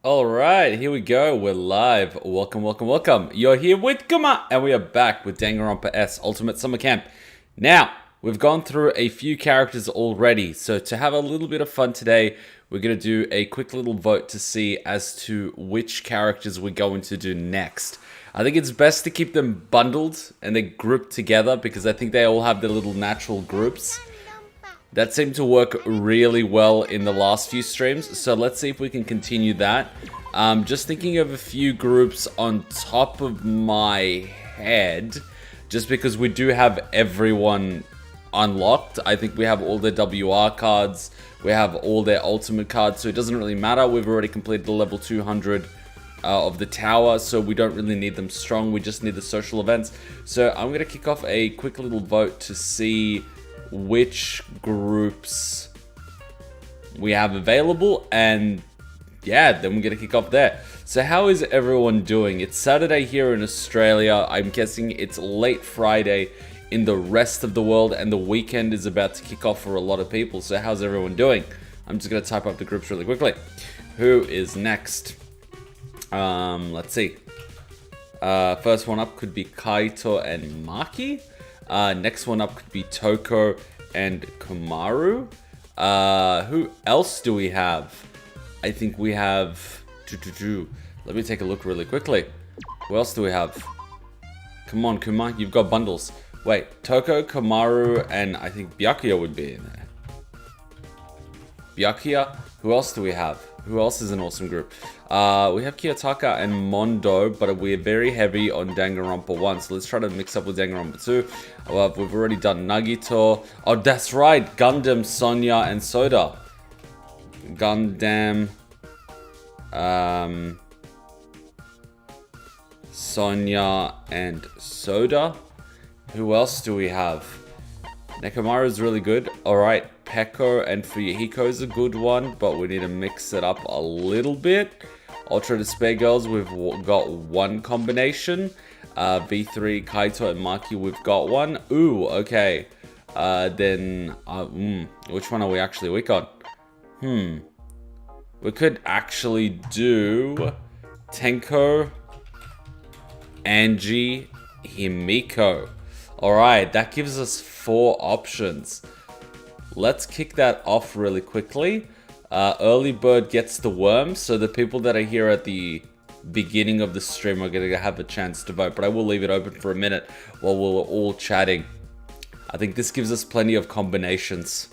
Alright, here we go. We're live. Welcome, welcome, welcome. You're here with Guma, and we are back with Danganronpa S Ultimate Summer Camp. Now, we've gone through a few characters already, so to have a little bit of fun today, we're going to do a quick little vote to see as to which characters we're going to do next. I think it's best to keep them bundled and they're grouped together because I think they all have their little natural groups. That seemed to work really well in the last few streams, so let's see if we can continue that. Just thinking of a few groups on top of my head, just because we do have everyone unlocked. I think we have all their WR cards, we have all their ultimate cards, so it doesn't really matter. We've already completed the level 200 of the tower, so we don't really need them strong, we just need the social events. So I'm going to kick off a quick little vote to see which groups we have available, and yeah, then we're gonna kick off there. So how is everyone doing? It's Saturday here in Australia. I'm guessing it's late Friday in the rest of the world, and the weekend is about to kick off for a lot of people. So how's everyone doing? I'm just gonna type up the groups really quickly. Who is next? Let's see. First one up could be Kaito and Maki. Next one up could be Toko and Komaru. Who else do we have? I think we have... Let me take a look really quickly. Who else do we have? Come on, Kuma, you've got bundles. Wait, Toko, Komaru, and I think Byakuya would be in there. Byakuya? Who else do we have? Who else is an awesome group? We have Kiyotaka and Mondo, but we're very heavy on Danganronpa 1, so let's try to mix up with Danganronpa 2. We've already done Nagito. Oh, that's right! Gundam, Sonya, and Soda. Gundam... Sonya and Soda. Who else do we have? Nekomaru is really good. Alright, Peko and Fuyuhiko is a good one, but we need to mix it up a little bit. Ultra Despair Girls, we've got one combination. V3, Kaito and Maki, we've got one. Ooh, okay. Which one are we actually weak on? We could actually do Tenko, Angie, Himiko. Alright, that gives us 4 options. Let's kick that off really quickly. Early bird gets the worm, so the people that are here at the beginning of the stream are going to have a chance to vote. But I will leave it open for a minute while we're all chatting. I think this gives us plenty of combinations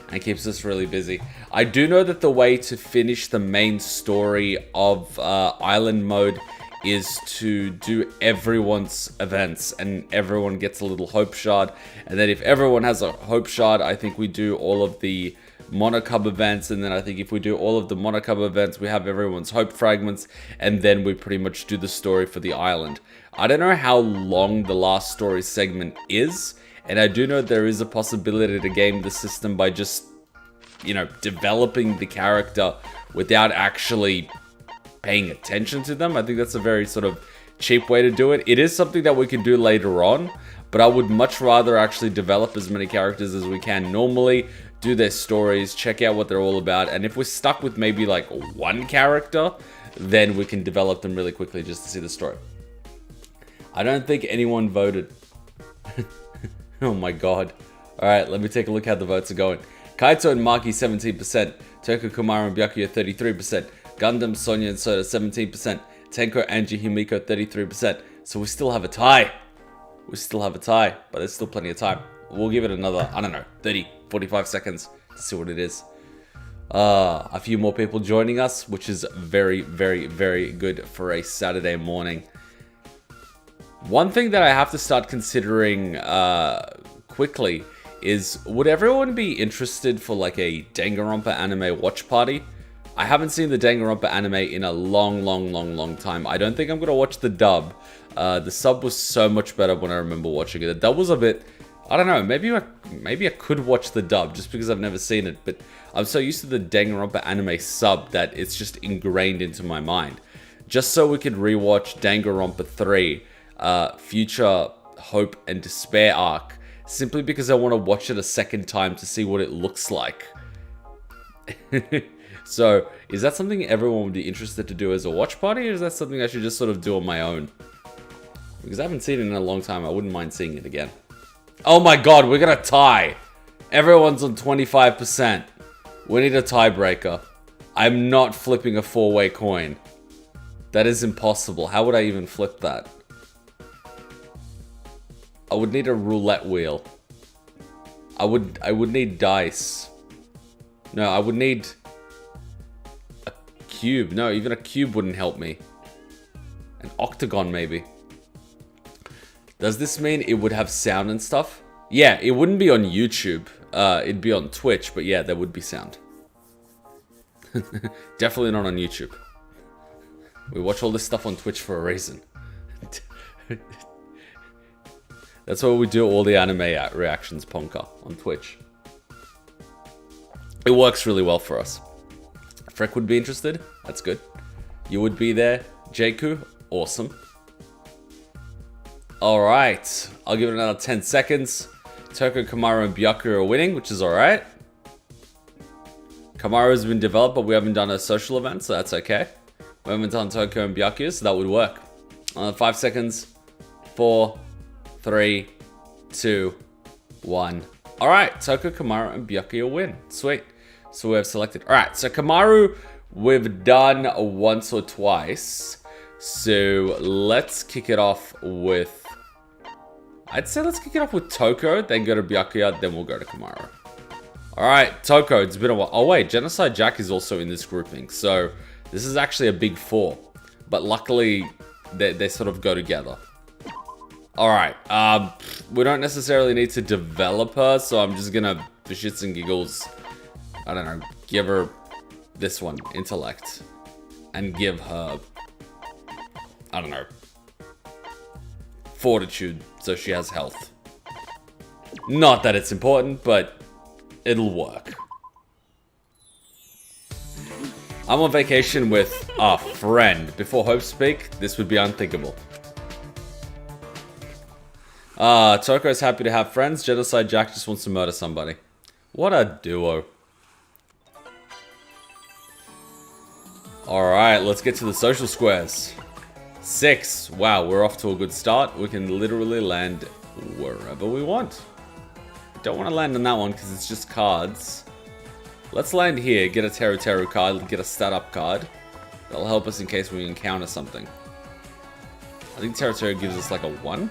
and keeps us really busy. I do know that the way to finish the main story of Island Mode is to do everyone's events, and everyone gets a little hope shard, and then if everyone has a hope shard, I think we do all of the monocub events, and then I think if we do all of the monocub events, we have everyone's hope fragments, and then we pretty much do the story for the island. I don't know how long the last story segment is, and I do know there is a possibility to game the system by just, you know, developing the character without actually paying attention to them. I think that's a very sort of cheap way to do it. It is something that we can do later on, but I would much rather actually develop as many characters as we can normally, do their stories, check out what they're all about, and if we're stuck with maybe like one character, then we can develop them really quickly just to see the story. I don't think anyone voted. Oh my god. Alright, let me take a look how the votes are going. Kaito and Maki 17%, Toko, Komaru and Byakuya 33%, Gundam, Sonya and Soda 17%, Tenko, Angie, Himiko 33%. So we still have a tie. We still have a tie, but there's still plenty of time. We'll give it another, I don't know, 30, 45 seconds to see what it is. A few more people joining us, which is very, very, very good for a Saturday morning. One thing that I have to start considering quickly is, would everyone be interested for like a Danganronpa anime watch party? I haven't seen the Danganronpa anime in a long time. I don't think I'm going to watch the dub. The sub was so much better when I remember watching it. The dub was a bit... I don't know, maybe I could watch the dub just because I've never seen it, but I'm so used to the Danganronpa anime sub that it's just ingrained into my mind. Just so we could rewatch Danganronpa 3, Future Hope and Despair arc, simply because I want to watch it a second time to see what it looks like. So, is that something everyone would be interested to do as a watch party, or is that something I should just sort of do on my own? Because I haven't seen it in a long time, I wouldn't mind seeing it again. Oh my god, we're gonna tie! Everyone's on 25%. We need a tiebreaker. I'm not flipping a 4-way coin. That is impossible. How would I even flip that? I would need a roulette wheel. I would need dice. No, I would need a cube. No, even a cube wouldn't help me. An octagon, maybe. Does this mean it would have sound and stuff? Yeah, it wouldn't be on YouTube. It'd be on Twitch, but yeah, there would be sound. Definitely not on YouTube. We watch all this stuff on Twitch for a reason. That's why we do all the anime reactions, Ponka, on Twitch. It works really well for us. Freck would be interested. That's good. You would be there. Jaku, awesome. Alright, I'll give it another 10 seconds. Toko, Komaru, and Byakuya are winning, which is alright. Komaru has been developed, but we haven't done a social event, so that's okay. We haven't done Toko and Byakuya, so that would work. 5 seconds. 4, 3, 2, 1. Alright, Toko, Komaru, and Byakuya win. Sweet. So we have selected. Alright, so Komaru we've done once or twice. So let's kick it off with... I'd say let's kick it off with Toko, then go to Byakuya, then we'll go to Komaru. Alright, Toko, it's been a while. Oh wait, Genocide Jack is also in this grouping. So this is actually a big 4. But luckily, they sort of go together. Alright, we don't necessarily need to develop her, so I'm just gonna, for shits and giggles, I don't know, give her this one, Intellect. And give her, I don't know, Fortitude, so she has health. Not that it's important, but it'll work. I'm on vacation with a friend. Before Hope speak, this would be unthinkable. Toko's happy to have friends. Genocide Jack just wants to murder somebody. What a duo. Alright, let's get to the social squares. 6. Wow, we're off to a good start. We can literally land wherever we want. Don't want to land on that one because it's just cards. Let's land here, get a Teru Teru card, get a stat up card. That'll help us in case we encounter something. I think Teru Teru gives us like a 1.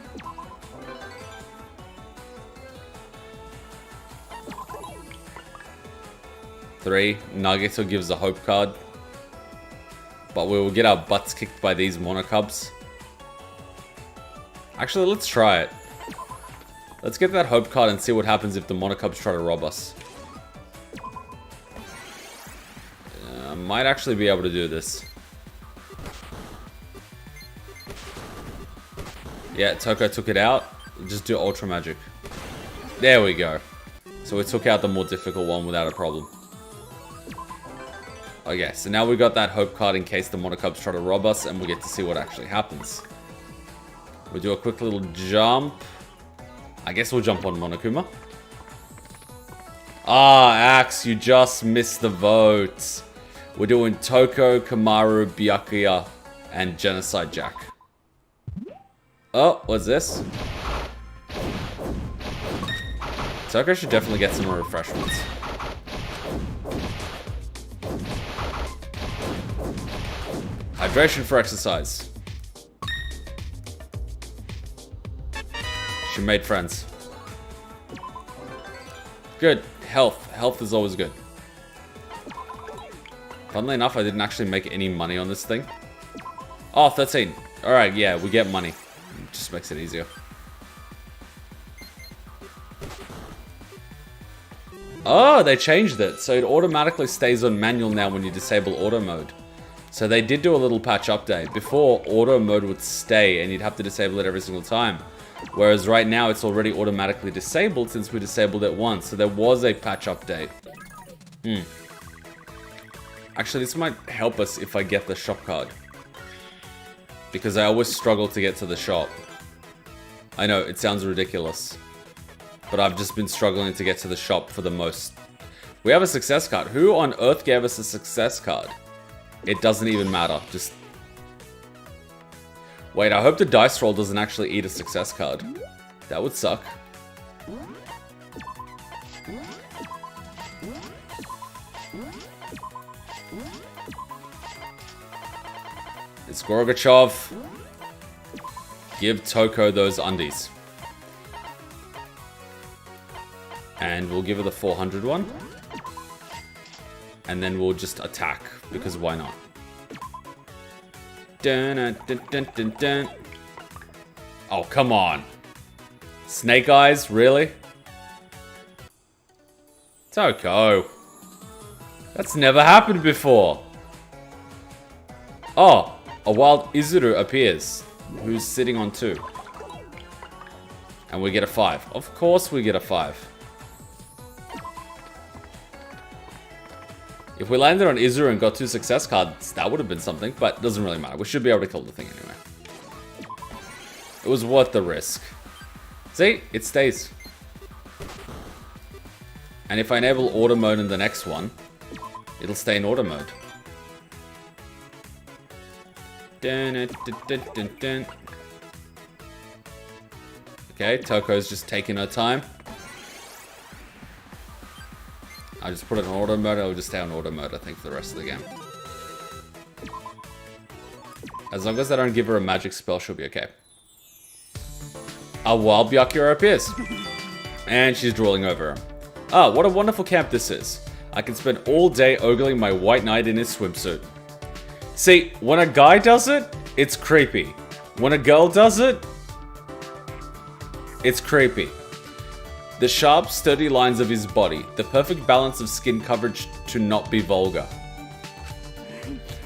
Three. Nagato gives a hope card. But we will get our butts kicked by these monocubs. Actually, let's try it. Let's get that hope card and see what happens if the monocubs try to rob us. Might actually be able to do this. Yeah, Toko took it out. Just do Ultra Magic. There we go. So we took out the more difficult one without a problem. Okay, so now we got that hope card in case the monocubs try to rob us, and we get to see what actually happens. We do a quick little jump. I guess we'll jump on Monokuma. Ah, Axe, you just missed the vote. We're doing Toko, Komaru, Byakuya, and Genocide Jack. Oh, what's this? Toko should definitely get some refreshments. Hydration for exercise. She made friends. Good. Health. Health is always good. Funnily enough, I didn't actually make any money on this thing. Oh, 13. Alright, yeah, we get money. It just makes it easier. Oh, they changed it. So it automatically stays on manual now when you disable auto mode. So they did do a little patch update. Before, auto mode would stay and you'd have to disable it every single time. Whereas right now, it's already automatically disabled since we disabled it once. So there was a patch update. Actually, this might help us if I get the shop card. Because I always struggle to get to the shop. I know, it sounds ridiculous. But I've just been struggling to get to the shop for the most We have a success card. Who on earth gave us a success card? It doesn't even matter. Just... Wait, I hope the dice roll doesn't actually eat a success card. That would suck. It's Gorbachev. Give Toko those undies. And we'll give her the 400 one. And then we'll just attack, because why not? Dun, dun, dun, dun, dun. Oh, come on. Snake Eyes, really? Toko. That's never happened before. Oh, a wild Izuru appears, who's sitting on 2. And we get a 5. Of course we get a 5. If we landed on Izuru and got 2 success cards, that would have been something, but it doesn't really matter. We should be able to kill the thing anyway. It was worth the risk. See? It stays. And if I enable auto mode in the next one, it'll stay in auto mode. Dun, dun, dun, dun, dun. Okay, Toko's just taking her time. I just put it in auto mode, it'll just stay on auto mode, I think, for the rest of the game. As long as I don't give her a magic spell, she'll be okay. A wild Byakuya appears. And she's drooling over her. Ah, what a wonderful camp this is. I can spend all day ogling my white knight in his swimsuit. See, when a guy does it, it's creepy. When a girl does it, it's creepy. The sharp, sturdy lines of his body, the perfect balance of skin coverage to not be vulgar.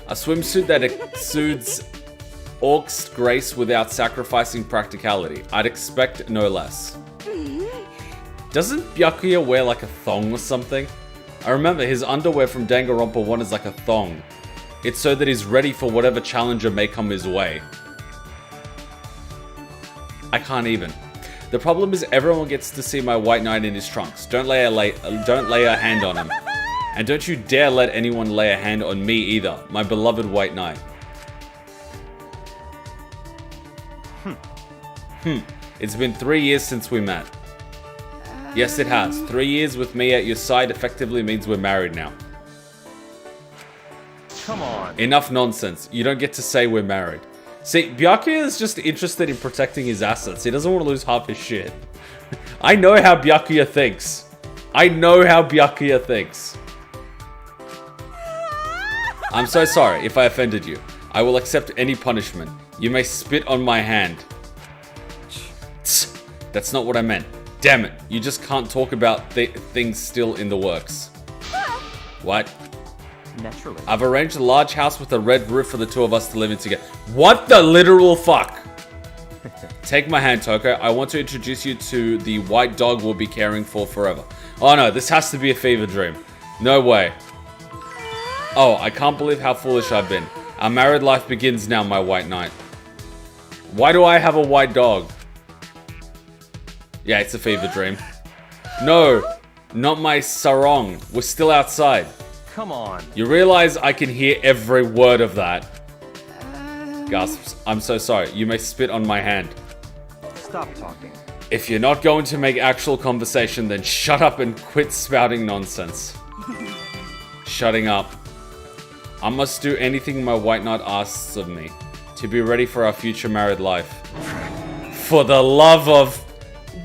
A swimsuit that exudes orc's grace without sacrificing practicality. I'd expect no less. Doesn't Byakuya wear like a thong or something? I remember his underwear from Danganronpa 1 is like a thong. It's so that he's ready for whatever challenger may come his way. I can't even. The problem is everyone gets to see my white knight in his trunks. Don't lay a hand on him. And don't you dare let anyone lay a hand on me either, my beloved white knight. It's been 3 years since we met. Yes, it has. 3 years with me at your side effectively means we're married now. Come on. Enough nonsense. You don't get to say we're married. See, Byakuya is just interested in protecting his assets. He doesn't want to lose half his shit. I know how Byakuya thinks. I know how Byakuya thinks. I'm so sorry if I offended you. I will accept any punishment. You may spit on my hand. Tsk, that's not what I meant. Damn it. You just can't talk about things still in the works. What? Naturally. I've arranged a large house with a red roof for the 2 of us to live in together. What the literal fuck? Take my hand, Toko. I want to introduce you to the white dog we'll be caring for forever. Oh no, this has to be a fever dream. No way. Oh, I can't believe how foolish I've been. Our married life begins now, my white knight. Why do I have a white dog? Yeah, it's a fever dream. No, not my sarong. We're still outside. Come on. You realize I can hear every word of that. Gasps. I'm so sorry. You may spit on my hand. Stop talking. If you're not going to make actual conversation, then shut up and quit spouting nonsense. Shutting up. I must do anything my white knight asks of me to be ready for our future married life. For the love of...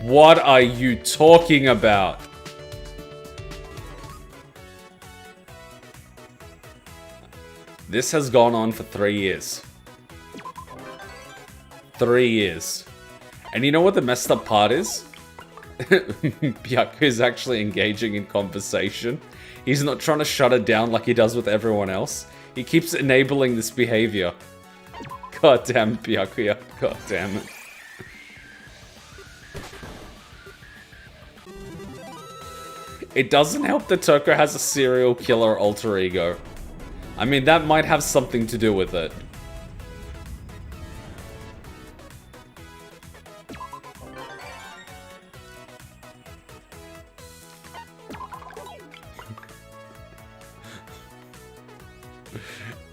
What are you talking about? This has gone on for 3 years. 3 years. And you know what the messed up part is? Byakuya is actually engaging in conversation. He's not trying to shut it down like he does with everyone else. He keeps enabling this behavior. God damn Byakuya. God damn it. It doesn't help that Toko has a serial killer alter ego. I mean, that might have something to do with it.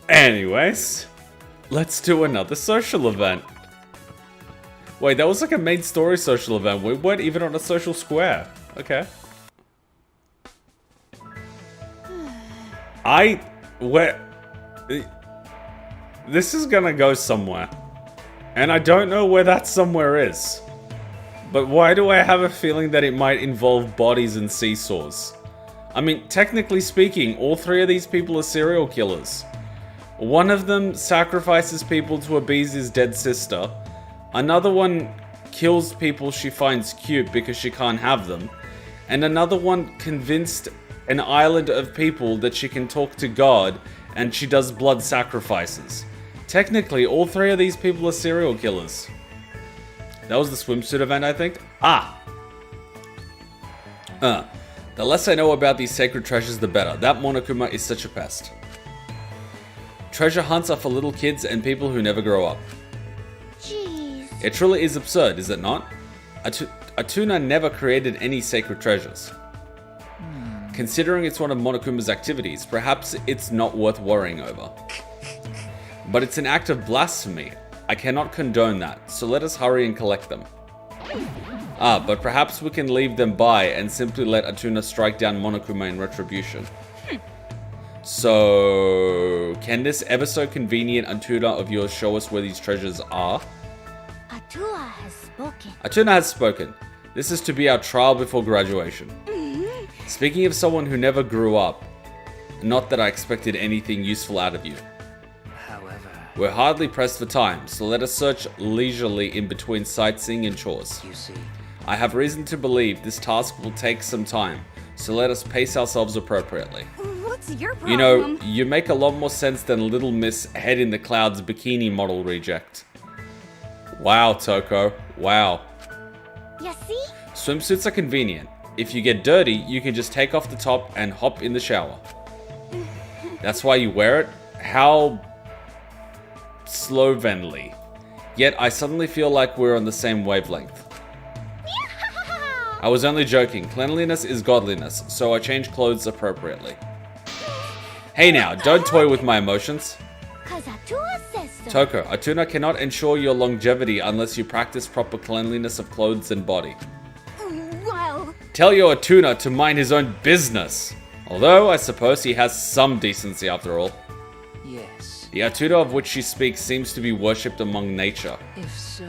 Anyways, let's do another social event. Wait, that was like a main story social event. We weren't even on a social square. Okay. This is gonna go somewhere. And I don't know where that somewhere is. But why do I have a feeling that it might involve bodies and seesaws? I mean, technically speaking, all three of these people are serial killers. One of them sacrifices people to appease his dead sister. Another one kills people she finds cute because she can't have them. And another one convinced an island of people that she can talk to God, and she does blood sacrifices. Technically, all three of these people are serial killers. That was the swimsuit event, I think? The less I know about these sacred treasures, the better. That Monokuma is such a pest. Treasure hunts are for little kids and people who never grow up. Jeez. It truly is absurd, is it not? Atuna never created any sacred treasures. Considering it's one of Monokuma's activities, perhaps it's not worth worrying over. But it's an act of blasphemy. I cannot condone that, so let us hurry and collect them. But perhaps we can leave them by and simply let Atuna strike down Monokuma in retribution. So, can this ever so convenient Atuna of yours show us where these treasures are? Atua has spoken. Atuna has spoken. This is to be our trial before graduation. Speaking of someone who never grew up, not that I expected anything useful out of you. However, We're hardly pressed for time, so let us search leisurely in between sightseeing and chores. you see, I have reason to believe this task will take some time, so let us pace ourselves appropriately. What's your problem? You know, you make a lot more sense than Little Miss Head in the Clouds bikini model reject. Wow, Toko. Wow. You see? Swimsuits are convenient. If you get dirty, you can just take off the top and hop in the shower. That's why you wear it? How slovenly. Yet I suddenly feel like we're on the same wavelength. I was only joking. Cleanliness is godliness, so I change clothes appropriately. Hey now, don't toy with my emotions. 'Cause Atua says so. Toko, Atuna cannot ensure your longevity unless you practice proper cleanliness of clothes and body. Well, Tell your Atuna to mind his own business. Although, I suppose he has some decency after all. yes. The Atuna of which she speaks seems to be worshipped among nature. If so,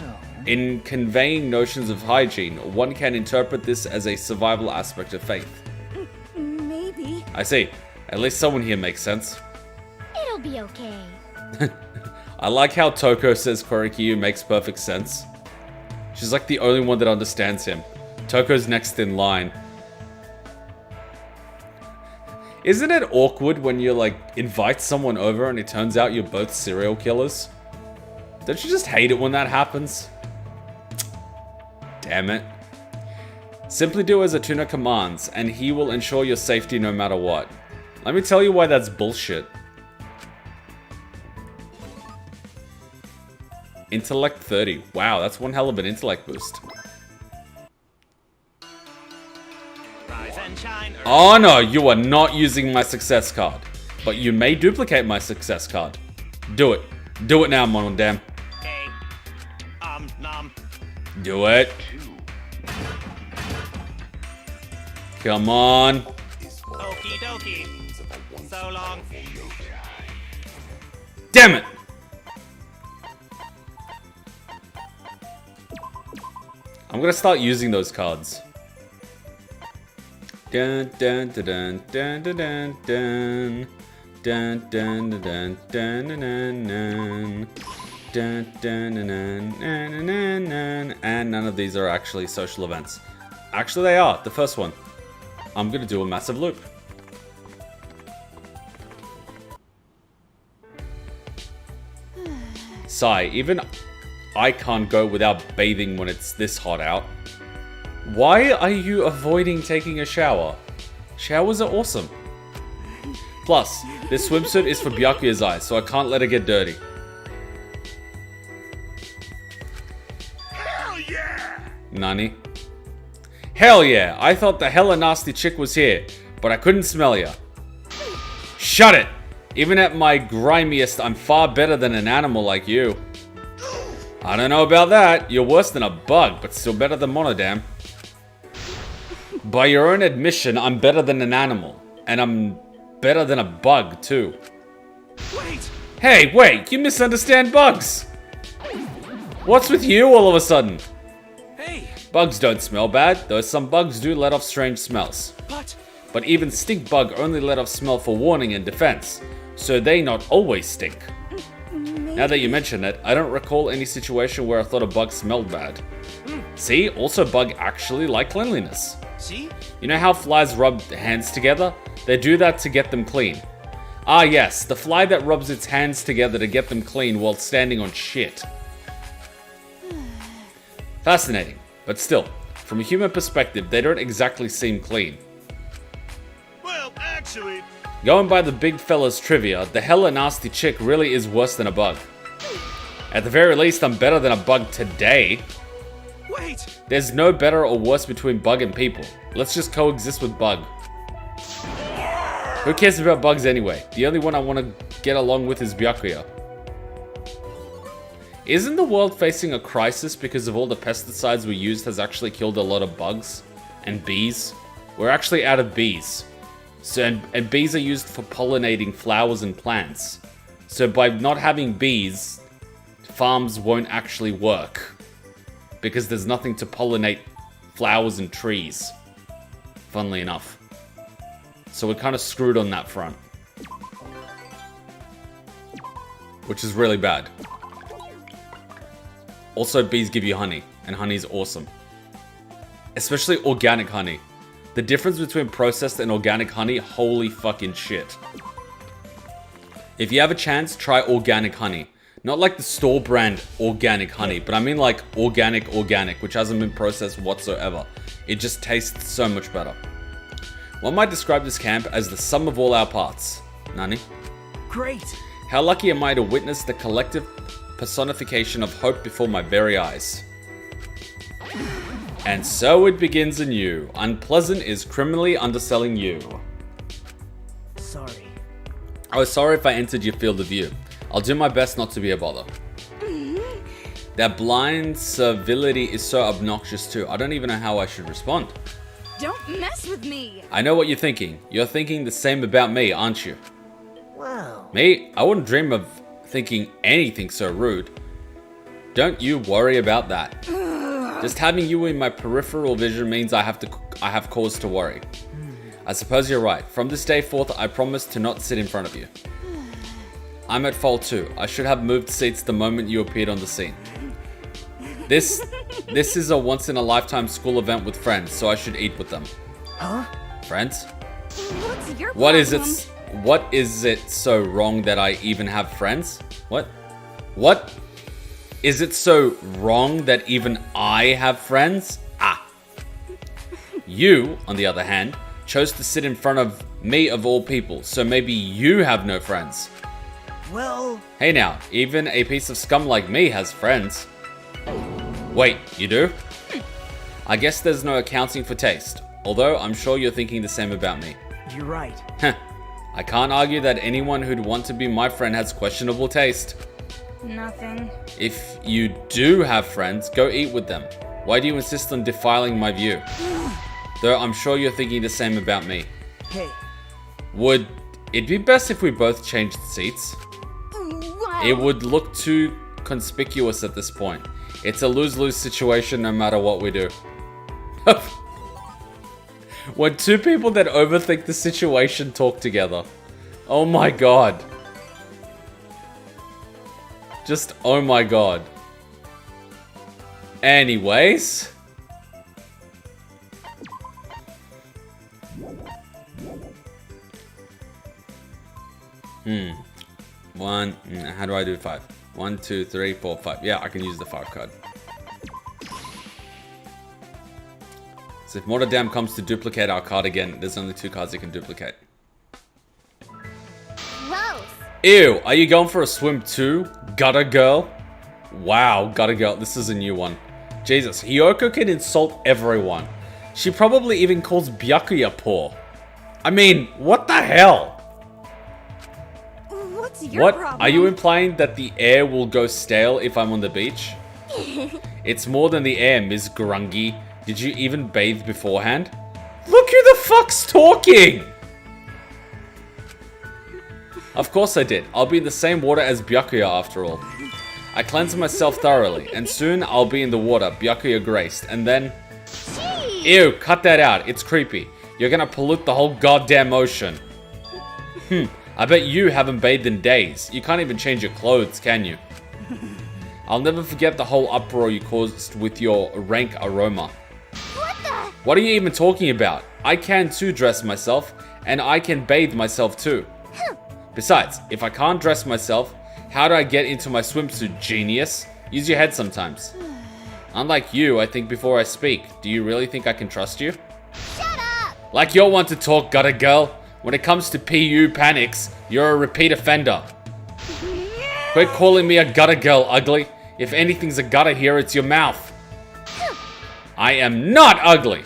In conveying notions of hygiene, one can interpret this as a survival aspect of faith. maybe. I see. At least someone here makes sense. It'll be okay. I like how Toko says Korekiyo makes perfect sense. She's like the only one that understands him. Toko's next in line. Isn't it awkward when you like invite someone over and it turns out you're both serial killers? Don't you just hate it when that happens? Damn it. Simply do as Atuna commands and he will ensure your safety no matter what. Let me tell you why that's bullshit. Intellect 30. Wow, that's one hell of an intellect boost. Rise and shine. Oh no, you are not using my success card. But you may duplicate my success card. Do it. Do it now, Monodam. Hey. Nom. Do it. Come on. Okie dokie. So long. Damn it! I'm gonna start using those cards. Dun dun dun dun dun dun dun dun dun dun dun dun dun dun dun dun. And none of these are actually social events. Actually, they are. The first one. I'm gonna do a massive loop. Sigh, even I can't go without bathing when it's this hot out. Why are you avoiding taking a shower? Showers are awesome. Plus, this swimsuit is for Byakuya's eyes, so I can't let her get dirty. Hell yeah! Nani? Hell yeah! I thought the hella nasty chick was here, but I couldn't smell ya. Shut it! Even at my grimiest, I'm far better than an animal like you. I don't know about that. You're worse than a bug, but still better than Monodam. By your own admission, I'm better than an animal. And I'm better than a bug, too. Wait! Hey, wait! You misunderstand bugs! What's with you all of a sudden? Hey! Bugs don't smell bad, though some bugs do let off strange smells. But even stink bug only let off smell for warning and defense, so they not always stink. Now that you mention it, I don't recall any situation where I thought a bug smelled bad. See, also bug actually like cleanliness. See? You know how flies rub hands together? They do that to get them clean. Ah yes, the fly that rubs its hands together to get them clean while standing on shit. Fascinating, but still, from a human perspective, they don't exactly seem clean. Well, actually... Going by the big fella's trivia, the hella nasty chick really is worse than a bug. At the very least, I'm better than a bug today. Wait! There's no better or worse between bug and people. Let's just coexist with bug. Who cares about bugs anyway? The only one I want to get along with is Byakuya. Isn't the world facing a crisis because of all the pesticides we used has actually killed a lot of bugs? And bees? We're actually out of bees. So, and bees are used for pollinating flowers and plants. So by not having bees, farms won't actually work. Because there's nothing to pollinate flowers and trees. Funnily enough. So we're kind of screwed on that front. Which is really bad. Also, bees give you honey, and honey is awesome. Especially organic honey. The difference between processed and organic honey, holy fucking shit. If you have a chance, try organic honey. Not like the store brand organic honey, but I mean like organic, which hasn't been processed whatsoever. It just tastes so much better. One might describe this camp as the sum of all our parts. Nani? Great! How lucky am I to witness the collective personification of hope before my very eyes. And so it begins anew. Unpleasant is criminally underselling you. Sorry. I was sorry if I entered your field of view. I'll do my best not to be a bother. That blind servility is so obnoxious too. I don't even know how I should respond. Don't mess with me! I know what you're thinking. You're thinking the same about me, aren't you? Wow. Me? I wouldn't dream of thinking anything so rude. Don't you worry about that. Just having you in my peripheral vision means I have cause to worry. I suppose you're right. From this day forth, I promise to not sit in front of you. I'm at fault too. I should have moved seats the moment you appeared on the scene. This is a once-in-a-lifetime school event with friends, so I should eat with them. Huh? Friends? What's your What problem? What is it so wrong that I even have friends? What? Is it so wrong that even I have friends? Ah. You, on the other hand, chose to sit in front of me of all people, so maybe you have no friends. Well... Hey now, even a piece of scum like me has friends. Wait, you do? I guess there's no accounting for taste, although I'm sure you're thinking the same about me. You're right. Heh. I can't argue that anyone who'd want to be my friend has questionable taste. Nothing. If you do have friends, go eat with them. Why do you insist on defiling my view? Though I'm sure you're thinking the same about me. Hey. Would it be best if we both changed seats? Wow. It would look too conspicuous at this point. It's a lose-lose situation no matter what we do. When two people that overthink the situation talk together. Oh my god. Just oh my god. Anyways. How do I do 5? 1, 2, 3, 4, 5. Yeah, I can use the 5 card. So if Monodam comes to duplicate our card again, there's only 2 cards it can duplicate. Gross. Ew, are you going for a swim too? Gutter girl? Wow, gutter girl, this is a new one. Jesus, Hiyoko can insult everyone. She probably even calls Byakuya poor. I mean, what the hell? What's your What? problem? Are you implying that the air will go stale if I'm on the beach? It's more than the air, Ms. Grungy. Did you even bathe beforehand? Look who the fuck's talking! Of course I did. I'll be in the same water as Byakuya after all. I cleansed myself thoroughly, and soon I'll be in the water, Byakuya graced, and then... Jeez. Ew, cut that out. It's creepy. You're gonna pollute the whole goddamn ocean. I bet you haven't bathed in days. You can't even change your clothes, can you? I'll never forget the whole uproar you caused with your rank aroma. What the? What are you even talking about? I can too dress myself, and I can bathe myself too. Besides, if I can't dress myself, how do I get into my swimsuit, genius? Use your head sometimes. Unlike you, I think before I speak. Do you really think I can trust you? Shut up! Like you're one to talk, gutter girl. When it comes to PU panics, you're a repeat offender. Quit calling me a gutter girl, ugly. If anything's a gutter here, it's your mouth. I am not ugly.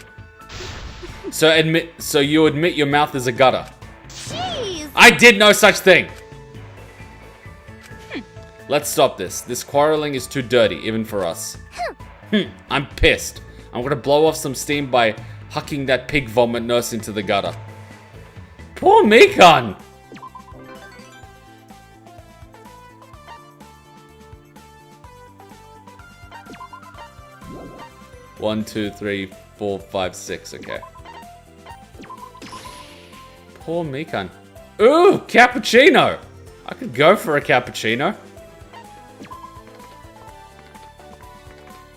So you admit your mouth is a gutter. Jeez! I did no such thing. Let's stop this. This quarreling is too dirty, even for us. I'm pissed. I'm gonna blow off some steam by hucking that pig vomit nurse into the gutter. Poor Mikan! One, two, three, 4, 5, 6. Okay. Poor Mikan. Ooh, cappuccino! I could go for a cappuccino.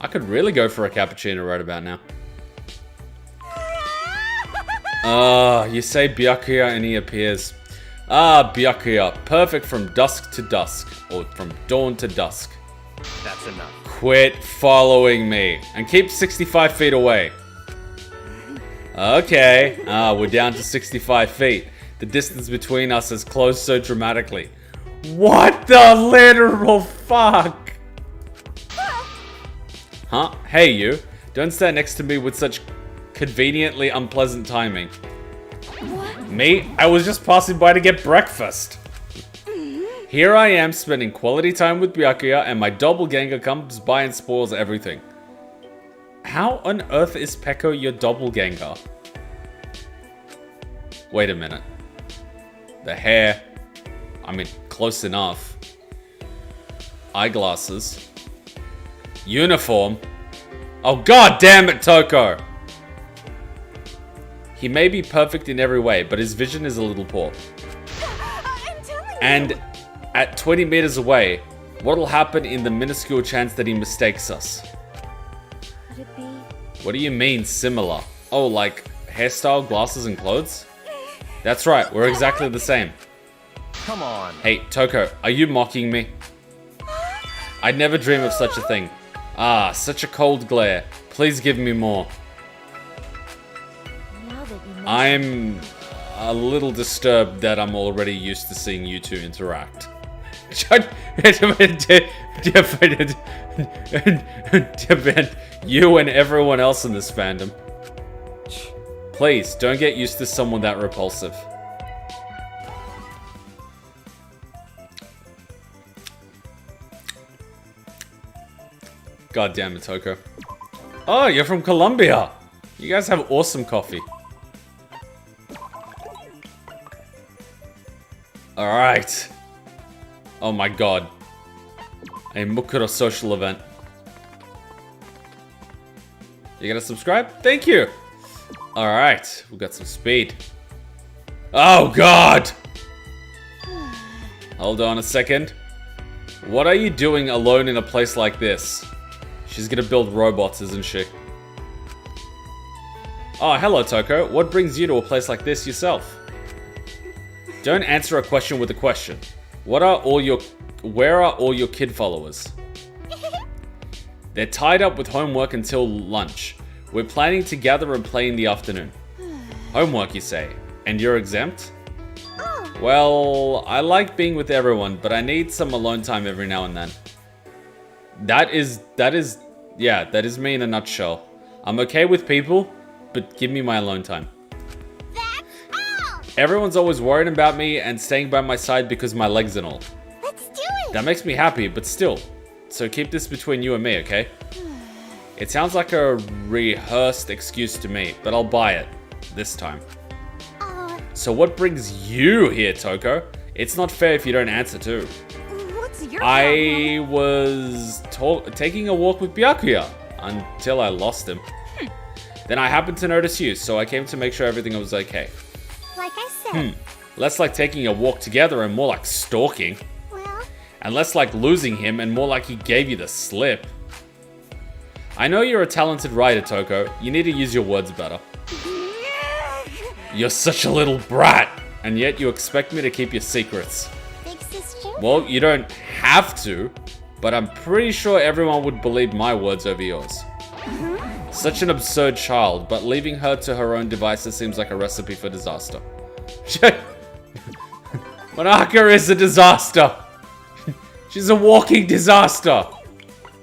I could really go for a cappuccino right about now. You say Byakuya and he appears. Ah, Byakuya. Perfect from dusk to dusk. Or from dawn to dusk. That's enough. Quit following me. And keep 65 feet away. Okay. We're down to 65 feet. The distance between us has closed so dramatically. What the literal fuck? Huh? Hey you. Don't stand next to me with such conveniently unpleasant timing. What? Me? I was just passing by to get breakfast. Here I am spending quality time with Byakuya and my doppelganger comes by and spoils everything. How on earth is Peko your doppelganger? Wait a minute. The hair. I mean, close enough. Eyeglasses. Uniform. Oh god damn it, Toko! He may be perfect in every way, but his vision is a little poor. I'm telling you. And at 20 meters away, what'll happen in the minuscule chance that he mistakes us? Could it be? What do you mean, similar? Oh, like hairstyle, glasses, and clothes? That's right, we're exactly the same. Come on. Hey, Toko, are you mocking me? I'd never dream of such a thing. Ah, such a cold glare. Please give me more. Now that you mention I'm a little disturbed that I'm already used to seeing you two interact. You and everyone else in this fandom. Please, don't get used to someone that repulsive. God damn it, Toko. Oh, you're from Colombia! You guys have awesome coffee. Alright. Oh my god. A Mukuro social event. You gonna subscribe? Thank you! Alright, we got some speed. Oh god! Hold on a second. What are you doing alone in a place like this? She's gonna build robots, isn't she? Oh, hello Toko. What brings you to a place like this yourself? Don't answer a question with a question. Where are all your kid followers? They're tied up with homework until lunch. We're planning to gather and play in the afternoon. Homework, you say? And you're exempt? Well, I like being with everyone, but I need some alone time every now and then. That is me in a nutshell. I'm okay with people, but give me my alone time. that's all. Everyone's always worried about me and staying by my side because my legs and all. Let's do it. That makes me happy, but still. So keep this between you and me, okay? It sounds like a rehearsed excuse to me, but I'll buy it. This time. So what brings you here, Toko? It's not fair if you don't answer too. What's your I was taking a walk with Byakuya until I lost him. Then I happened to notice you, so I came to make sure everything was okay. Like I said. Less like taking a walk together and more like stalking. Well, And less like losing him and more like he gave you the slip. I know you're a talented writer, Toko. You need to use your words better. You're such a little brat, and yet you expect me to keep your secrets. big sister. Well, you don't have to, but I'm pretty sure everyone would believe my words over yours. Such an absurd child, but leaving her to her own devices seems like a recipe for disaster. Monaka is a disaster. She's a walking disaster.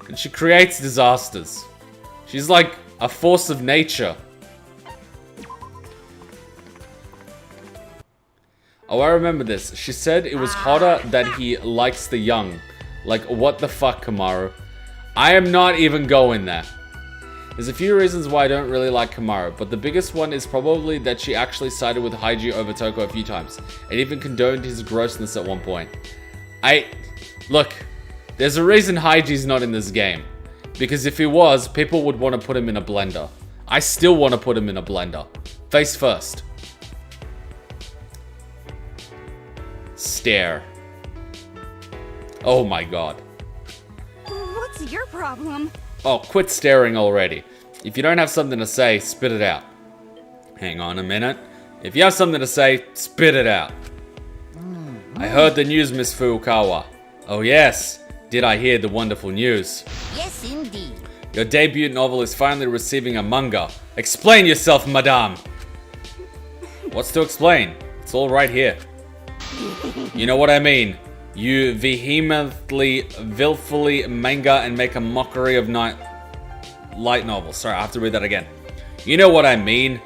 And she creates disasters. She's like a force of nature. Oh, I remember this. She said it was hotter that he likes the young. Like, what the fuck, Komaru? I am not even going there. There's a few reasons why I don't really like Komaru, but the biggest one is probably that she actually sided with Haiji over Toko a few times, and even condoned his grossness at one point. Look, there's a reason Haiji's not in this game. Because if he was, people would want to put him in a blender. I still want to put him in a blender. Face first. Stare. Oh my god. What's your problem? Oh, quit staring already. If you don't have something to say, spit it out. Hang on a minute. If you have something to say, spit it out. I heard the news, Miss Furukawa. Oh yes. Did I hear the wonderful news? Yes, indeed. Your debut novel is finally receiving a manga. Explain yourself, madame. What's to explain? It's all right here. You know what I mean. You vehemently, willfully manga and make a mockery of light novels. Sorry, I have to read that again. You know what I mean.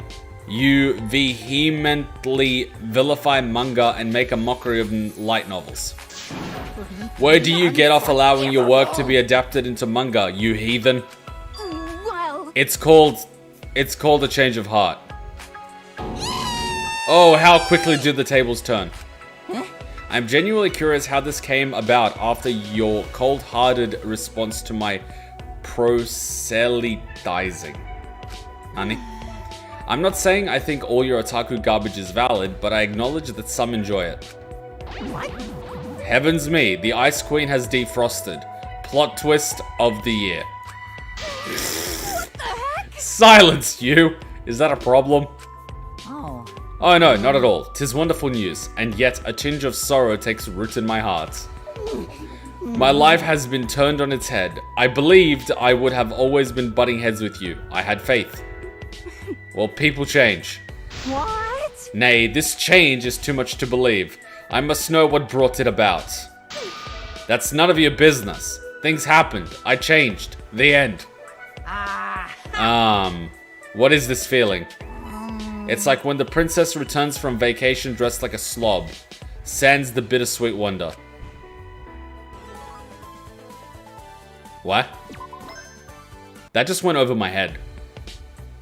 You vehemently vilify manga and make a mockery of light novels. Where do you get off allowing your work to be adapted into manga, you heathen? Well, It's called a change of heart. Oh, how quickly do the tables turn. I'm genuinely curious how this came about after your cold-hearted response to my proselytizing. Honey? I'm not saying I think all your otaku garbage is valid, but I acknowledge that some enjoy it. what? Heavens me, the Ice Queen has defrosted. Plot twist of the year. What the heck? Silence, you! Is that a problem? Oh. Oh no, not at all. 'Tis wonderful news, and yet a tinge of sorrow takes root in my heart. My life has been turned on its head. I believed I would have always been butting heads with you. I had faith. Well, people change. What? Nay, this change is too much to believe. I must know what brought it about. That's none of your business. Things happened. I changed. The end. What is this feeling? It's like when the princess returns from vacation dressed like a slob. Sans the bittersweet wonder. What? That just went over my head.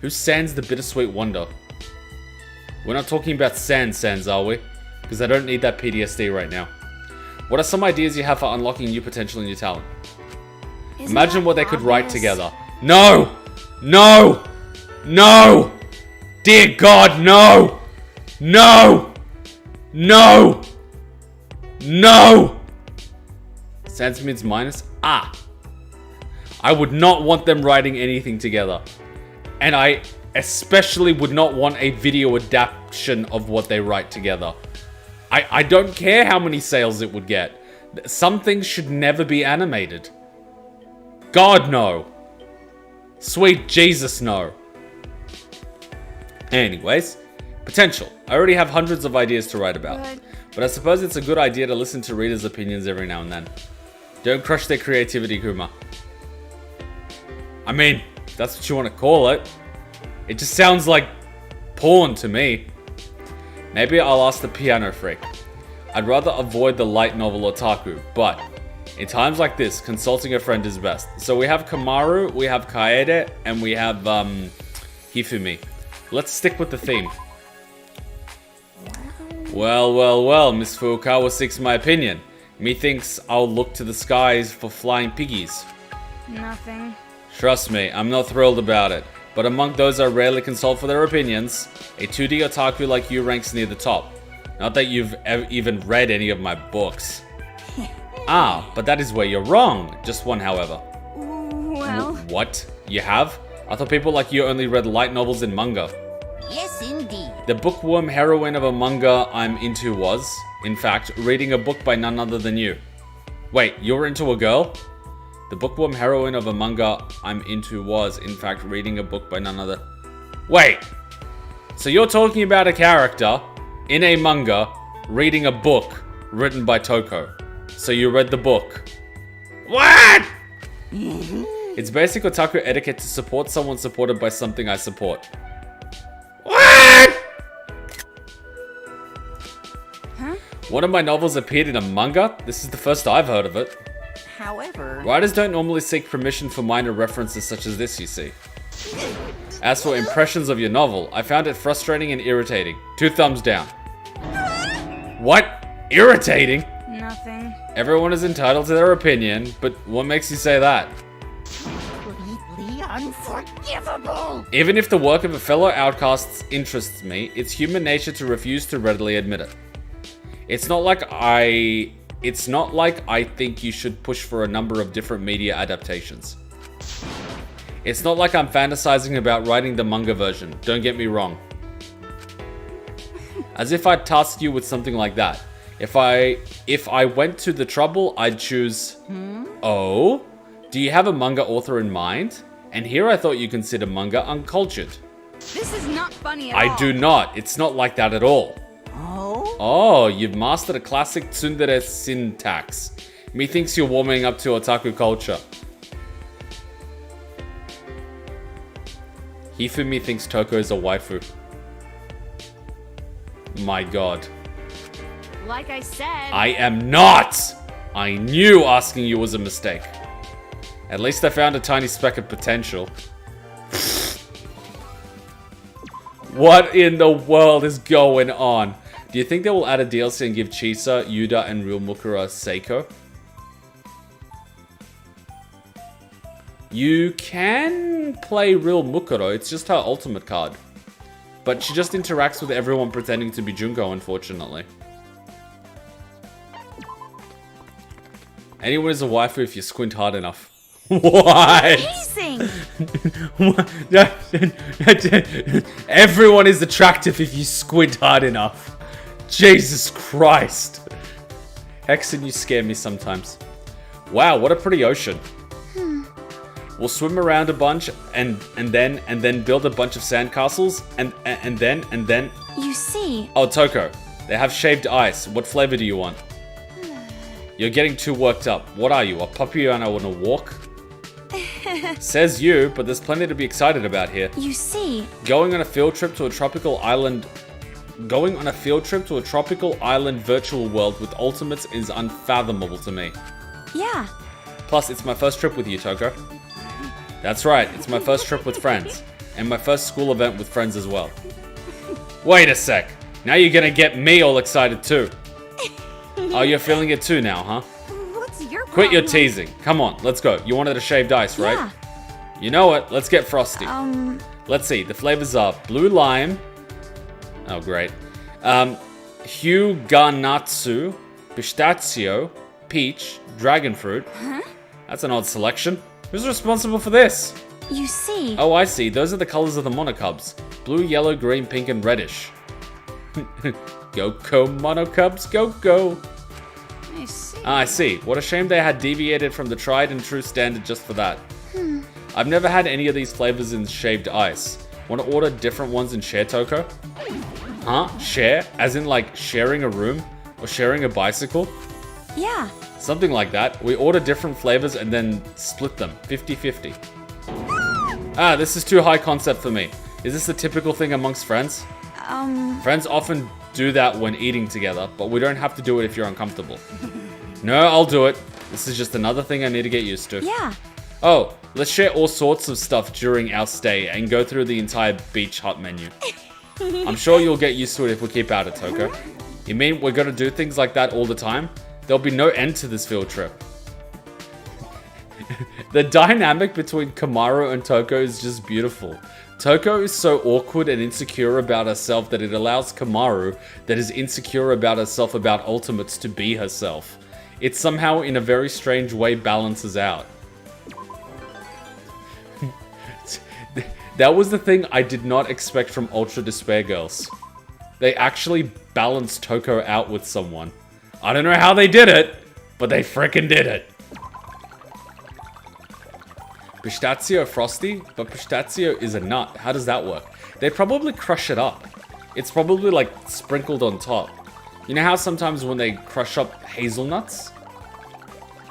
Who sans the bittersweet wonder? We're not talking about sans, are we? Because I don't need that PTSD right now. What are some ideas you have for unlocking new potential in your talent? Imagine what they could write together. No! No! No! Dear God, no! No! No! No! Sans means minus? Ah! I would not want them writing anything together. And I especially would not want a video adaptation of what they write together. I don't care how many sales it would get. Some things should never be animated. God, no. Sweet Jesus, no. Anyways, potential. I already have hundreds of ideas to write about. Good. But I suppose it's a good idea to listen to readers' opinions every now and then. Don't crush their creativity, Kuma. I mean, if that's what you want to call it. It just sounds like porn to me. Maybe I'll ask the piano freak. I'd rather avoid the light novel otaku, but in times like this, consulting a friend is best. So we have Komaru, we have Kaede, and we have Hifumi. Let's stick with the theme. Well, Miss Furukawa seeks my opinion. Methinks I'll look to the skies for flying piggies. Nothing. Trust me, I'm not thrilled about it. But among those I rarely consult for their opinions, a 2D otaku like you ranks near the top. Not that you've even read any of my books. But that is where you're wrong. Just one, however. Well... What? You have? I thought people like you only read light novels and manga. Yes, indeed. The bookworm heroine of a manga I'm into was, in fact, reading a book by none other than you. Wait, you're into a girl? The bookworm heroine of a manga I'm into was, in fact, reading a book by none other... Wait! So you're talking about a character in a manga reading a book written by Toko. So you read the book. What?! It's basic otaku etiquette to support someone supported by something I support. What?! Huh? One of my novels appeared in a manga? This is the first I've heard of it. However... Writers don't normally seek permission for minor references such as this, you see. As for impressions of your novel, I found it frustrating and irritating. 2 thumbs down. What? Irritating? Nothing. Everyone is entitled to their opinion, but what makes you say that? Completely unforgivable! Even if the work of a fellow outcast interests me, it's human nature to refuse to readily admit it. It's not like I think you should push for a number of different media adaptations. It's not like I'm fantasizing about writing the manga version, don't get me wrong. As if I'd task you with something like that. If I went to the trouble, I'd choose... Oh? Do you have a manga author in mind? And here I thought you consider manga uncultured. This is not funny at all. I do not. It's not like that at all. Oh? Oh, you've mastered a classic tsundere syntax. Methinks you're warming up to otaku culture. Hifumi thinks Toko is a waifu. My god. Like I said... I am not! I knew asking you was a mistake. At least I found a tiny speck of potential. What in the world is going on? Do you think they will add a DLC and give Chisa, Yuda, and Real Mukura Seiko? You can play Real Mukuro, it's just her ultimate card. But she just interacts with everyone pretending to be Junko, unfortunately. Anyone is a waifu if you squint hard enough. What? Amazing! Everyone is attractive if you squint hard enough. Jesus Christ. Hexen, you scare me sometimes. Wow, what a pretty ocean. We'll swim around a bunch and then build a bunch of sandcastles and then... You see... Oh, Toko. They have shaved ice. What flavor do you want? You're getting too worked up. What are you, a puppy on a walk? Says you, but there's plenty to be excited about here. You see... Going on a field trip to a tropical island virtual world with ultimates is unfathomable to me. Yeah. Plus, it's my first trip with you, Toko. That's right, it's my first trip with friends. And my first school event with friends as well. Wait a sec. Now you're gonna get me all excited too. Oh, you're feeling it too now, huh? What's your problem? Quit your teasing. Come on, let's go. You wanted a shaved ice, right? Yeah. You know it. Let's get frosty. Let's see. The flavors are blue lime. Oh, great. Hyuganatsu, pistachio, peach, dragon fruit. Huh? That's an odd selection. Who's responsible for this? You see... Oh, I see. Those are the colors of the monocubs. Blue, yellow, green, pink, and reddish. Go, monocubs, go, go. I see. I see. What a shame they had deviated from the tried and true standard just for that. I've never had any of these flavors in shaved ice. Want to order different ones in share, Toko? Huh? Share? As in like sharing a room? Or sharing a bicycle? Yeah. Something like that. We order different flavors and then split them. 50-50. Ah, this is too high concept for me. Is this the typical thing amongst friends? Friends often do that when eating together, but we don't have to do it if you're uncomfortable. No, I'll do it. This is just another thing I need to get used to. Yeah. Oh, let's share all sorts of stuff during our stay and go through the entire beach hut menu. I'm sure you'll get used to it if we keep at it, Toko. You mean we're gonna do things like that all the time? There'll be no end to this field trip. The dynamic between Komaru and Toko is just beautiful. Toko is so awkward and insecure about herself that it allows Komaru, that is insecure about herself about Ultimates, to be herself. It somehow, in a very strange way, balances out. That was the thing I did not expect from Ultra Despair Girls. They actually balanced Toko out with someone. I don't know how they did it, but they frickin' did it. Pistachio frosty? But pistachio is a nut. How does that work? They probably crush it up. It's probably like sprinkled on top. You know how sometimes when they crush up hazelnuts?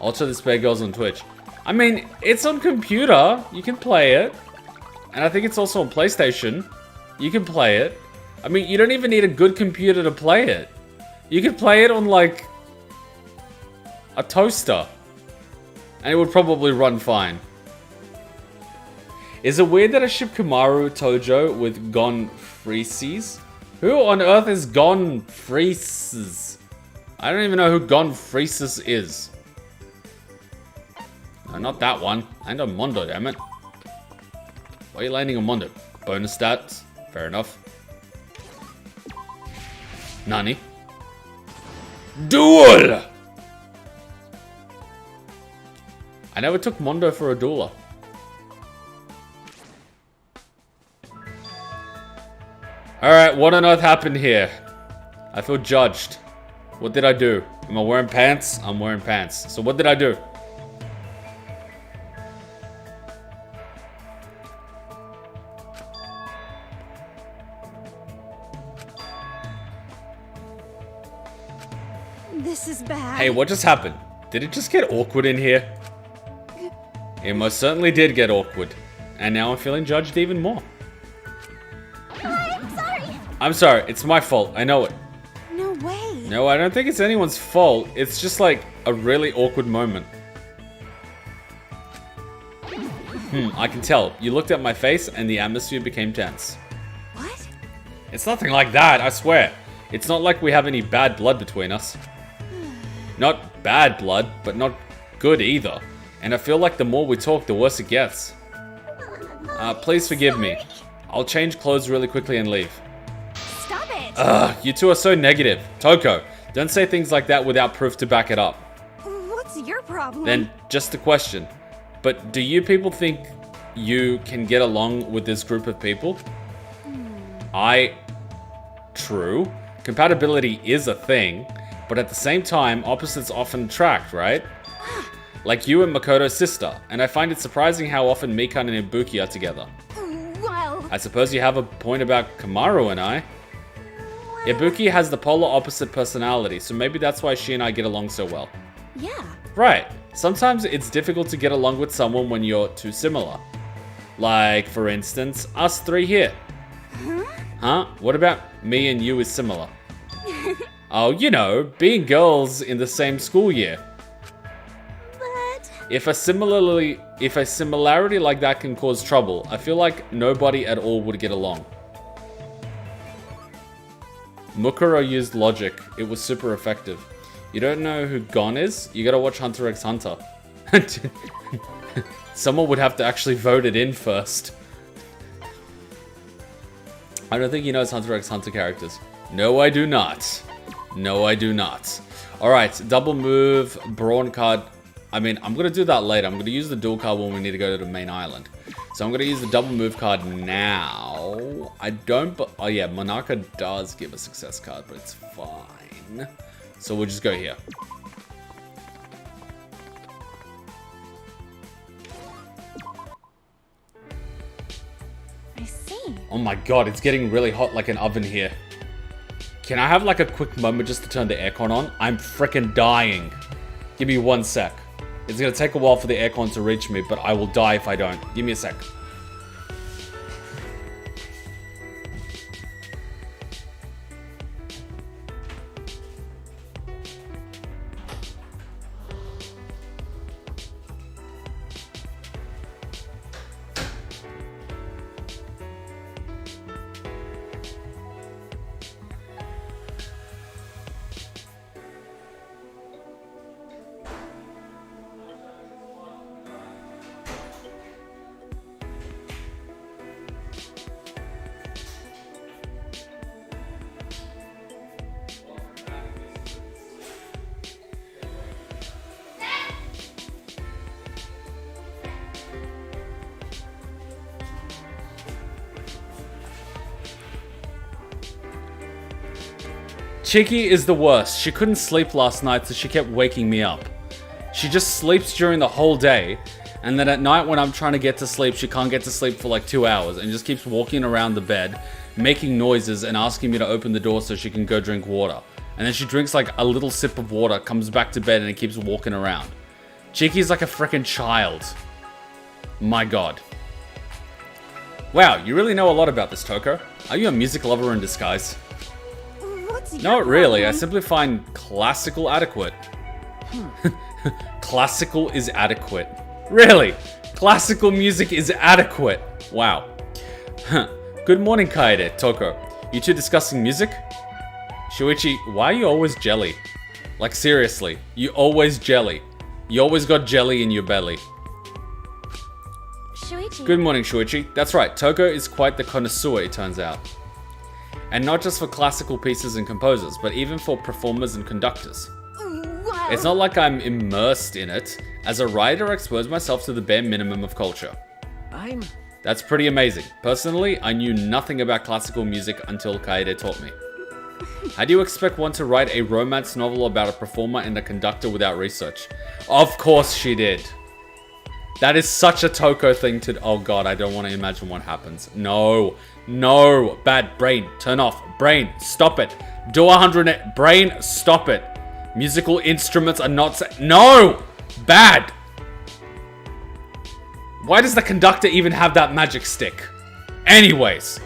Ultra Despair Girls on Twitch. I mean, it's on computer. You can play it. And I think it's also on PlayStation. You can play it. I mean, you don't even need a good computer to play it. You could play it on, like, a toaster. And it would probably run fine. Is it weird that I ship Komaru Tojo with Gon Freeses? Who on earth is Gon Freeses? I don't even know who Gon Freeses is. No, not that one. And a Mondo, damn it. Why are you landing on Mondo? Bonus stats? Fair enough. Nani? Duel! I never took Mondo for a dueler. Alright, what on earth happened here? I feel judged. What did I do? Am I wearing pants? I'm wearing pants. So what did I do? This is bad. Hey, what just happened? Did it just get awkward in here? It most certainly did get awkward. And now I'm feeling judged even more. I'm sorry. I'm sorry, it's my fault. I know it. No way. No, I don't think it's anyone's fault. It's just like a really awkward moment. I can tell. You looked at my face and the atmosphere became tense. What? It's nothing like that, I swear. It's not like we have any bad blood between us. Not bad blood, but not good either. And I feel like the more we talk, the worse it gets. Please forgive me. I'll change clothes really quickly and leave. Stop it. Ugh, you two are so negative. Toko, don't say things like that without proof to back it up. What's your problem? Then, just a question. But do you people think you can get along with this group of people? True. Compatibility is a thing, but at the same time, opposites often attract, right? Like you and Makoto's sister, and I find it surprising how often Mikan and Ibuki are together. Well, I suppose you have a point about Komaru and I. Ibuki has the polar opposite personality, so maybe that's why she and I get along so well. yeah. Right. Sometimes it's difficult to get along with someone when you're too similar. Like, for instance, us three here. Huh? What about me and you is similar? Oh, you know, being girls in the same school year. But If a similarity like that can cause trouble, I feel like nobody at all would get along. Mukuro used logic. It was super effective. You don't know who Gon is? You gotta watch Hunter x Hunter. Someone would have to actually vote it in first. I don't think he knows Hunter x Hunter characters. No, I do not. No, I do not. Alright, double move, brawn card. I mean, I'm gonna do that later. I'm gonna use the dual card when we need to go to the main island. So I'm gonna use the double move card now. I don't, but oh yeah, Monaka does give a success card, but it's fine. So we'll just go here. I see. Oh my god, it's getting really hot like an oven here. Can I have like a quick moment just to turn the aircon on? I'm freaking dying. Give me 1 sec. It's gonna take a while for the aircon to reach me, but I will die if I don't. Give me a sec. Chiki is the worst. She couldn't sleep last night, so she kept waking me up. She just sleeps during the whole day, and then at night when I'm trying to get to sleep, she can't get to sleep for like 2 hours, and just keeps walking around the bed, making noises and asking me to open the door so she can go drink water. And then she drinks like a little sip of water, comes back to bed, and it keeps walking around. Chiki's like a freaking child. My god. Wow, you really know a lot about this, Toko. Are you a music lover in disguise? What's your Not really, I problem? simply find classical adequate. Classical is adequate. Really? Classical music is adequate. Wow. Good morning, Kaede, Toko. You two discussing music? Shuichi, why are you always jelly? Like seriously, you always jelly. You always got jelly in your belly. Shuichi. Good morning, Shuichi. That's right, Toko is quite the connoisseur, it turns out. And not just for classical pieces and composers, but even for performers and conductors. Wow. It's not like I'm immersed in it. As a writer, I expose myself to the bare minimum of culture. That's pretty amazing. Personally, I knew nothing about classical music until Kaede taught me. How do you expect one to write a romance novel about a performer and a conductor without research? Of course she did. That is such a Toko thing to... Oh god, I don't want to imagine what happens. No. No. Bad. Brain. Turn off. Brain. Stop it. Do 100... Brain. Stop it. Musical instruments are not... No! Bad. Why does the conductor even have that magic stick? Anyways.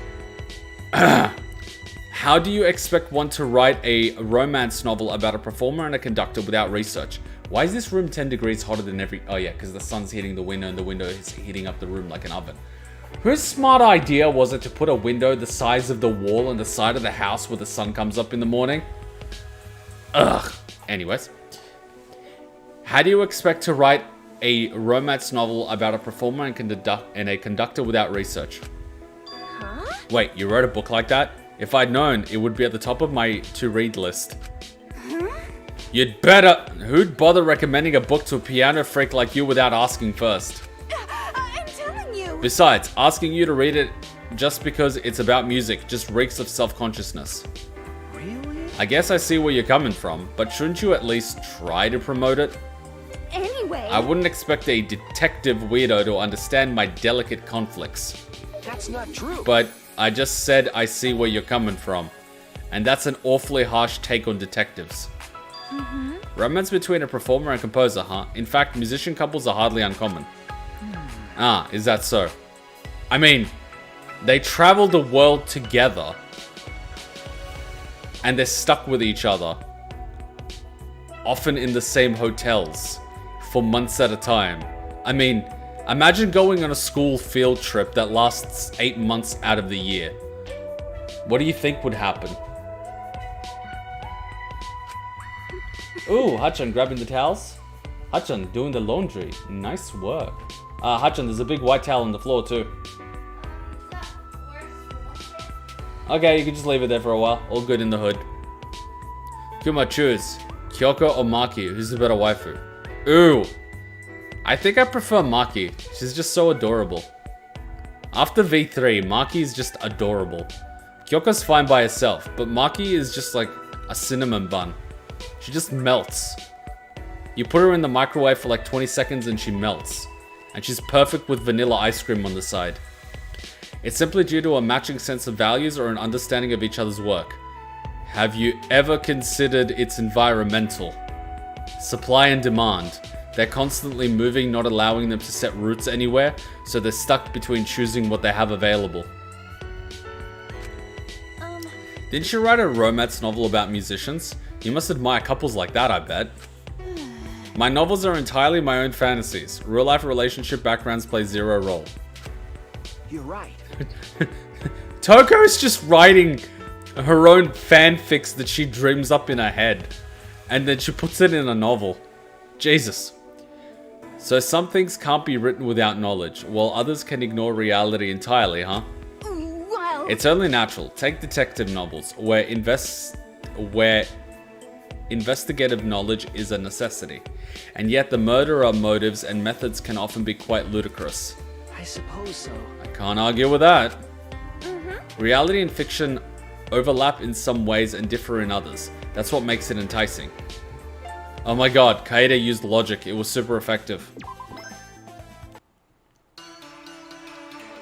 How do you expect one to write a romance novel about a performer and a conductor without research? Why is this room 10 degrees hotter than every... Oh yeah, because the sun's hitting the window and the window is heating up the room like an oven. Whose smart idea was it to put a window the size of the wall on the side of the house where the sun comes up in the morning? Ugh. Anyways. How do you expect to write a romance novel about a performer and a conductor without research? Huh? Wait, you wrote a book like that? If I'd known, it would be at the top of my to-read list. You'd better... Who'd bother recommending a book to a piano freak like you without asking first? I'm telling you. Besides, asking you to read it just because it's about music just reeks of self-consciousness. Really? I guess I see where you're coming from, but shouldn't you at least try to promote it? Anyway. I wouldn't expect a detective weirdo to understand my delicate conflicts. That's not true. But I just said I see where you're coming from. And that's an awfully harsh take on detectives. Romance between a performer and composer, huh? In fact, musician couples are hardly uncommon. Ah, is that so? I mean, they travel the world together. And they're stuck with each other. Often in the same hotels. For months at a time. I mean, imagine going on a school field trip that lasts 8 months out of the year. What do you think would happen? Ooh, Hachan grabbing the towels. Hachan doing the laundry. Nice work. Hachan, there's a big white towel on the floor too. Okay, you can just leave it there for a while. All good in the hood. Kuma, choose. Kyoko or Maki? Who's the better waifu? Ooh. I think I prefer Maki. She's just so adorable. After V3, Maki is just adorable. Kyoko's fine by herself, but Maki is just like a cinnamon bun. She just melts. You put her in the microwave for like 20 seconds and she melts. And she's perfect with vanilla ice cream on the side. It's simply due to a matching sense of values or an understanding of each other's work. Have you ever considered it's environmental? Supply and demand. They're constantly moving, not allowing them to set roots anywhere, so they're stuck between choosing what they have available. Didn't you write a romance novel about musicians? You must admire couples like that, I bet. My novels are entirely my own fantasies. Real-life relationship backgrounds play zero role. You're right. Toko is just writing her own fanfics that she dreams up in her head. And then she puts it in a novel. Jesus. So some things can't be written without knowledge, while others can ignore reality entirely, huh? Wow. It's only natural. Take detective novels, where investigative knowledge is a necessity. And yet the murderer motives and methods can often be quite ludicrous. I suppose so. I can't argue with that. Reality and fiction overlap in some ways and differ in others. That's what makes it enticing. Oh my god, Kaede used logic. It was super effective.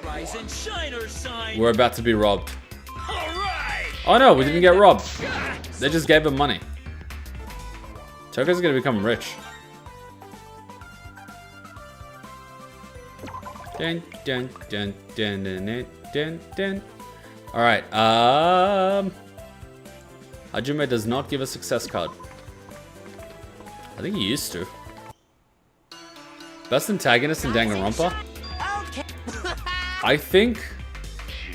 Rise and shine, or sign. We're about to be robbed. All right. Oh no, we didn't get robbed. They just gave him money. Toko's gonna become rich. Dun, dun, dun, dun, dun, dun, dun, dun. Alright, Hajime does not give a success card. I think he used to. Best antagonist in Danganronpa? Okay. I think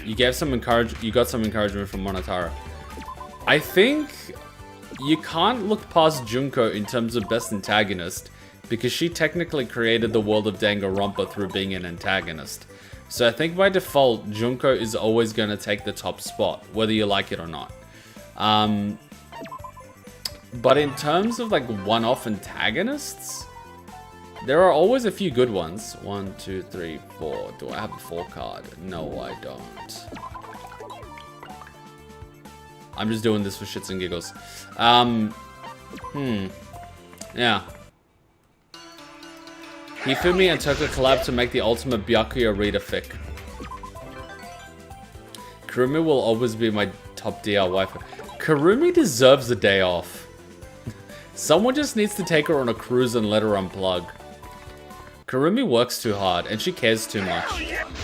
you got some encouragement from Rantaro. I think you can't look past Junko in terms of best antagonist because she technically created the world of Danganronpa through being an antagonist. So I think by default, Junko is always going to take the top spot, whether you like it or not. But in terms of like one-off antagonists, there are always a few good ones. 1, 2, 3, 4. Do I have a 4 card? No, I don't. I'm just doing this for shits and giggles. Yeah. Hifumi and Toko collab to make the ultimate Byakuya reader fic. Kirumi will always be my top DR wife. Kirumi deserves a day off. Someone just needs to take her on a cruise and let her unplug. Kirumi works too hard and she cares too much.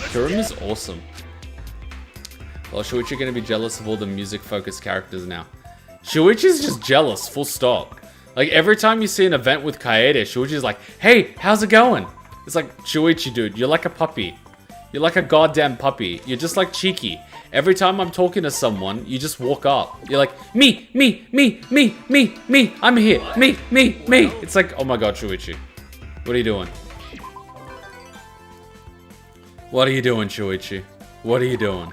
Kirumi's awesome. Well, Shuichi gonna be jealous of all the music-focused characters now. Shuichi's just jealous, full stop. Like, every time you see an event with Kaede, Shuichi's like, hey, how's it going? It's like, Shuichi, dude, you're like a puppy. You're like a goddamn puppy. You're just like Cheeky. Every time I'm talking to someone, you just walk up. You're like, me, I'm here, me. It's like, oh my god, Shuichi. What are you doing? What are you doing, Shuichi? What are you doing?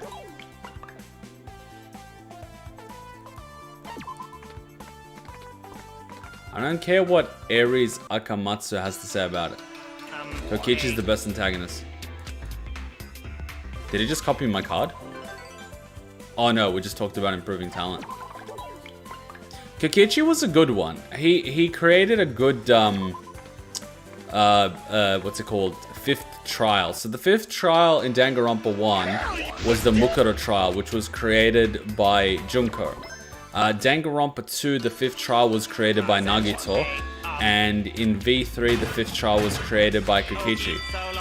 I don't care what Aries Akamatsu has to say about it. Kokichi's the best antagonist. Did he just copy my card? Oh no, we just talked about improving talent. Kokichi was a good one. He created a good what's it called? Fifth trial. So the fifth trial in Danganronpa 1 was the Mukuro trial, which was created by Junko. Danganronpa 2, the fifth trial was created by Nagito, and in V3, the fifth trial was created by Kokichi.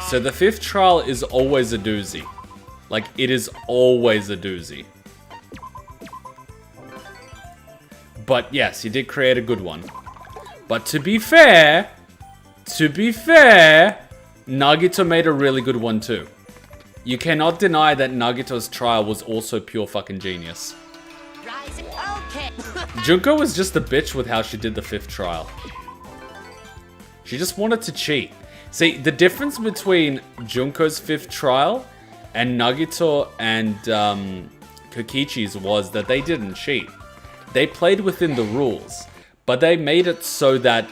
So the fifth trial is always a doozy. Like, it is always a doozy. But yes, he did create a good one. But to be fair, Nagito made a really good one too. You cannot deny that Nagito's trial was also pure fucking genius. Okay. Junko was just a bitch with how she did the fifth trial. She just wanted to cheat. See, the difference between Junko's fifth trial and Nagito and Kokichi's was that they didn't cheat. They played within the rules, but they made it so that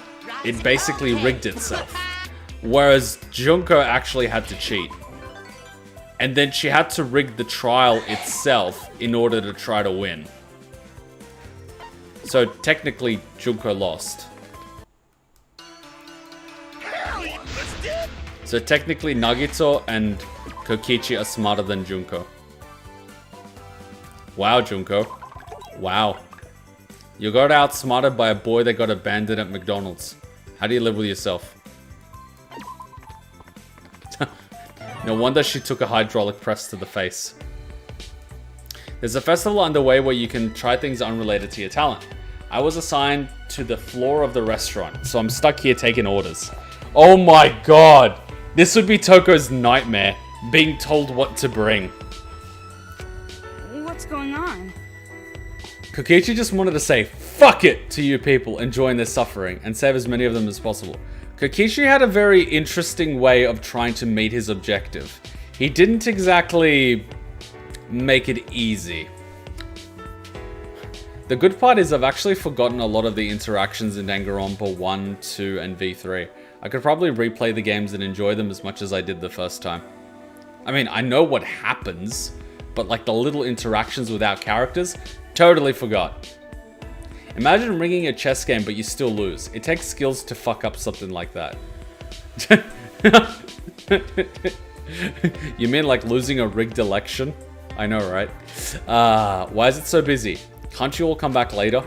it basically rigged itself. Whereas Junko actually had to cheat. And then she had to rig the trial itself in order to try to win. So technically, Junko lost. So technically, Nagito and Kokichi are smarter than Junko. Wow, Junko. Wow. You got outsmarted by a boy that got abandoned at McDonald's. How do you live with yourself? No wonder she took a hydraulic press to the face. There's a festival underway where you can try things unrelated to your talent. I was assigned to the floor of the restaurant, so I'm stuck here taking orders. Oh my god! This would be Toko's nightmare, being told what to bring. What's going on? Kokichi just wanted to say, fuck it to you people enjoying their suffering, and save as many of them as possible. Kokichi had a very interesting way of trying to meet his objective. He didn't exactly make it easy. The good part is I've actually forgotten a lot of the interactions in Danganronpa 1, 2, and V3. I could probably replay the games and enjoy them as much as I did the first time. I mean, I know what happens, but like the little interactions without characters, totally forgot. Imagine ringing a chess game, but you still lose. It takes skills to fuck up something like that. You mean like losing a rigged election? I know, right? Why is it so busy? Can't you all come back later?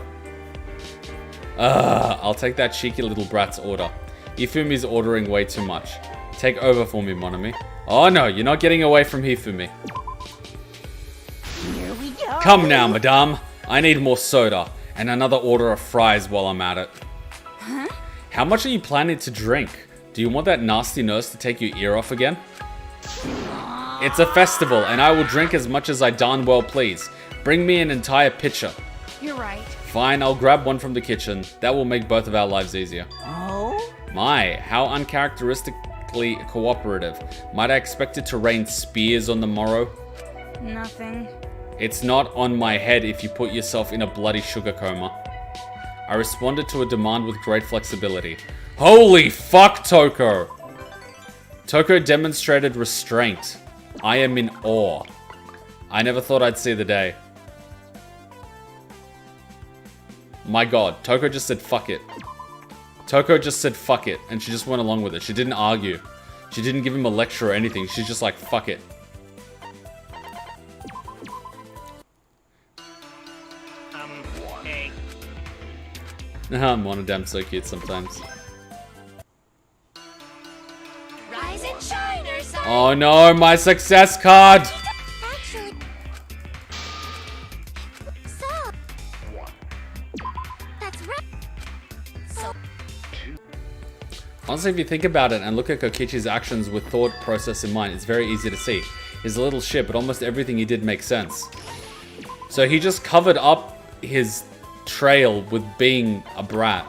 I'll take that cheeky little brat's order. Hifumi's ordering way too much. Take over for me, mon ami. Oh no, you're not getting away from Hifumi. Here we go. Come now, madame. I need more soda. And another order of fries while I'm at it. Huh? How much are you planning to drink? Do you want that nasty nurse to take your ear off again? It's a festival, and I will drink as much as I darn well please. Bring me an entire pitcher. You're right. Fine, I'll grab one from the kitchen. That will make both of our lives easier. Oh? My, how uncharacteristically cooperative. Might I expect it to rain spears on the morrow? Nothing. It's not on my head if you put yourself in a bloody sugar coma. I responded to a demand with great flexibility. Holy fuck, Toko! Toko demonstrated restraint. I am in awe. I never thought I'd see the day. My god, Toko just said fuck it. Toko just said fuck it, and she just went along with it. She didn't argue. She didn't give him a lecture or anything. She's just like, fuck it. Monodam's so cute sometimes. Rise and shine, or something. Oh no, my success card! Actually, so that's right. So Honestly, if you think about it and look at Kokichi's actions with thought process in mind, it's very easy to see. He's a little shit, but almost everything he did makes sense. So he just covered up his trail with being a brat.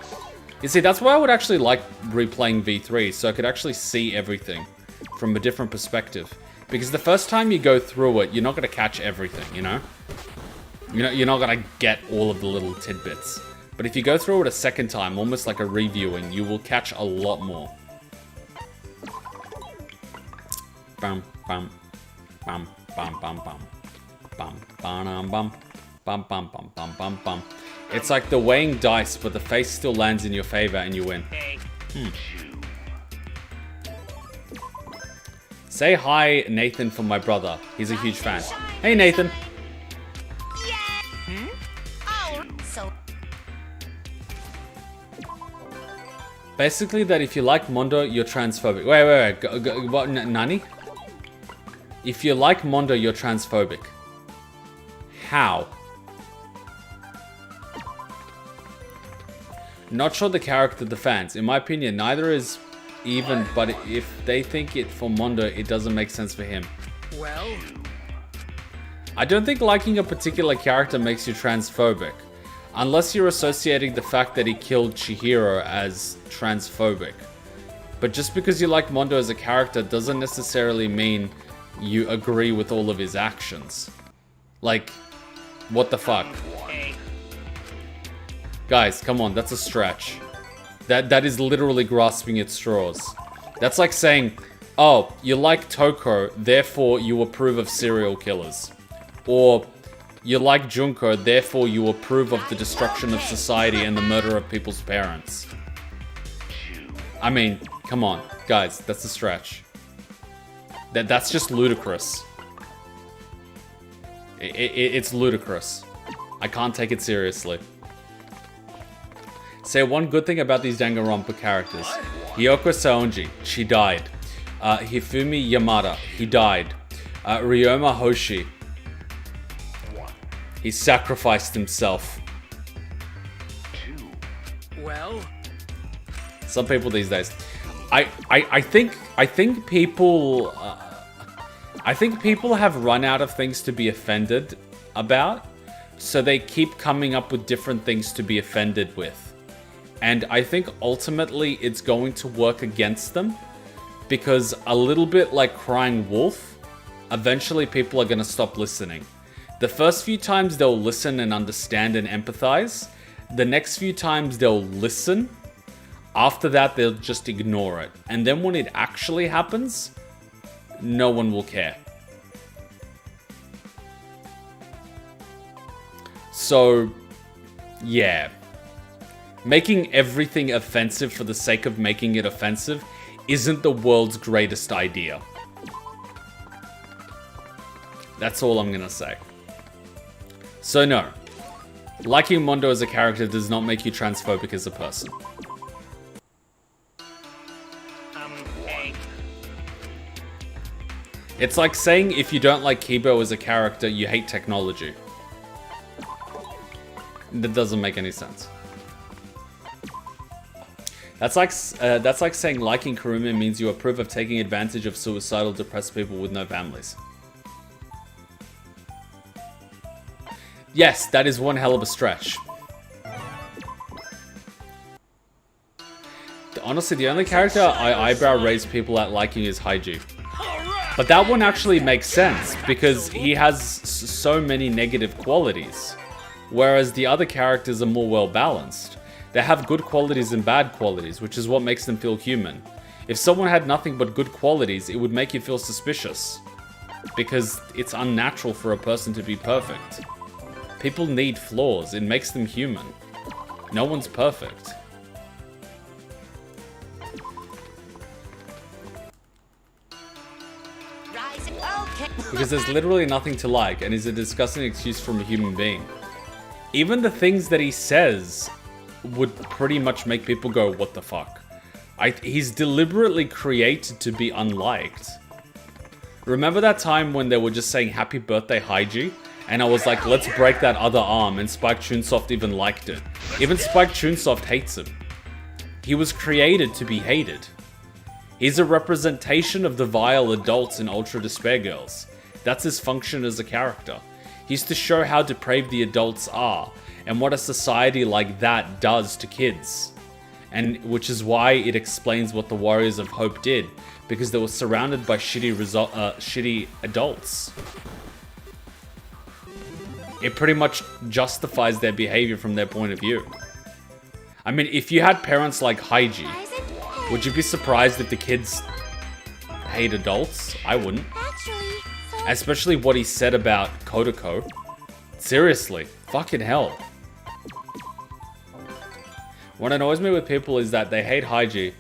You see, that's why I would actually like replaying V3, so I could actually see everything from a different perspective. Because the first time you go through it, you're not going to catch everything, you know? You're not going to get all of the little tidbits. But if you go through it a second time, almost like a reviewing, you will catch a lot more. Bum, bum, bum, bum, bum, bum. Bum, bum, bum, bum, bum, bum, bum, bum, bum. It's like the weighing dice, but the face still lands in your favor and you win. Say hi, Nathan, from my brother. He's a huge fan. Hey, Nathan. yeah. Oh, so Basically that if you like Mondo, you're transphobic. Wait. What? Nani? If you like Mondo, you're transphobic. How? Not sure the character, the fans. In my opinion, neither is even, but if they think it for Mondo, it doesn't make sense for him. Well, I don't think liking a particular character makes you transphobic. Unless you're associating the fact that he killed Chihiro as transphobic. But just because you like Mondo as a character doesn't necessarily mean you agree with all of his actions. Like, what the fuck? Guys, come on, that's a stretch. That is literally grasping at straws. That's like saying, oh, you like Toko, therefore you approve of serial killers. Or, you like Junko, therefore you approve of the destruction of society and the murder of people's parents. I mean, come on, guys, that's a stretch. That's just ludicrous. It's ludicrous. I can't take it seriously. Say one good thing about these Danganronpa characters. Hyoko Saonji, she died. Hifumi Yamada, he died. Ryoma Hoshi, he sacrificed himself. well, Some people these days. I think people I think people have run out of things to be offended about, so they keep coming up with different things to be offended with. And I think ultimately it's going to work against them, because a little bit like crying wolf, eventually people are going to stop listening. The first few times they'll listen and understand and empathize. The next few times they'll listen. After that, they'll just ignore it. And then when it actually happens, no one will care. So, yeah. Making everything offensive for the sake of making it offensive isn't the world's greatest idea. That's all I'm gonna say. So no. Liking Mondo as a character does not make you transphobic as a person. It's like saying if you don't like Kibo as a character, you hate technology. That doesn't make any sense. That's like saying liking Kirumi means you approve of taking advantage of suicidal, depressed people with no families. Yes, that is one hell of a stretch. Honestly, the only character I eyebrow raise people at liking is Haiji. But that one actually makes sense, because he has so many negative qualities. Whereas the other characters are more well balanced. They have good qualities and bad qualities, which is what makes them feel human. If someone had nothing but good qualities, it would make you feel suspicious. Because it's unnatural for a person to be perfect. People need flaws, it makes them human. No one's perfect. Because there's literally nothing to like, and is a disgusting excuse from a human being. Even the things that he says would pretty much make people go, what the fuck? He's deliberately created to be unliked. Remember that time when they were just saying happy birthday Haiji? And I was like, let's break that other arm, and Spike Chunsoft even liked it. Even Spike Chunsoft hates him. He was created to be hated. He's a representation of the vile adults in Ultra Despair Girls. That's his function as a character. He's to show how depraved the adults are, and what a society like that does to kids. And which is why it explains what the Warriors of Hope did, because they were surrounded by shitty adults. It pretty much justifies their behavior from their point of view. I mean, if you had parents like Haiji, would you be surprised if the kids hate adults? I wouldn't. Especially what he said about Kodako. Seriously, fucking hell. What annoys me with people is that they hate Haiji.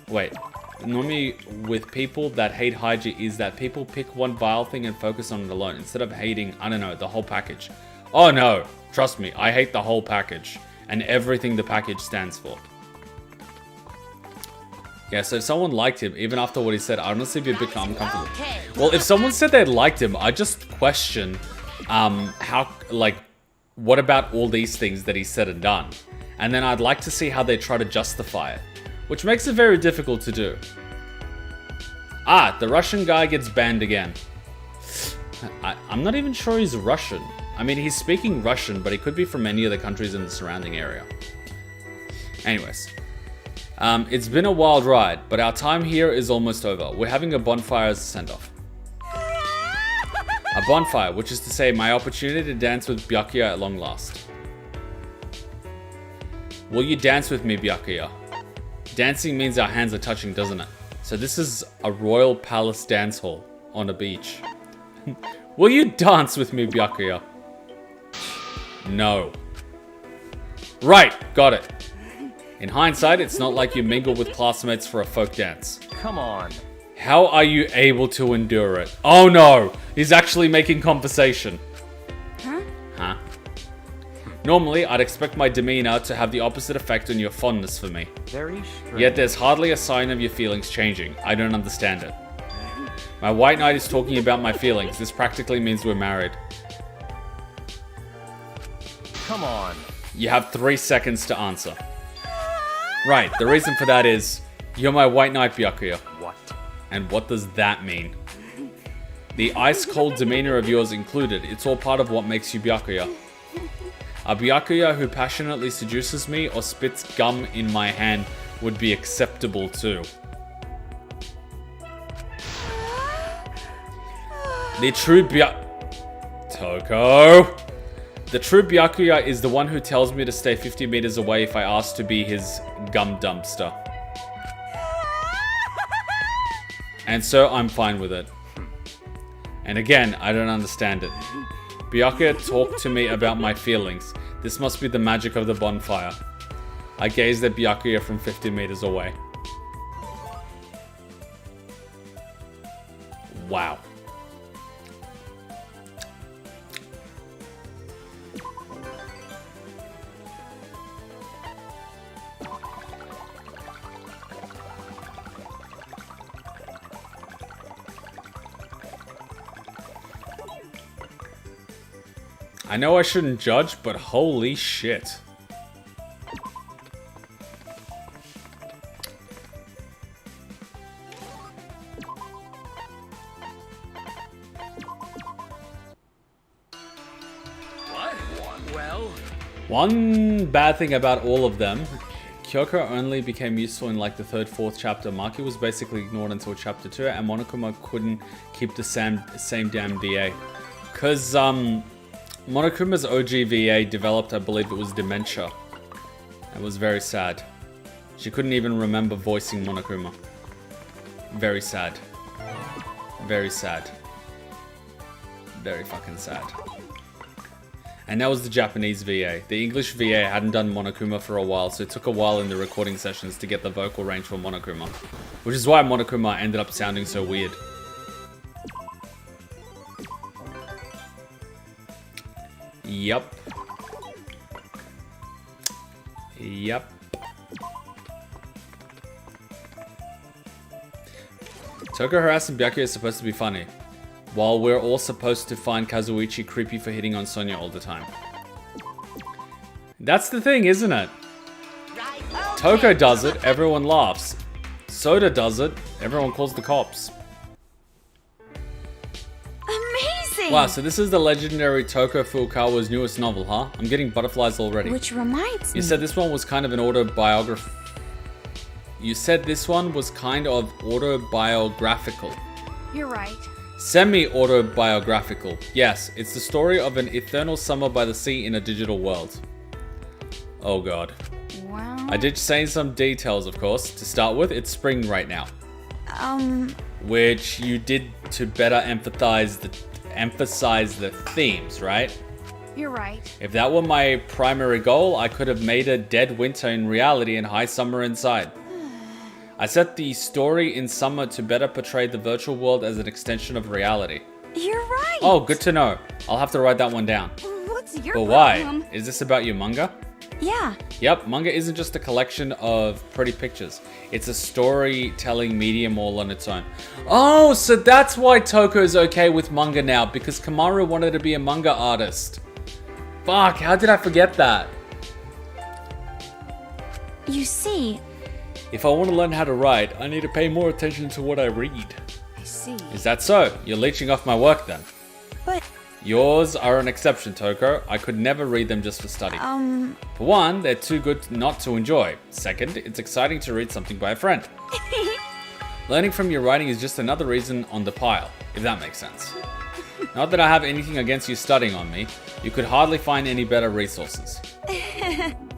Wait, normally with people that hate Haiji is that people pick one vile thing and focus on it alone instead of hating, I don't know, the whole package. Oh no, trust me, I hate the whole package and everything the package stands for. Yeah, so if someone liked him, even after what he said, I'd honestly be a bit uncomfortable. Well, if someone said they liked him, I just question, what about all these things that he said and done? And then I'd like to see how they try to justify it, which makes it very difficult to do. Ah, the Russian guy gets banned again. I'm not even sure he's Russian. I mean, he's speaking Russian, but he could be from any of the countries in the surrounding area. Anyways. It's been a wild ride, but our time here is almost over. We're having a bonfire as a send-off. A bonfire, which is to say my opportunity to dance with Byakuya at long last. Will you dance with me, Byakuya? Dancing means our hands are touching, doesn't it? So this is a royal palace dance hall on a beach. Will you dance with me, Byakuya? No. Right, got it. In hindsight, it's not like you mingle with classmates for a folk dance. Come on. How are you able to endure it? Oh no! He's actually making conversation. Huh? Normally, I'd expect my demeanor to have the opposite effect on your fondness for me. Very strange. Yet there's hardly a sign of your feelings changing. I don't understand it. My white knight is talking about my feelings. This practically means we're married. Come on. You have 3 seconds to answer. Right, the reason for that is, you're my white knight, Byakuya. What? And what does that mean? The ice-cold demeanor of yours included, it's all part of what makes you Byakuya. A Byakuya who passionately seduces me or spits gum in my hand would be acceptable too. The true Toko! The true Byakuya is the one who tells me to stay 50 meters away if I ask to be his gum dumpster. And so I'm fine with it. And again, I don't understand it. Byakuya talked to me about my feelings. This must be the magic of the bonfire. I gazed at Byakuya from 50 meters away. Wow. I know I shouldn't judge, but holy shit. What? Well, One bad thing about all of them, Kyoko only became useful in like the 3rd, 4th chapter. Maki was basically ignored until chapter 2, and Monokuma couldn't keep the same damn VA. Cause Monokuma's OG VA developed, I believe it was dementia. It was very sad. She couldn't even remember voicing Monokuma. Very sad. Very sad. Very fucking sad. And that was the Japanese VA. The English VA hadn't done Monokuma for a while, so it took a while in the recording sessions to get the vocal range for Monokuma. Which is why Monokuma ended up sounding so weird. Yup. Yup. Toko harassing Byakuya is supposed to be funny, while we're all supposed to find Kazuichi creepy for hitting on Sonya all the time. That's the thing, isn't it? Right. Toko does it, everyone laughs. Soda does it, everyone calls the cops. Amazing! Wow, so this is the legendary Toko Furukawa's newest novel, huh? I'm getting butterflies already. Which reminds me. You said this one was kind of an autobiography. You said this one was kind of autobiographical. You're right. Semi-autobiographical. Yes, it's the story of an eternal summer by the sea in a digital world. Oh god. Well. I did say some details, of course. To start with, it's spring right now. Which you did to better emphasize the themes, right? You're right. If that were my primary goal, I could have made a dead winter in reality and high summer inside. I set the story in summer to better portray the virtual world as an extension of reality. You're right. Oh, good to know. I'll have to write that one down. What's your But problem? why? Is this about your manga? Yeah. Yep, manga isn't just a collection of pretty pictures. It's a storytelling medium all on its own. Oh, so that's why Toko's okay with manga now, because Komaru wanted to be a manga artist. Fuck, how did I forget that? You see. If I want to learn how to write, I need to pay more attention to what I read. I see. Is that so? You're leeching off my work then? But, Yours are an exception, Toko. I could never read them just for study. For one, they're too good not to enjoy. Second, it's exciting to read something by a friend. Learning from your writing is just another reason on the pile, if that makes sense. Not that I have anything against you studying on me. You could hardly find any better resources.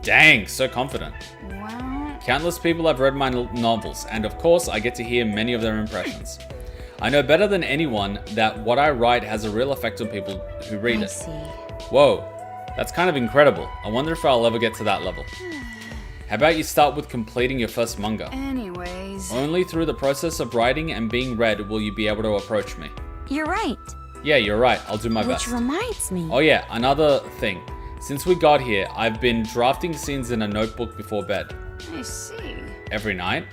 Dang, so confident. well. Countless people have read my novels, and of course, I get to hear many of their impressions. I know better than anyone that what I write has a real effect on people who read I it. see. Whoa, that's kind of incredible. I wonder if I'll ever get to that level. How about you start with completing your first manga? Anyways. Only through the process of writing and being read will you be able to approach me. You're right. Yeah, you're right. I'll do my best. Which reminds me. Oh yeah, another thing. Since we got here, I've been drafting scenes in a notebook before bed. I see. Every night?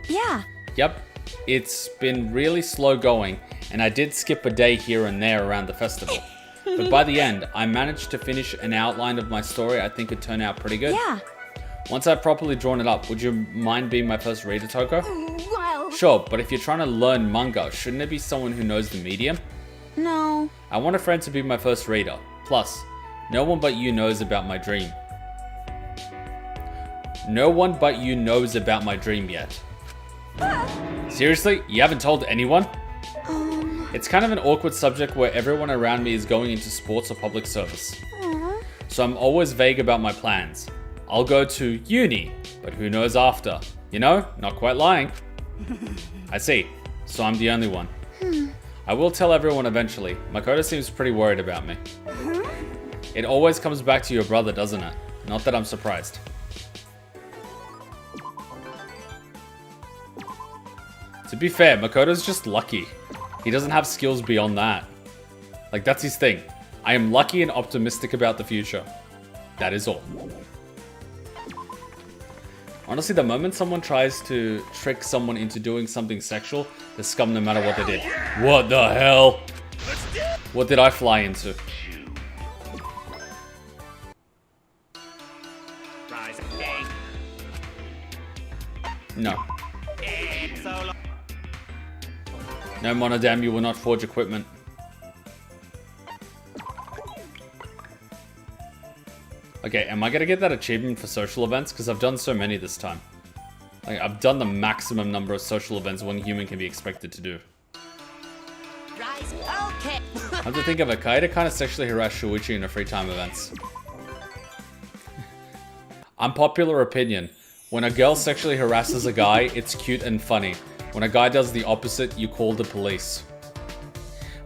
Yeah. Yep. It's been really slow going, and I did skip a day here and there around the festival. But by the end, I managed to finish an outline of my story I think would turn out pretty good. Yeah. Once I've properly drawn it up, would you mind being my first reader, Toko? Well. Sure, but if you're trying to learn manga, shouldn't it be someone who knows the medium? No. I want a friend to be my first reader. Plus, no one but you knows about my dream. No one but you knows about my dream yet. Seriously? You haven't told anyone? It's kind of an awkward subject where everyone around me is going into sports or public service. So I'm always vague about my plans. I'll go to uni, but who knows after? You know, not quite lying. I see. So I'm the only one. I will tell everyone eventually. Makoto seems pretty worried about me. It always comes back to your brother, doesn't it? Not that I'm surprised. To be fair, Makoto's just lucky. He doesn't have skills beyond that. Like, that's his thing. I am lucky and optimistic about the future. That is all. Honestly, the moment someone tries to trick someone into doing something sexual, they're scum no matter what they did. What the hell? What did I fly into? No. No, Monodam, you will not forge equipment. Okay, am I gonna get that achievement for social events? Because I've done so many this time. Like, I've done the maximum number of social events one human can be expected to do. Okay. I have to think of it. Kaede kind of sexually harassed Shuichi in her free time events. Unpopular opinion. When a girl sexually harasses a guy, it's cute and funny. When a guy does the opposite, you call the police.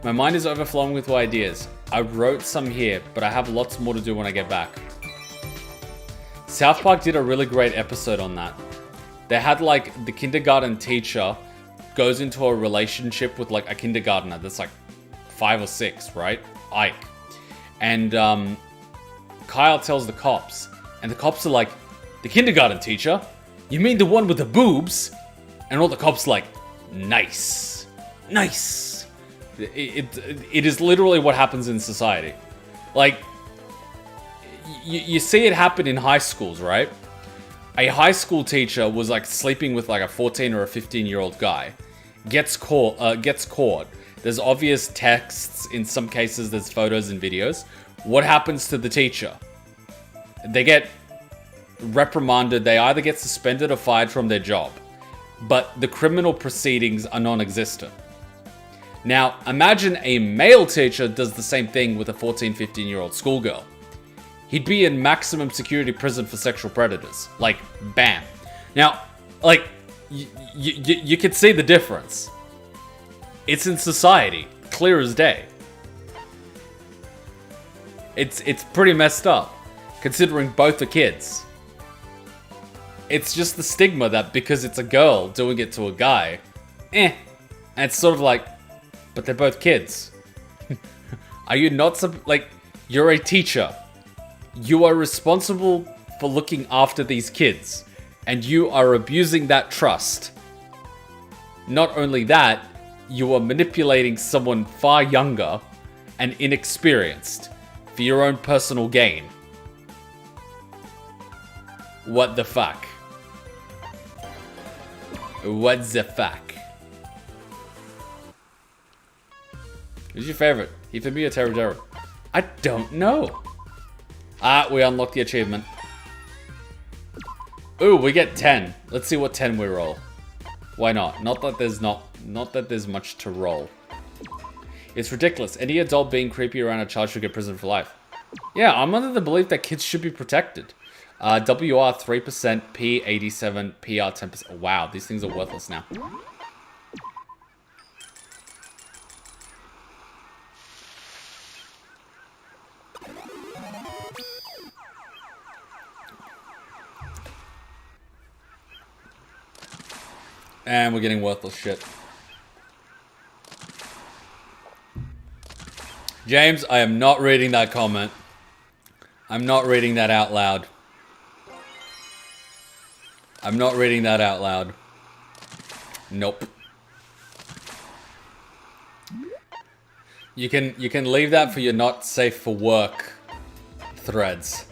My mind is overflowing with ideas. I wrote some here, but I have lots more to do when I get back. South Park did a really great episode on that. They had, like, the kindergarten teacher goes into a relationship with, like, a kindergartner that's, like, 5 or 6, right? Ike. And, Kyle tells the cops. And the cops are like, the kindergarten teacher? You mean the one with the boobs? And all the cops are like, nice. Nice. It is literally what happens in society. Like, you see it happen in high schools, right? A high school teacher was like sleeping with like a 14 or a 15-year-old guy. Gets caught. There's obvious texts. In some cases, there's photos and videos. What happens to the teacher? They get reprimanded. They either get suspended or fired from their job. But the criminal proceedings are non-existent. Now, imagine a male teacher does the same thing with a 14, 15-year-old schoolgirl. He'd be in maximum security prison for sexual predators. Like, bam. Now, like, you can see the difference. It's in society, clear as day. It's pretty messed up, considering both are kids. It's just the stigma that because it's a girl doing it to a guy, and it's sort of like, but they're both kids. Are you not like, you're a teacher. You are responsible for looking after these kids, and you are abusing that trust. Not only that, you are manipulating someone far younger and inexperienced for your own personal gain. What the fuck? What the fuck? Who's your favorite? Hifumi or Terodoro? I don't know. Ah, we unlocked the achievement. Ooh, we get 10. Let's see what 10 we roll. Why not? Not that there's much to roll. It's ridiculous. Any adult being creepy around a child should get prison for life. Yeah, I'm under the belief that kids should be protected. WR 3%, P 87, PR 10%. Wow, these things are worthless now. And we're getting worthless shit. James, I am not reading that comment. I'm not reading that out loud. I'm not reading that out loud. Nope. You can leave that for your not safe for work threads.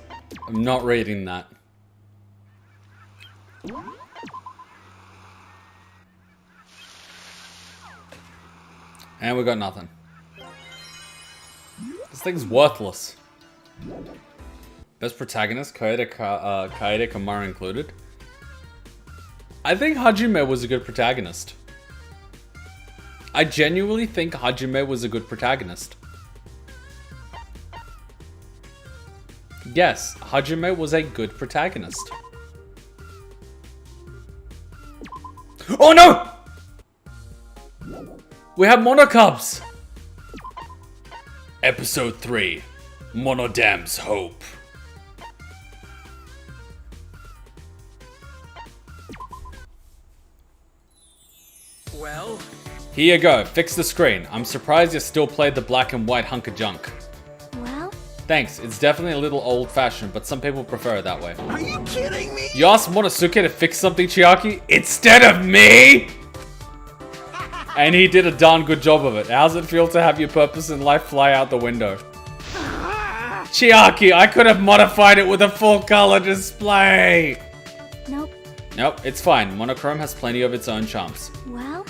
I'm not reading that. And we got nothing. This thing's worthless. Best protagonist, Kaede, Komaru included. I think Hajime was a good protagonist. I genuinely think Hajime was a good protagonist. Yes, Hajime was a good protagonist. Oh no! We have Monocubs! Episode 3. Monodam's Hope. Well, Here you go, fix the screen. I'm surprised you still played the black and white hunk of junk. Well, Thanks, it's definitely a little old-fashioned, but some people prefer it that way. Are you kidding me? You asked Monosuke to fix something, Chiaki, instead of me?! And he did a darn good job of it. How's it feel to have your purpose in life fly out the window? Chiaki, I could have modified it with a full-color display! nope. Nope, it's fine. Monochrome has plenty of its own charms. Well,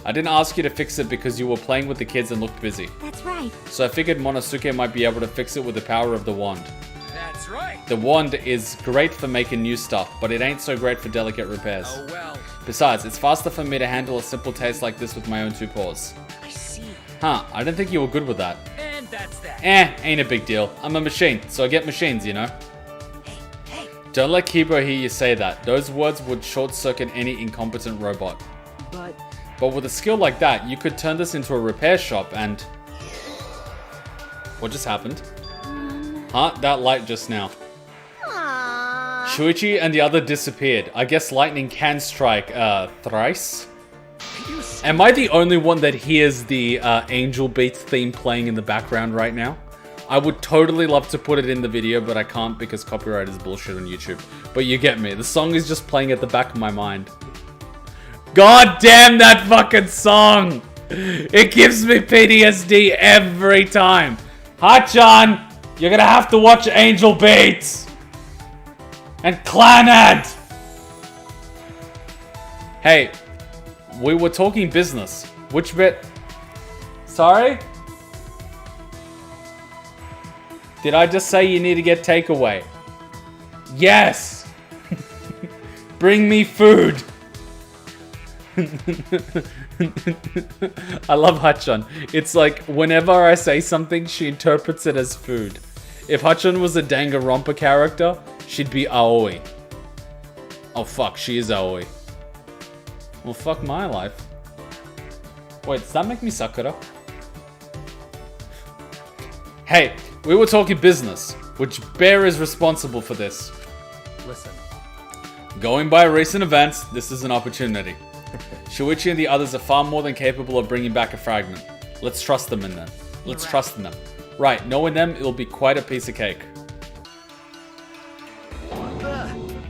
I didn't ask you to fix it because you were playing with the kids and looked busy. that's right. So I figured Monosuke might be able to fix it with the power of the wand. that's right. The wand is great for making new stuff, but it ain't so great for delicate repairs. Oh well. Besides, it's faster for me to handle a simple taste like this with my own 2 paws. I see. Huh, I didn't think you were good with that. And that's that. Ain't a big deal. I'm a machine, so I get machines, you know? Hey. Don't let Kibo hear you say that. Those words would short-circuit any incompetent robot. But with a skill like that, you could turn this into a repair shop and... What just happened? Huh? That light just now. Aww. Shuichi and the other disappeared. I guess lightning can strike, thrice? Am I the only one that hears the Angel Beats theme playing in the background right now? I would totally love to put it in the video, but I can't because copyright is bullshit on YouTube. But you get me. The song is just playing at the back of my mind. God damn that fucking song! It gives me PTSD every time. Hachan, you're gonna have to watch Angel Beats! And Clanad! Hey, we were talking business. Which bit? Sorry? Did I just say you need to get takeaway? Yes! Bring me food! I love Hachan. It's like, whenever I say something, she interprets it as food. If Hachan was a Danganronpa character, she'd be Aoi. Oh fuck, she is Aoi. Well, fuck my life. Wait, does that make me Sakura? Hey, we were talking business. Which bear is responsible for this? Listen. Going by recent events, this is an opportunity. Shuichi and the others are far more than capable of bringing back a fragment. Let's trust them in them. Let's trust in them. Right, knowing them, it'll be quite a piece of cake.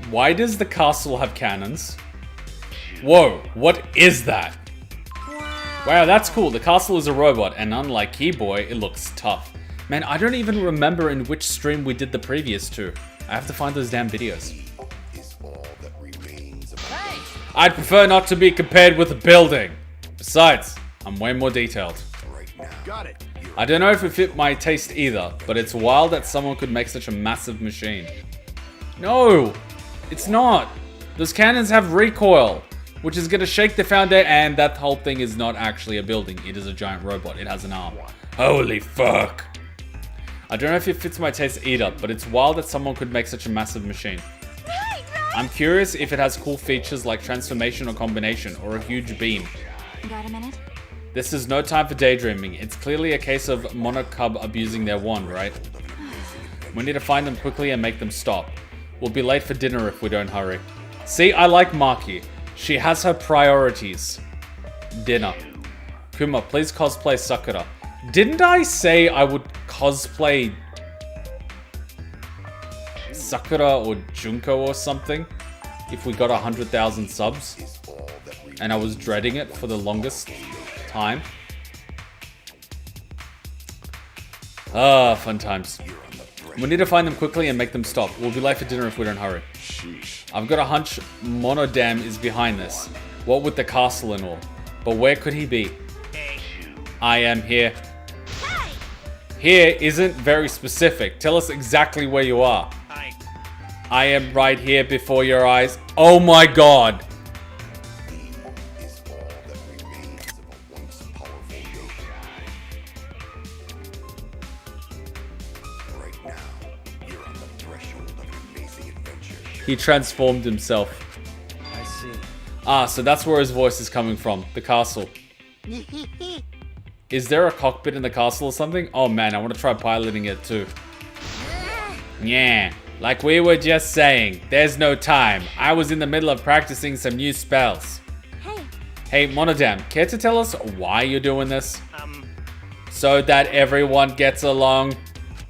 Why does the castle have cannons? Whoa, what is that? Wow, that's cool. The castle is a robot, and unlike Keyboy, it looks tough. Man, I don't even remember in which stream we did the previous two. I have to find those damn videos. I'd prefer not to be compared with a building. Besides, I'm way more detailed. Got it. I don't know if it fit my taste either, but it's wild that someone could make such a massive machine. No, it's not. Those cannons have recoil, which is gonna shake the foundation, and that whole thing is not actually a building. It is a giant robot. It has an arm. Holy fuck. I don't know if it fits my taste either, but it's wild that someone could make such a massive machine. I'm curious if it has cool features like transformation or combination, or a huge beam. Got a minute? This is no time for daydreaming. It's clearly a case of Monocub abusing their wand, right? We need to find them quickly and make them stop. We'll be late for dinner if we don't hurry. See, I like Maki. She has her priorities. Dinner. Kuma, please cosplay Sakura. Didn't I say I would cosplay Sakura or Junko or something if we got 100,000 subs? And I was dreading it for the longest time. Ah, fun times. We need to find them quickly and make them stop. We'll be late for dinner if we don't hurry. I've got a hunch Monodam is behind this. What with the castle and all. But where could he be? I am here. Here isn't very specific. Tell us exactly where you are. I am right here before your eyes. Oh my god. He transformed himself. I see. Ah, so that's where his voice is coming from. The castle. Is there a cockpit in the castle or something? Oh man, I want to try piloting it too. Yeah, like we were just saying, there's no time. I was in the middle of practicing some new spells. Hey, Monodam, care to tell us why you're doing this? So that everyone gets along?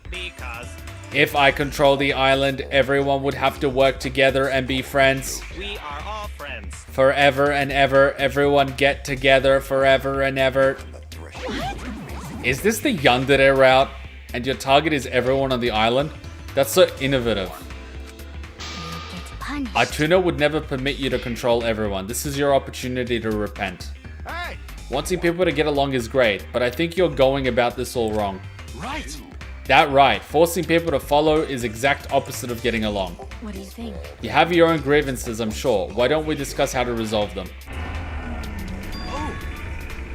Because If I control the island, everyone would have to work together and be friends. we are all friends. Forever and ever, everyone get together forever and ever. Is this the yandere route? And your target is everyone on the island? That's so innovative. Artuna would never permit you to control everyone. This is your opportunity to repent. Hey! Wanting people to get along is great, but I think you're going about this all wrong. Right! That right, forcing people to follow is exact opposite of getting along. What do you think? You have your own grievances, I'm sure. Why don't we discuss how to resolve them?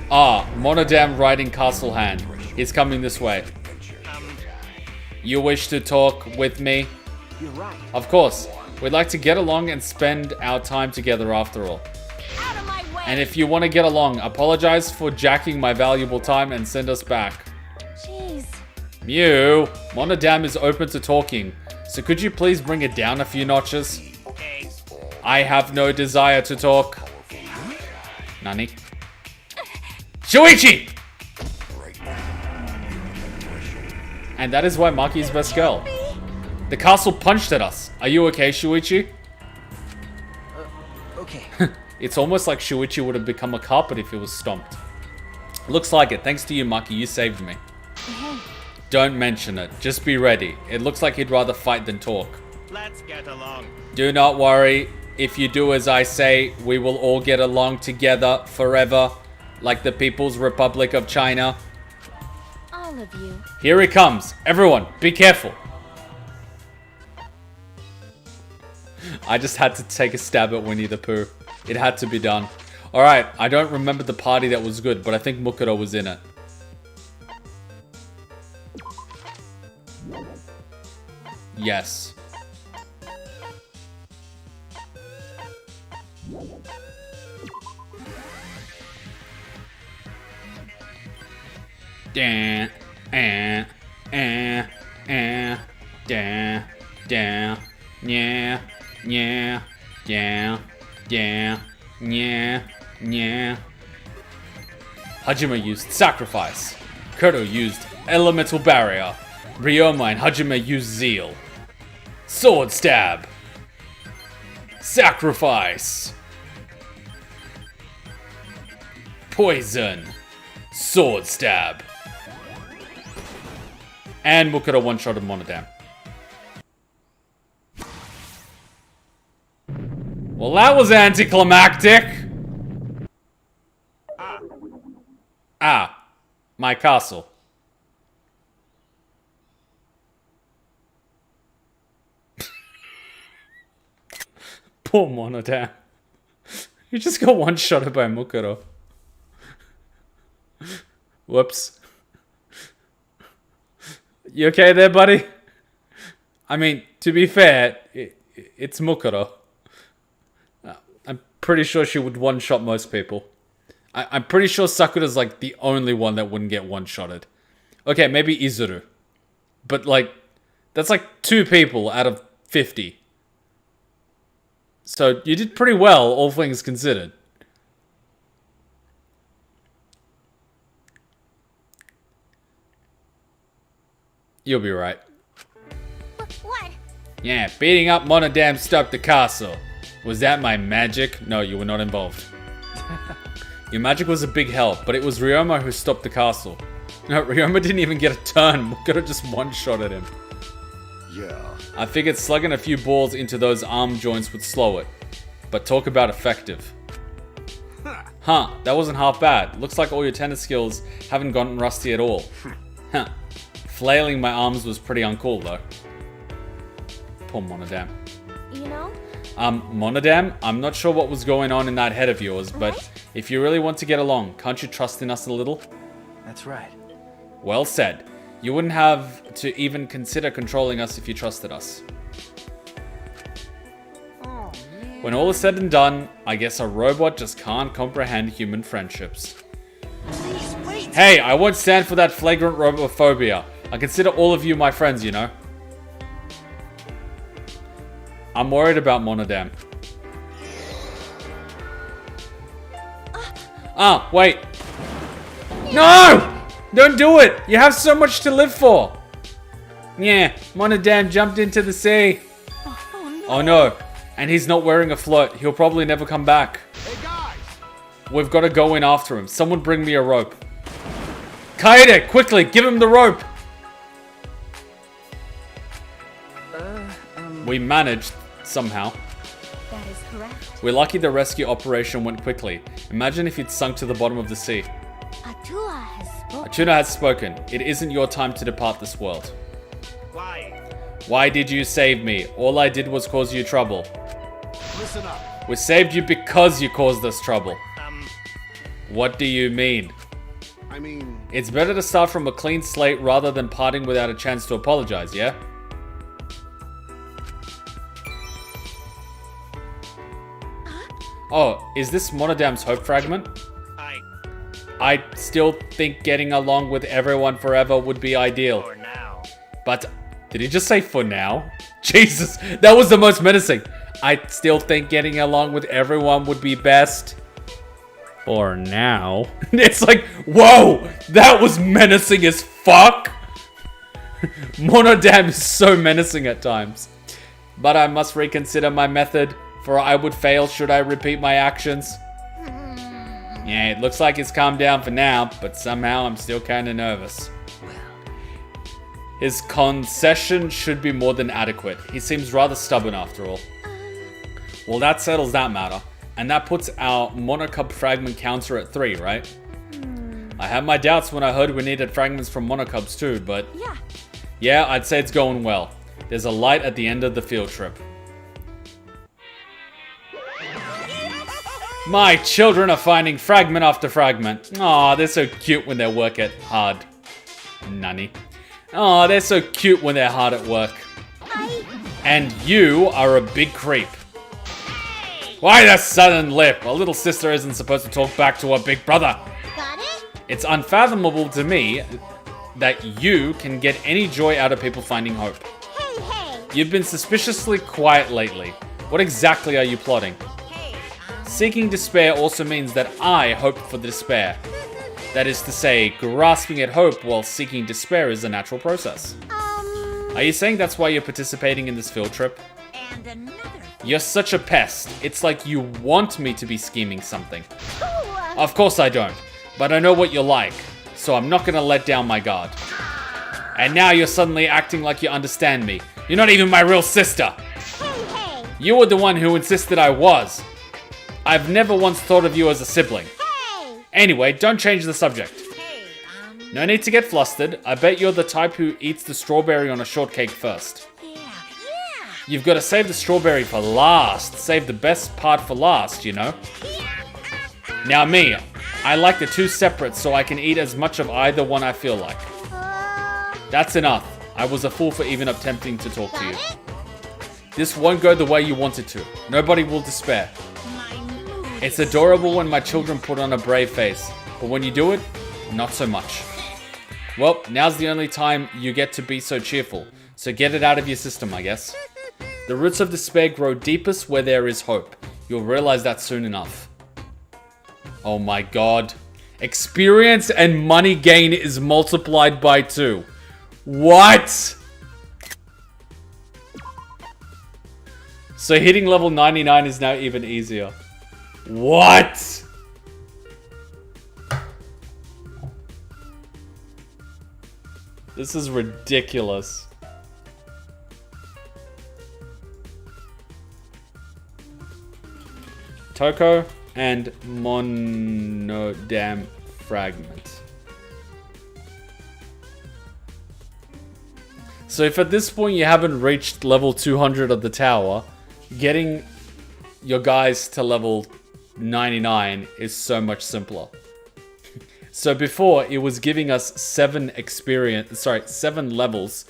Ah, Monodam riding Castle Hand. He's coming this way. You wish to talk with me? You're right. Of course. We'd like to get along and spend our time together after all. Out of my way! And if you want to get along, apologize for jacking my valuable time and send us back. Jeez. Mew, Monodam is open to talking, so could you please bring it down a few notches? Okay. I have no desire to talk. Nani? Shuichi! And that is why Maki is best girl. The castle punched at us. Are you okay, Shuichi? Okay. It's almost like Shuichi would have become a carpet if it was stomped. Looks like it. Thanks to you, Maki. You saved me. Don't mention it. Just be ready. It looks like he'd rather fight than talk. Let's get along. Do not worry. If you do as I say, we will all get along together forever, like the People's Republic of China. All of you. Here he comes. Everyone, be careful. I just had to take a stab at Winnie the Pooh. It had to be done. Alright, I don't remember the party that was good, but I think Mukuro was in it. Yes. Da, da, da, yeah, yeah, yeah, yeah, yeah, yeah. Hajime used sacrifice. Koto used elemental barrier. Ryoma and Hajime used zeal. Sword stab. Sacrifice. Poison. Sword stab. And Mukuro one-shotted Monodam. Well, that was anticlimactic. Ah, my castle. Poor Monodam. You just got one-shotted by Mukuro. Whoops. You okay there, buddy? I mean, to be fair, it's Mukuro. I'm pretty sure she would one-shot most people. I'm pretty sure Sakura's like the only one that wouldn't get one-shotted. Okay, maybe Izuru. But like, that's like 2 people out of 50. So you did pretty well, all things considered. You'll be right. What? Yeah, beating up Monodam stopped the castle. Was that my magic? No, you were not involved. Your magic was a big help, but it was Ryoma who stopped the castle. No, Ryoma didn't even get a turn. We could have just one-shotted him. Yeah. I figured slugging a few balls into those arm joints would slow it. But talk about effective. Huh, that wasn't half bad. Looks like all your tennis skills haven't gotten rusty at all. Huh. Flailing my arms was pretty uncool though. Poor Monodam. You know? Monodam, I'm not sure what was going on in that head of yours, but if you really want to get along, can't you trust in us a little? That's right. Well said. You wouldn't have to even consider controlling us if you trusted us. Oh, man. When all is said and done, I guess a robot just can't comprehend human friendships. Hey, I won't stand for that flagrant robophobia. I consider all of you my friends, you know. I'm worried about Monodam. Ah, wait. No! Don't do it! You have so much to live for! Yeah, Monodam jumped into the sea. Oh no. And he's not wearing a float. He'll probably never come back. Hey guys! We've got to go in after him. Someone bring me a rope. Kaede, quickly, give him the rope! We managed, somehow. That is correct. We're lucky the rescue operation went quickly. Imagine if you'd sunk to the bottom of the sea. Atua has spoken. Atuna has spoken. It isn't your time to depart this world. Why? Why did you save me? All I did was cause you trouble. Listen up. We saved you because you caused us trouble. What do you mean? I mean, It's better to start from a clean slate rather than parting without a chance to apologize, yeah? Oh, is this Monodam's hope fragment? I still think getting along with everyone forever would be ideal. For now. But, did he just say for now? Jesus, that was the most menacing. I still think getting along with everyone would be best. For now. It's like, whoa, that was menacing as fuck. Monodam is so menacing at times. But I must reconsider my method, for I would fail should I repeat my actions. Yeah, it looks like it's calmed down for now, but somehow I'm still kinda nervous. His concession should be more than adequate. He seems rather stubborn after all. Well, that settles that matter. And that puts our monocub fragment counter at 3, right? I had my doubts when I heard we needed fragments from monocubs too, but... Yeah, I'd say it's going well. There's a light at the end of the field trip. My children are finding fragment after fragment. Aw, they're so cute when they work at hard. Nunny. Aw, they're so cute when they're hard at work. And you are a big creep. Why the sudden lip? A little sister isn't supposed to talk back to her big brother. Got it? It's unfathomable to me that you can get any joy out of people finding hope. Hey. You've been suspiciously quiet lately. What exactly are you plotting? Seeking despair also means that I hope for the despair. That is to say, grasping at hope while seeking despair is a natural process. Are you saying that's why you're participating in this field trip? And another. You're such a pest. It's like you want me to be scheming something. Of course I don't, but I know what you're like, so I'm not gonna let down my guard. And now you're suddenly acting like you understand me. You're not even my real sister. Hey. You were the one who insisted I was. I've never once thought of you as a sibling. Hey. Anyway, don't change the subject. No need to get flustered. I bet you're the type who eats the strawberry on a shortcake first. Yeah. You've got to save the strawberry for last. Save the best part for last, you know? Now me, I like the two separate so I can eat as much of either one I feel like. That's enough. I was a fool for even attempting to talk to you. This won't go the way you want it to. Nobody will despair. It's adorable when my children put on a brave face, but when you do it, not so much. Well, now's the only time you get to be so cheerful, so get it out of your system, I guess. The roots of despair grow deepest where there is hope. You'll realize that soon enough. Oh my god. Experience and money gain is multiplied by 2. What? So hitting level 99 is now even easier. What? This is ridiculous. Toko and Monodam fragment. So if at this point you haven't reached level 200 of the tower, getting your guys to level 99 is so much simpler. So before, it was giving us 7 levels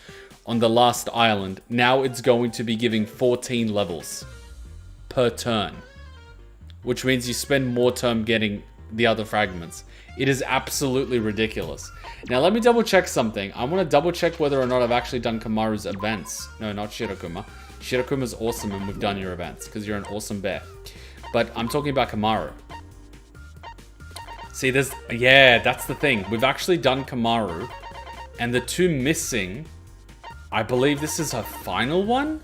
on the last island. Now it's going to be giving 14 levels per turn. Which means you spend more time getting the other fragments. It is absolutely ridiculous. Now let me double check something. I want to double check whether or not I've actually done Komaru's events. No, not Shirokuma. Shirokuma's awesome and we've done your events because you're an awesome bear. But I'm talking about Komaru. See, yeah, that's the thing. We've actually done Komaru, and the two missing, I believe this is her final one,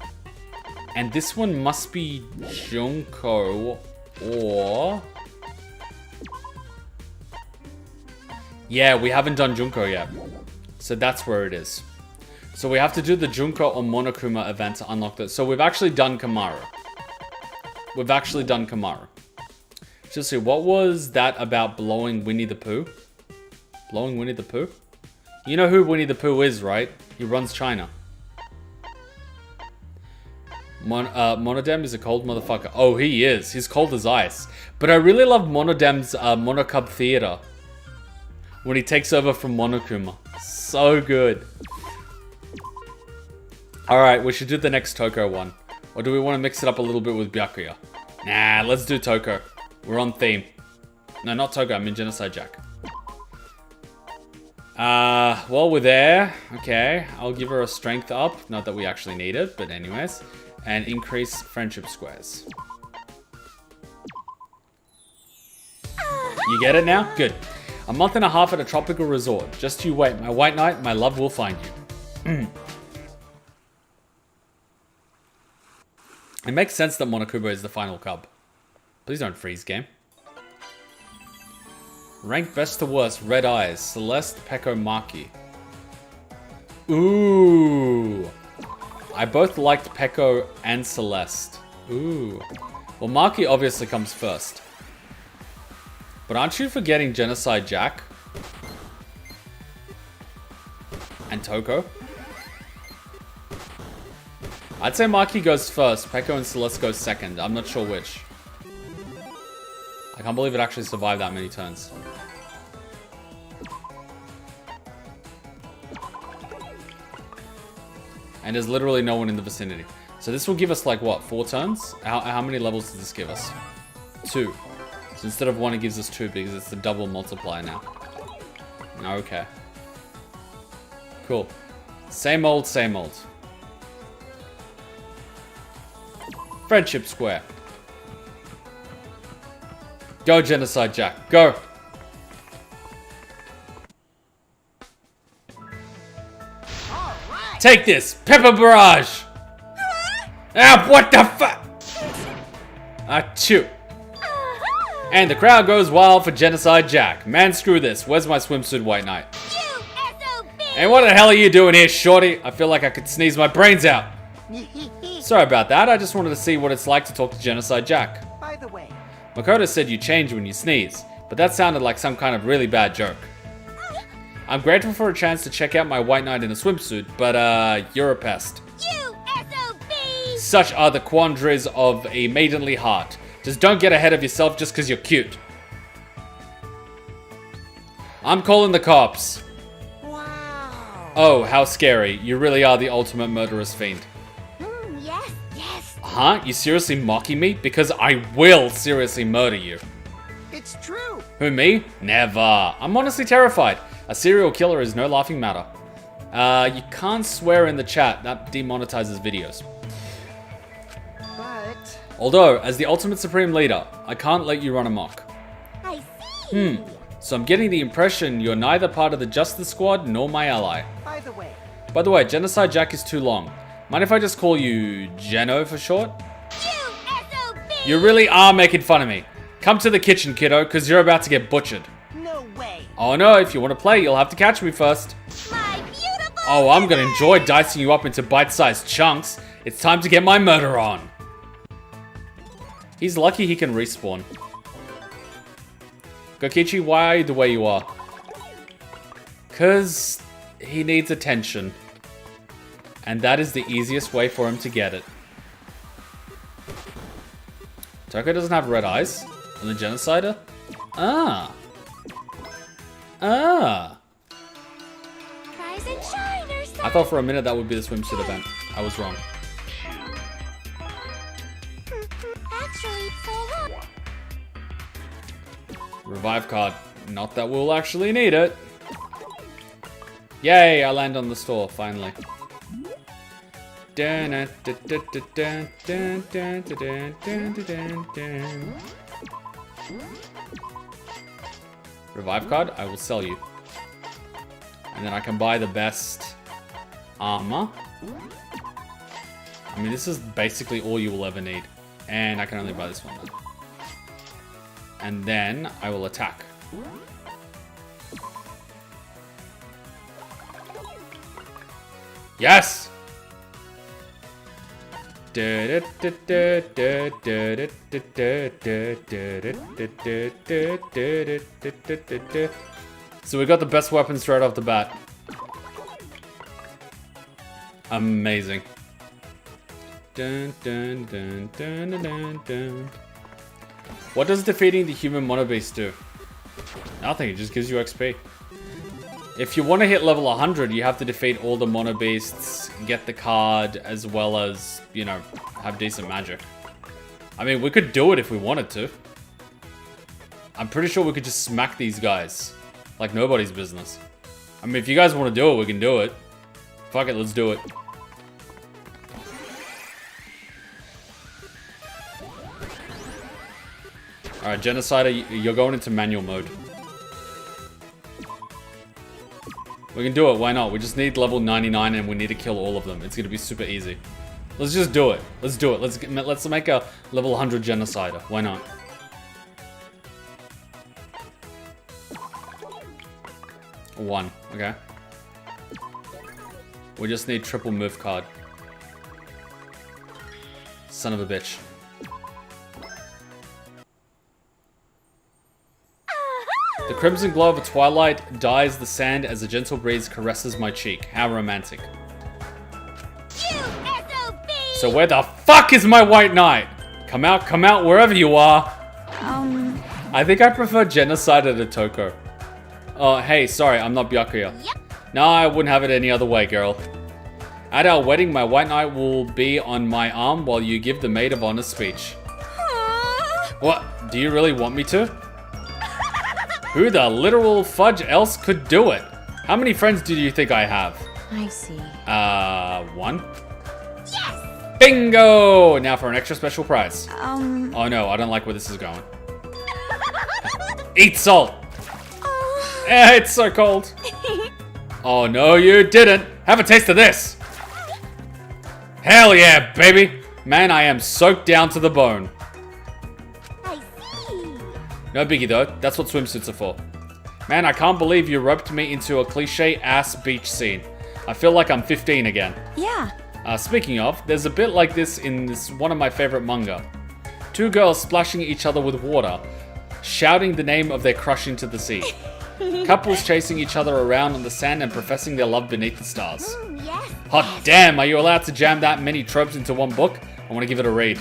and this one must be Junko or... Yeah, we haven't done Junko yet, so that's where it is. So we have to do the Junko or Monokuma event to unlock this. So we've actually done Komaru. We've actually done Komaru. Just see, what was that about blowing Winnie the Pooh? Blowing Winnie the Pooh? You know who Winnie the Pooh is, right? He runs China. Monodem is a cold motherfucker. Oh, he is. He's cold as ice. But I really love Monodem's Monocub Theater. When he takes over from Monokuma. So good. Alright, we should do the next Toko one. Or do we want to mix it up a little bit with Byakuya? Nah, let's do Toko. We're on theme. No, not Toko, I mean Genocide Jack. Well, we're there. Okay, I'll give her a strength up. Not that we actually need it, but anyways. And increase friendship squares. You get it now? Good. A month and a half at a tropical resort. Just you wait. My white knight, my love will find you. It makes sense that Monokuma is the final cub. Please don't freeze, game. Rank best to worst. Red Eyes. Celeste, Peko, Maki. Ooh. I both liked Peko and Celeste. Ooh. Well, Maki obviously comes first. But aren't you forgetting Genocide Jack? And Toko? I'd say Maki goes first. Peko and Celeste go second. I'm not sure which. I can't believe it actually survived that many turns. And there's literally no one in the vicinity. So this will give us like what, 4 turns? How many levels does this give us? 2. So instead of 1 it gives us 2 because it's the double multiplier now. Okay. Cool. Same old, same old. Friendship square. Go, Genocide Jack. Go. Right. Take this. Pepper Barrage. Ah, what the fuck? Achoo. And the crowd goes wild for Genocide Jack. Man, screw this. Where's my swimsuit, White Knight? You SOB! And what the hell are you doing here, shorty? I feel like I could sneeze my brains out. Sorry about that. I just wanted to see what it's like to talk to Genocide Jack. By the way, Makoto said you change when you sneeze, but that sounded like some kind of really bad joke. I'm grateful for a chance to check out my White Knight in a swimsuit, but you're a pest. You SOB! Such are the quandaries of a maidenly heart. Just don't get ahead of yourself just because you're cute. I'm calling the cops. wow. Oh, how scary. You really are the ultimate murderous fiend. Yes, yes. Huh? You seriously mocking me? Because I will seriously murder you. It's true. Who, me? Never. I'm honestly terrified. A serial killer is no laughing matter. You can't swear in the chat. That demonetizes videos. But Although, as the ultimate supreme leader, I can't let you run amok. I see. So I'm getting the impression you're neither part of the Justice Squad nor my ally. by the way, Genocide Jack is too long. Mind if I just call you Geno for short? You SOB! You really are making fun of me. Come to the kitchen, kiddo, because you're about to get butchered. no way. Oh no, if you want to play, you'll have to catch me first. My beautiful Oh, I'm gonna women! enjoy dicing you up into bite-sized chunks. It's time to get my murder on. He's lucky he can respawn. Gokichi, why are you the way you are? 'Cause he needs attention. And that is the easiest way for him to get it. Toko doesn't have red eyes. And the Genocider? Ah. Ah. Rise and shine, or I thought for a minute that would be the swimsuit event. I was wrong. Actually, full up. Revive card. Not that we'll actually need it. Yay, I land on the store, finally. Revive card, I will sell you. And then I can buy the best armor. I mean, this is basically all you will ever need. And I can only buy this one then. And then I will attack. Yes! So we got the best weapon straight off the bat. Amazing. What does defeating the human monobeast do? Nothing, it just gives you XP. If you want to hit level 100, you have to defeat all the monobeasts, get the card, as well as, you know, have decent magic. I mean, we could do it if we wanted to. I'm pretty sure we could just smack these guys. Like nobody's business. I mean, if you guys want to do it, we can do it. Fuck it, let's do it. Alright, Genocide, you're going into manual mode. We can do it, why not? We just need level 99 and we need to kill all of them. It's gonna be super easy. Let's just do it. Let's do it. Let's make a level 100 Genocider. Why not? One, okay. We just need triple move card. Son of a bitch. The crimson glow of a twilight dyes the sand as a gentle breeze caresses my cheek. How romantic. You SOB! So where the fuck is my white knight? Come out wherever you are. I think I prefer Genocide to Toko. Oh, hey, sorry, I'm not Byakuya. Yep. No, I wouldn't have it any other way, girl. At our wedding, my white knight will be on my arm while you give the maid of honor speech. What? Do you really want me to? Who the literal fudge else could do it? How many friends do you think I have? I see. One? Yes! Bingo! Now for an extra special prize. Oh no, I don't like where this is going. Eat salt! It's so cold. Oh no, you didn't. Have a taste of this. Hell yeah, baby. Man, I am soaked down to the bone. I see. No biggie though, that's what swimsuits are for. Man, I can't believe you roped me into a cliche-ass beach scene. I feel like I'm 15 again. yeah. Speaking of, there's a bit like this in one of my favorite manga. Two girls splashing each other with water, shouting the name of their crush into the sea. Couples chasing each other around on the sand and professing their love beneath the stars. Yes. Hot damn, are you allowed to jam that many tropes into one book? I want to give it a read.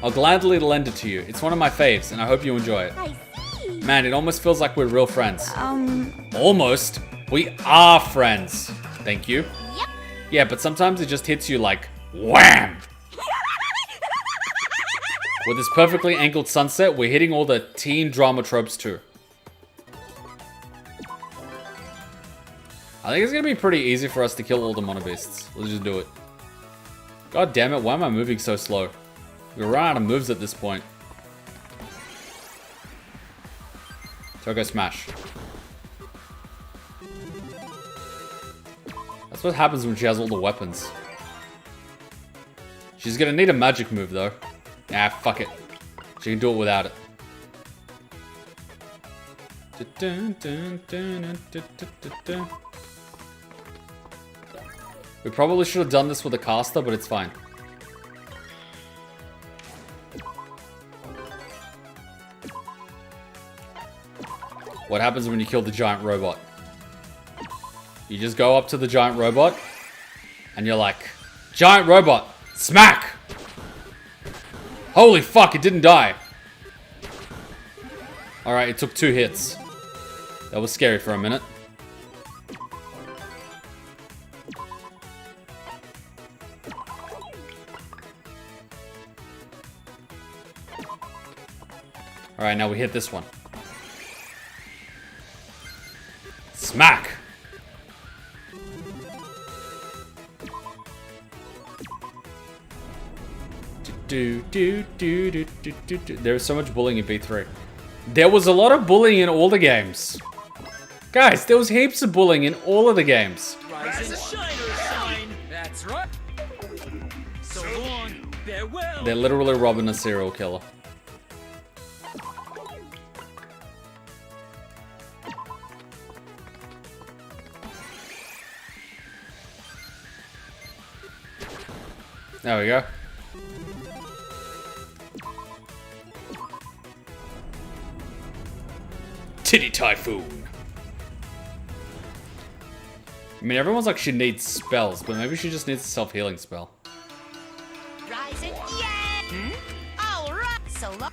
I'll gladly lend it to you. It's one of my faves, and I hope you enjoy it. I see. Man, it almost feels like we're real friends. Almost. We are friends. Thank you. Yep. Yeah, but sometimes it just hits you like, wham! With this perfectly angled sunset, we're hitting all the teen drama tropes too. I think it's gonna be pretty easy for us to kill all the monobeasts. Let's just do it. God damn it, why am I moving so slow? We're running out of moves at this point. Toko smash. That's what happens when she has all the weapons. She's gonna need a magic move though. Ah, fuck it. She can do it without it. We probably should have done this with a caster, but it's fine. What happens when you kill the giant robot? You just go up to the giant robot, and you're like, giant robot, smack! Holy fuck, it didn't die. Alright, it took 2 hits. That was scary for a minute. Alright, now we hit this one. Smack! There was so much bullying in B3. There was a lot of bullying in all the games. Guys, there was heaps of bullying in all of the games. Rise and shiner sign. That's right. So long, farewell. They're literally robbing a serial killer. There we go. Titty Typhoon. I mean, everyone's like she needs spells, but maybe she just needs a self-healing spell. Rise and yeah. All right. So long.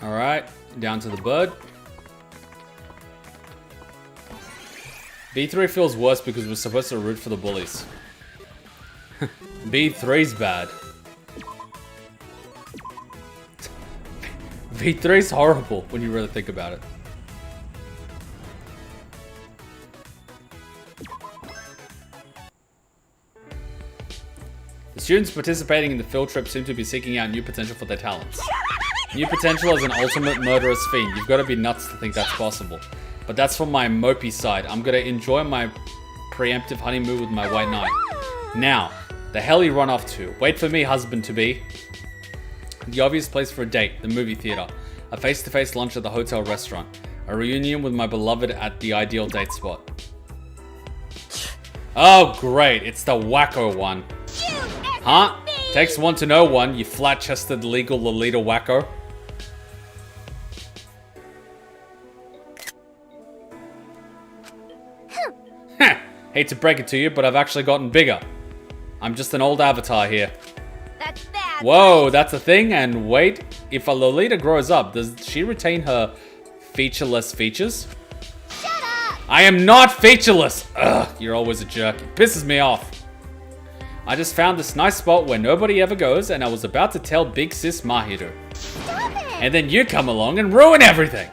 All right, down to the bird. B3 feels worse because we're supposed to root for the bullies. B3's bad. B3's horrible when you really think about it. The students participating in the field trip seem to be seeking out new potential for their talents. New potential as an ultimate murderous fiend. You've got to be nuts to think that's possible. But that's from my mopey side. I'm gonna enjoy my preemptive honeymoon with my white knight. Now, the hell you run off to? Wait for me, husband-to-be. The obvious place for a date, the movie theater. A face-to-face lunch at the hotel restaurant. A reunion with my beloved at the ideal date spot. Oh, great. It's the wacko one. Huh? Takes one to know one, you flat-chested legal Lolita wacko. Hate to break it to you, but I've actually gotten bigger. I'm just an old avatar here. That's bad. Whoa, that's a thing? And wait, if a Lolita grows up, does she retain her featureless features? Shut up. I am not featureless! Ugh, you're always a jerk. It pisses me off. I just found this nice spot where nobody ever goes, and I was about to tell Big Sis Mahiru. Stop it. And then you come along and ruin everything!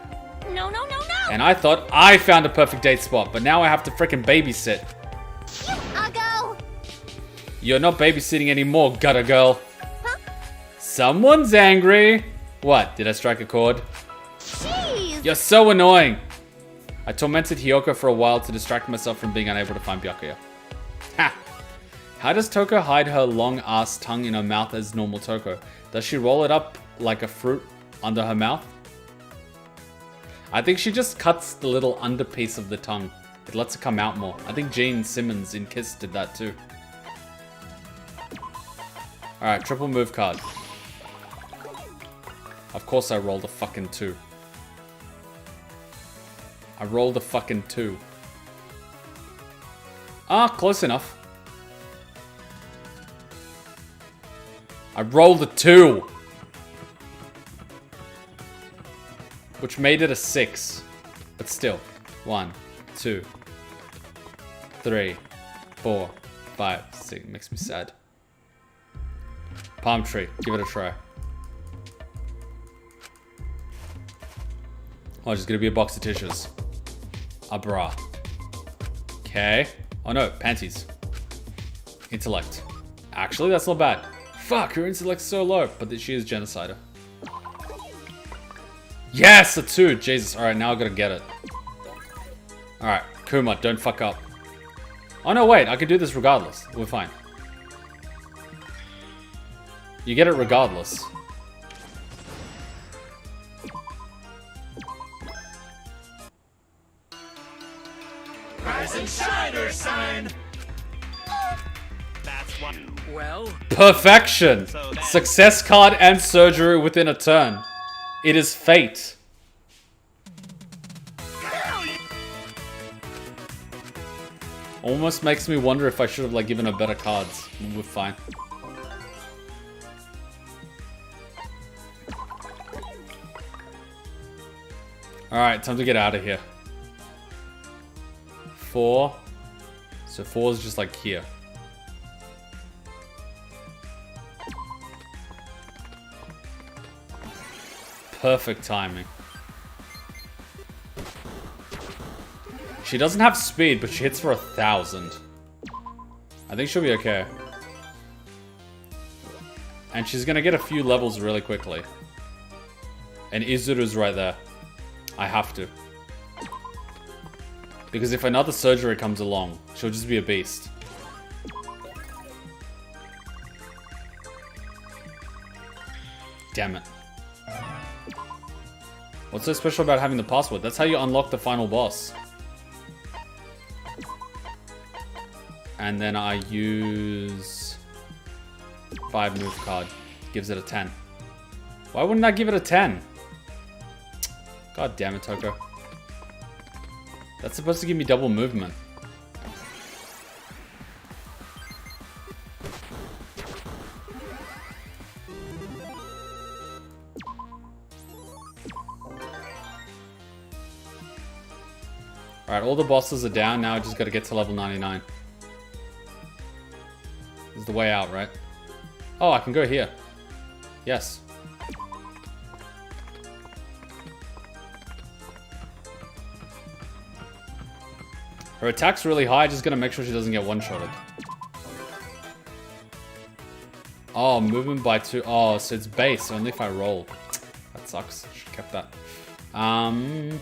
No, no, no, no. And I thought I found a perfect date spot, but now I have to frickin' babysit. You uggo. You're not babysitting anymore, gutter girl. Huh? Someone's angry. What, did I strike a chord? Jeez. You're so annoying. I tormented Hiyoko for a while to distract myself from being unable to find Byakuya. Ha! How does Toko hide her long-ass tongue in her mouth as normal Toko? Does she roll it up like a fruit under her mouth? I think she just cuts the little under piece of the tongue. It lets it come out more. I think Gene Simmons in Kiss did that too. Alright, triple move card. Of course I rolled a fucking 2. I rolled a fucking 2. Ah, close enough. I rolled a 2. Which made it a 6. But still. 1, 2, 3, 4, 5, 6. Makes me sad. Palm tree. Give it a try. Oh, just gonna be a box of tissues. A bra. Okay. Oh no, panties. Intellect. Actually, that's not bad. Fuck, her intellect's so low, but she is Genocider. Yes, a 2. Jesus. Alright, now I gotta get it. Alright, Kuma, don't fuck up. Oh no, wait, I can do this regardless. We're fine. You get it regardless. Rise and shiner sign. That's what. Well, Perfection! So that- Success card and surgery within a turn. It is fate. Almost makes me wonder if I should have like given her better cards. We're fine. Alright, time to get out of here. 4. So 4 is just like here. perfect timing. She doesn't have speed, but she hits for 1,000. I think she'll be okay. And she's gonna get a few levels really quickly. And Izuru's right there. I have to. Because if another surgery comes along, she'll just be a beast. Damn it. What's so special about having the password? That's how you unlock the final boss. And then I use 5 move card. Gives it a 10. Why wouldn't I give it a 10? God damn it, Toko. That's supposed to give me double movement. Alright, all the bosses are down. Now I just gotta get to level 99. This is the way out, right? Oh, I can go here. Yes. Her attack's really high, just gonna make sure she doesn't get one-shotted. Oh, movement by 2. Oh, so it's base, only if I roll. That sucks. Should've kept that. And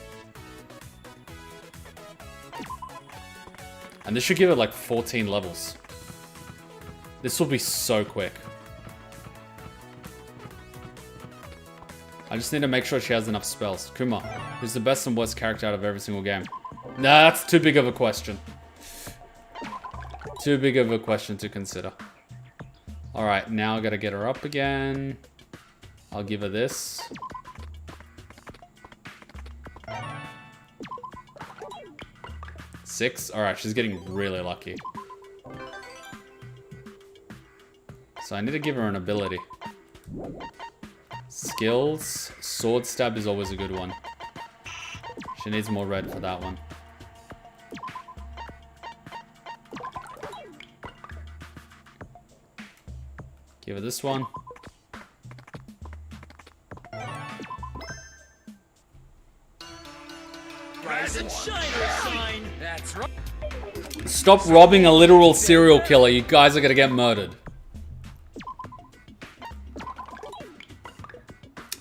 this should give it like 14 levels. This will be so quick. I just need to make sure she has enough spells. Kuma, who's the best and worst character out of every single game? Nah, that's too big of a question. Too big of a question to consider. Alright, now I gotta get her up again. I'll give her this. Six? Alright, she's getting really lucky. So I need to give her an ability. Skills. Sword stab is always a good one. She needs more red for that one. Give her this one. Rise and shine. That's right. Stop robbing a literal serial killer. You guys are gonna get murdered.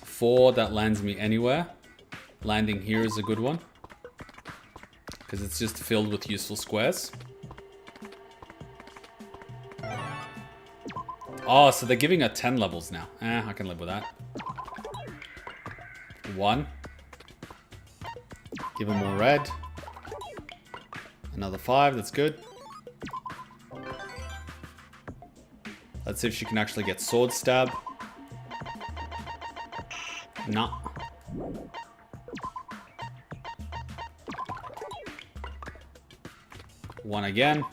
4, that lands me anywhere. Landing here is a good one. Because it's just filled with useful squares. Oh, so they're giving her 10 levels now. I can live with that. 1. Give her more red. Another 5, that's good. Let's see if she can actually get sword stab. Nah. One again.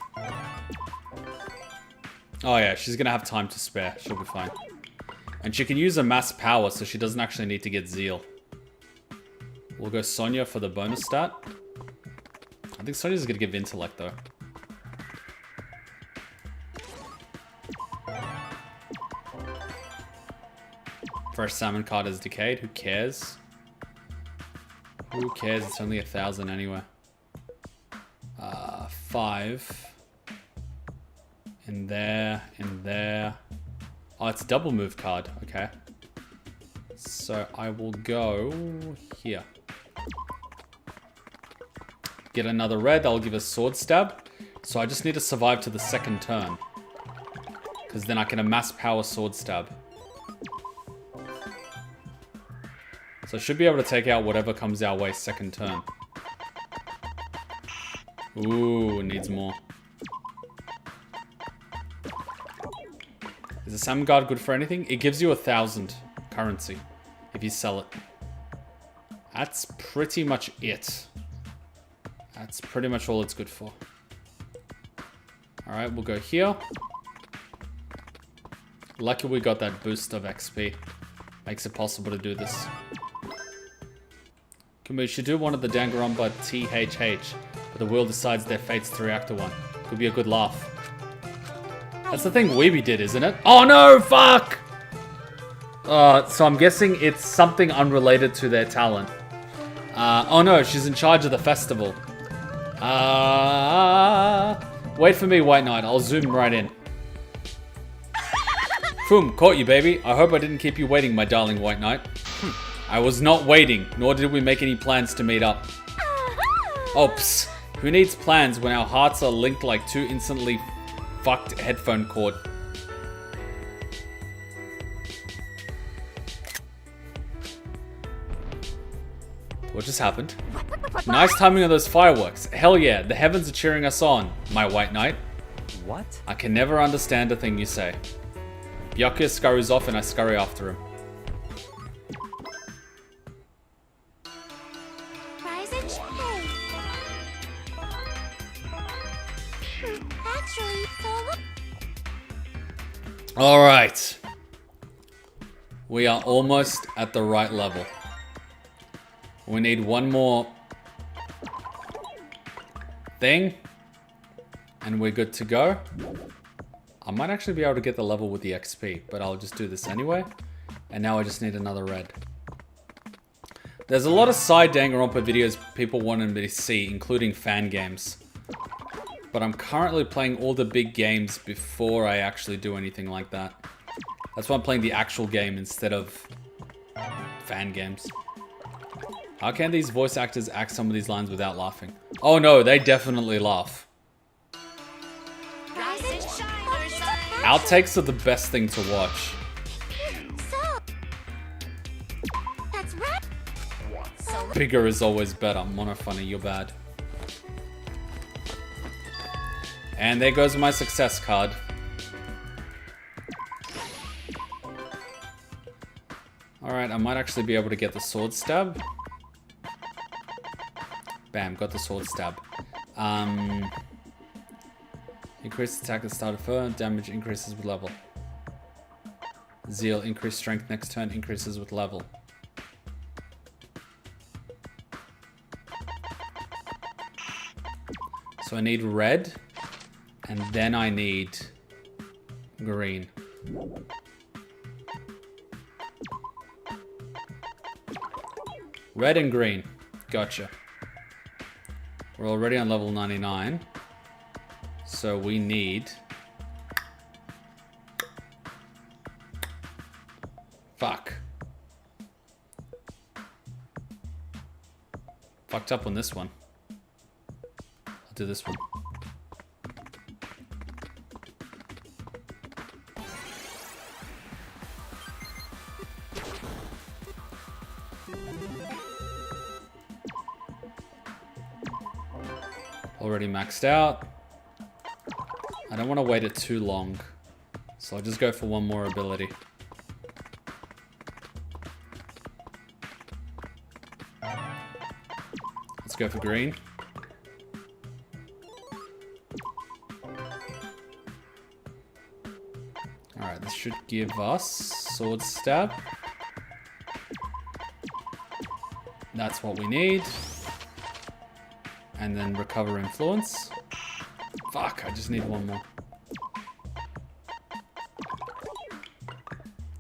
Oh yeah, she's gonna have time to spare. She'll be fine. And she can use a mass power, so she doesn't actually need to get zeal. We'll go Sonya for the bonus stat. I think Sonya's gonna give intellect though. First salmon card is decayed. Who cares? Who cares? It's only 1,000 anyway. 5. In there, in there. Oh, it's a double move card. Okay. So I will go here. Get another red. I'll give a sword stab. So I just need to survive to the second turn. Because then I can amass power sword stab. So I should be able to take out whatever comes our way second turn. Ooh, it needs more. Is the salmon guard good for anything? It gives you 1,000 currency if you sell it. That's pretty much it. That's pretty much all it's good for. Alright, we'll go here. Lucky we got that boost of XP. Makes it possible to do this. We should do one of the Danganronpa THH, but the world decides their fates through Actor 1. Could be a good laugh. That's the thing Weeby did, isn't it? Oh no, fuck! So I'm guessing it's something unrelated to their talent. Oh no, she's in charge of the festival. Wait for me, White Knight. I'll zoom right in. Boom, caught you, baby. I hope I didn't keep you waiting, my darling White Knight. I was not waiting, nor did we make any plans to meet up. Oops. Who needs plans when our hearts are linked like two instantly fucked headphone cord? What just happened? Nice timing on those fireworks. Hell yeah, the heavens are cheering us on, my White Knight. What? I can never understand a thing you say. Byakuya scurries off and I scurry after him. Rise and shine. Actually, Alright. We are almost at the right level. We need one more thing. And we're good to go. I might actually be able to get the level with the XP, but I'll just do this anyway. And now I just need another red. There's a lot of side Danganronpa videos people wanted me to see, including fan games. But I'm currently playing all the big games before I actually do anything like that. That's why I'm playing the actual game instead of fan games. How can these voice actors act some of these lines without laughing? Oh no, they definitely laugh. Outtakes are the best thing to watch. that's right. Bigger is always better. Monofunny, you're bad. And there goes my success card. Alright, I might actually be able to get the sword stab. Bam, got the sword stab. Increase attack at the start of turn, damage increases with level. Zeal, increased strength next turn, increases with level. So I need red, and then I need green. Red and green, gotcha. We're already on level 99. So we need... Fuck. Fucked up on this one. I'll do this one. Already maxed out. I don't want to wait it too long, so I'll just go for one more ability. Let's go for green. Alright, this should give us sword stab. That's what we need. And then recover influence. Fuck, I just need one more.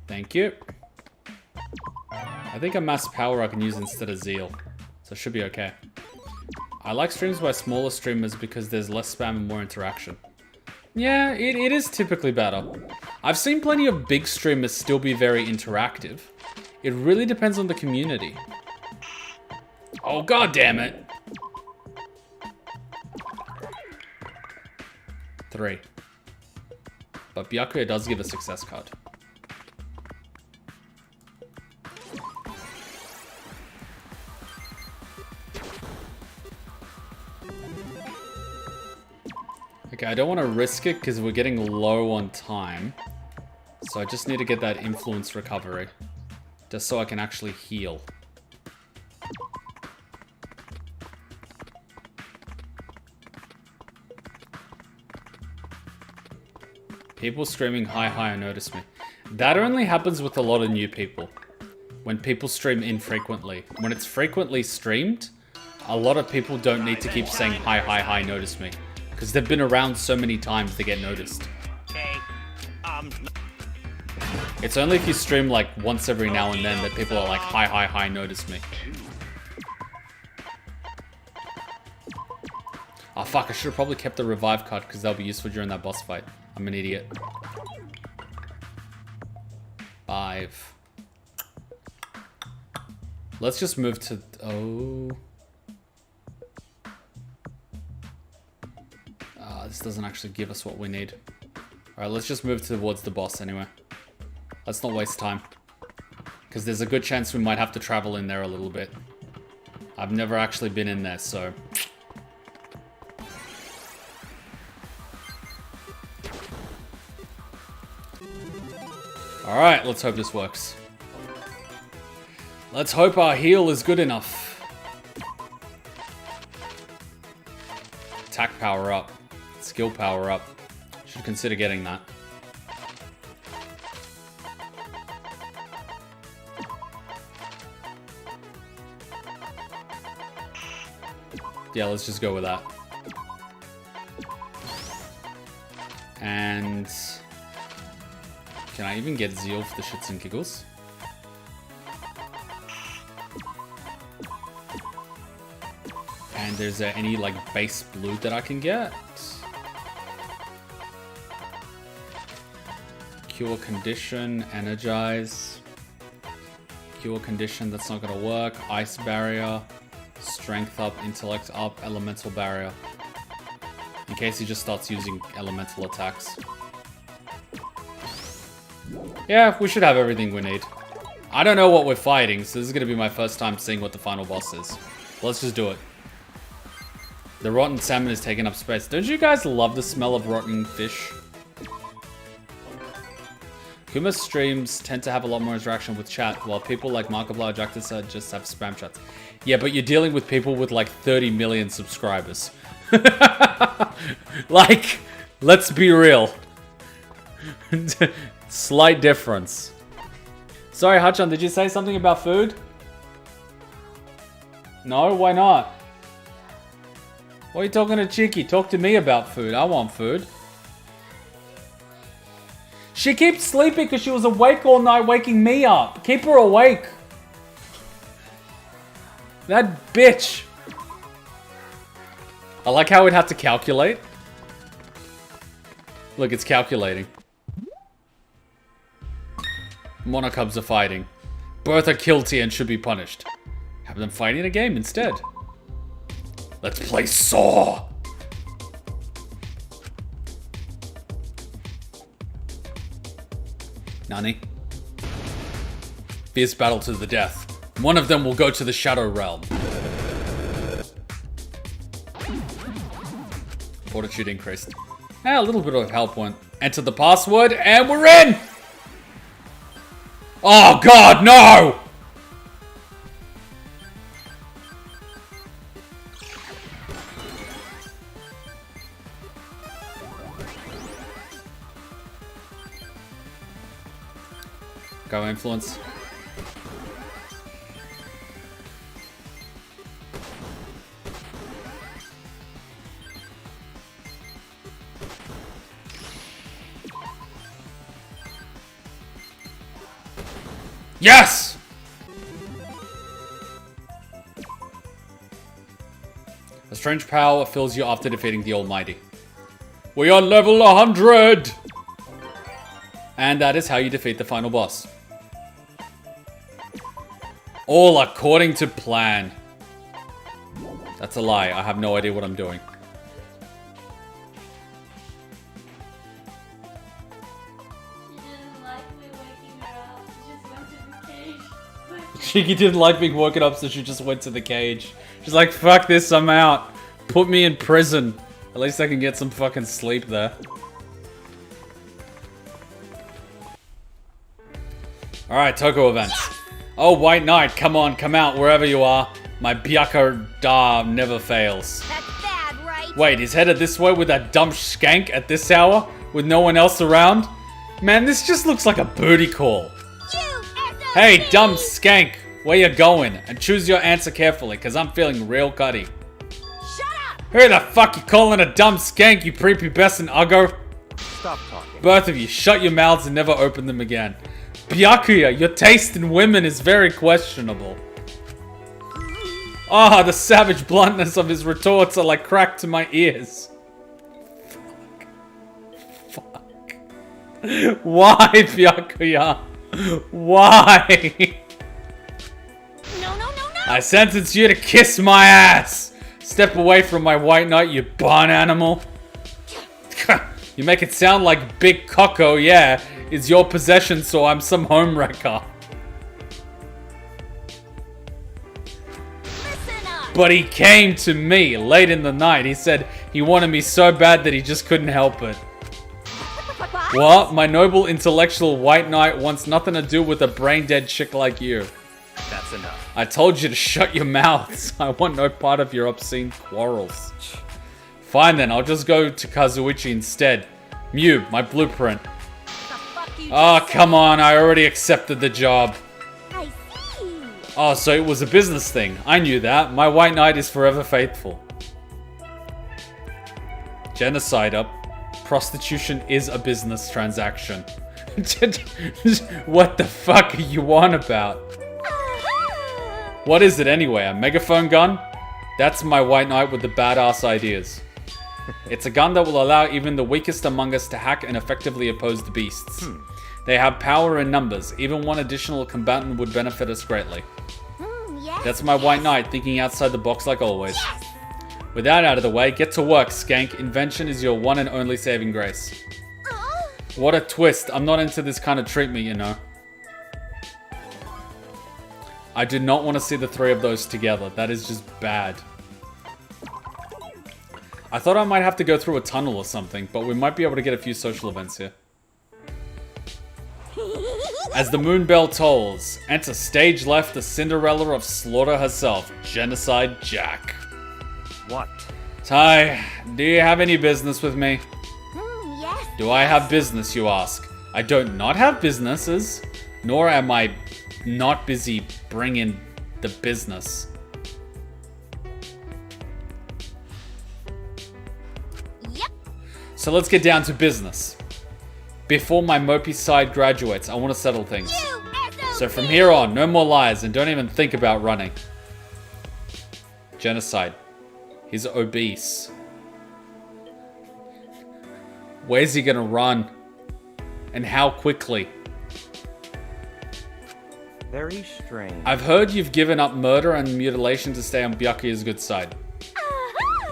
Thank you. I think a mass power I can use instead of zeal. So it should be okay. I like streams by smaller streamers because there's less spam and more interaction. Yeah, it is typically better. I've seen plenty of big streamers still be very interactive. It really depends on the community. Oh, god damn it. 3. But Byakuya does give a success card. Okay, I don't want to risk it because we're getting low on time. So I just need to get that influence recovery. Just so I can actually heal. People screaming hi hi notice me. That only happens with a lot of new people. When people stream infrequently. When it's frequently streamed, a lot of people don't need to keep saying hi hi hi notice me. Because they've been around so many times they get noticed. Okay. It's only if you stream like once every now and then that people are like, hi, notice me. Oh fuck, I should have probably kept the revive card because that'll be useful during that boss fight. I'm an idiot. 5. Let's just move to... Oh. This doesn't actually give us what we need. Alright, let's just move towards the boss anyway. Let's not waste time. Because there's a good chance we might have to travel in there a little bit. I've never actually been in there, so... Alright, let's hope this works. Let's hope our heal is good enough. Attack power up. Skill power up. Should consider getting that. Yeah, let's just go with that. And... Can I even get Zeal for the shits and giggles? And there's any like base blue that I can get? Cure condition, energize. Cure condition, that's not gonna work. Ice barrier, strength up, intellect up, elemental barrier. In case he just starts using elemental attacks. Yeah, we should have everything we need. I don't know what we're fighting, so this is gonna be my first time seeing what the final boss is. Let's just do it. The rotten salmon is taking up space. Don't you guys love the smell of rotten fish? Kuma streams tend to have a lot more interaction with chat, while people like Markiplier Jactus just have spam chats. Yeah, but you're dealing with people with like 30 million subscribers. Like, let's be real. Slight difference. Sorry, Hachan, did you say something about food? No? Why not? Why are you talking to Cheeky? Talk to me about food. I want food. She keeps sleeping because she was awake all night waking me up. Keep her awake. That bitch. I like how it had to calculate. Look, it's calculating. Monocubs are fighting. Both are guilty and should be punished. Have them fight in a game instead. Let's play Saw! Nani? Fierce battle to the death. One of them will go to the Shadow Realm. Fortitude increased. A little bit of help went. Enter the password and we're in! Oh god, no! Go influence. Yes! A strange power fills you after defeating the Almighty. We are level 100! And that is how you defeat the final boss. All according to plan. That's a lie. I have no idea what I'm doing. Shiki didn't like being woken up, so she just went to the cage. She's like, fuck this, I'm out. Put me in prison. At least I can get some fucking sleep there. Alright, Toko events. Oh, White Knight, come on, come out wherever you are. My Byakuya never fails. That's bad, right? Wait, he's headed this way with that dumb skank at this hour? With no one else around? Man, this just looks like a booty call. Hey, dumb skank, where you going? And choose your answer carefully, cause I'm feeling real cutty. Shut up! Who the fuck you calling a dumb skank, you prepubescent uggo? Stop talking. Both of you, shut your mouths and never open them again. Byakuya, your taste in women is very questionable. Ah, the savage bluntness of his retorts are like crack to my ears. Fuck. Why, Byakuya? Why? No. I sentence you to kiss my ass. Step away from my white knight, you barn animal. You make it sound like Big Coco, yeah, is your possession, so I'm some home wrecker. But he came to me late in the night. He said he wanted me so bad that he just couldn't help it. What? My noble intellectual white knight wants nothing to do with a brain-dead chick like you. That's enough. I told you to shut your mouths. I want no part of your obscene quarrels. Fine then, I'll just go to Kazuichi instead. Mew, my blueprint. Oh, come on, I already accepted the job. I see. Oh, so it was a business thing. I knew that. My white knight is forever faithful. Genocide up. Prostitution is a business transaction. What the fuck are you on about? What is it anyway? A megaphone gun? That's my white knight with the badass ideas. It's a gun that will allow even the weakest among us to hack and effectively oppose the beasts. They have power in numbers. Even one additional combatant would benefit us greatly. Yes. That's my white knight thinking outside the box like always. Yes. With that out of the way, get to work, skank. Invention is your one and only saving grace. What a twist. I'm not into this kind of treatment, you know. I do not want to see the three of those together. That is just bad. I thought I might have to go through a tunnel or something, but we might be able to get a few social events here. As the moon bell tolls, enter stage left the Cinderella of slaughter herself, Genocide Jack. What? Tai, do you have any business with me? Yes. Do I have business, you ask? I don't not have businesses, nor am I not busy bringing the business. Yep. So let's get down to business. Before my mopey side graduates, I want to settle things. So from here on, no more lies and don't even think about running. Genocide. He's obese. Where's he gonna run? And how quickly? Very strange. I've heard you've given up murder and mutilation to stay on Byakuya's good side.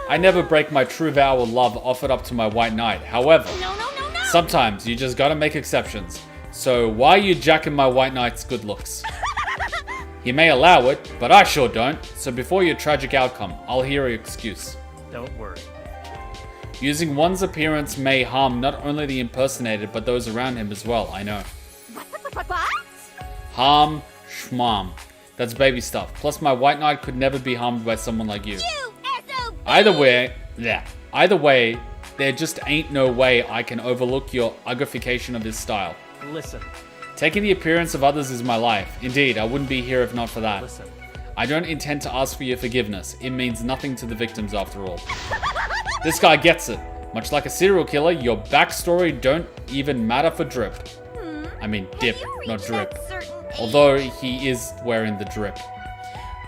I never break my true vow of love offered up to my white knight. However, No. sometimes you just gotta make exceptions. So why are you jacking my white knight's good looks? He may allow it, but I sure don't. So before your tragic outcome, I'll hear your excuse. Don't worry. Using one's appearance may harm not only the impersonated, but those around him as well, I know. What? Harm, schmam. That's baby stuff. Plus my white knight could never be harmed by someone like you. Either way, there just ain't no way I can overlook your uglification of his style. Listen. Taking the appearance of others is my life. Indeed, I wouldn't be here if not for that. Listen. I don't intend to ask for your forgiveness. It means nothing to the victims after all. This guy gets it. Much like a serial killer, your backstory don't even matter for drip. I mean dip, not drip. Although he is wearing the drip.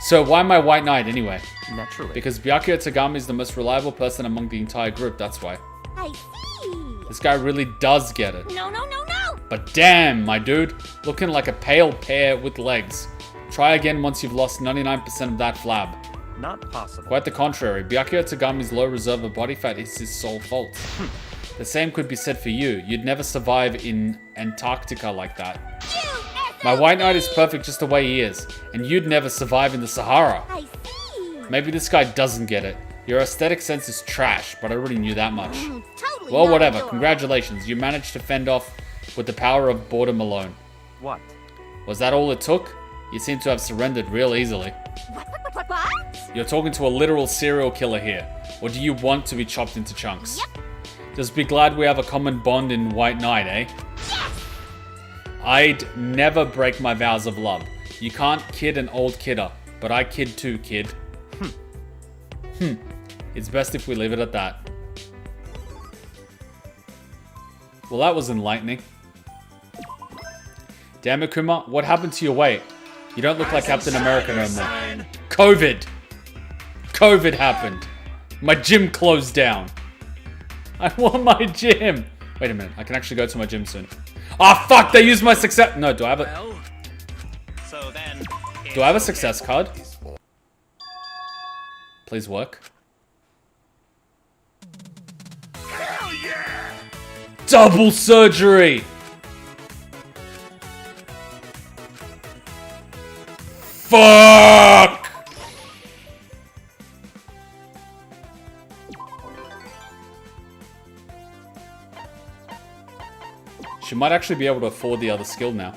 So why my white knight anyway? Naturally. Because Byakuya Tagami is the most reliable person among the entire group, that's why. I see. This guy really does get it. No. But damn, my dude, looking like a pale pear with legs. Try again once you've lost 99% of that flab. Not possible. Quite the contrary, Byakuya Tagami's low reserve of body fat is his sole fault. The same could be said for you. You'd never survive in Antarctica like that. My white knight is perfect just the way he is, and you'd never survive in the Sahara. I see. Maybe this guy doesn't get it. Your aesthetic sense is trash, but I already knew that much. Totally. Well, not whatever. adorable. Congratulations. You managed to fend off with the power of boredom alone. What? Was that all it took? You seem to have surrendered real easily. What? You're talking to a literal serial killer here. Or do you want to be chopped into chunks? Yep. Just be glad we have a common bond in White Knight, eh? Yes. I'd never break my vows of love. You can't kid an old kidder, but I kid too, kid. It's best if we leave it at that. Well, that was enlightening. Damn it, Kuma. What happened to your weight? You don't look like Captain America no more. COVID. COVID happened. My gym closed down. I want my gym. Wait a minute. I can actually go to my gym soon. Ah, fuck. They used my success. No, do I have a... Well, so then. Do I have a success card? Please work. Hell yeah! Double surgery! Fuck! She might actually be able to afford the other skill now.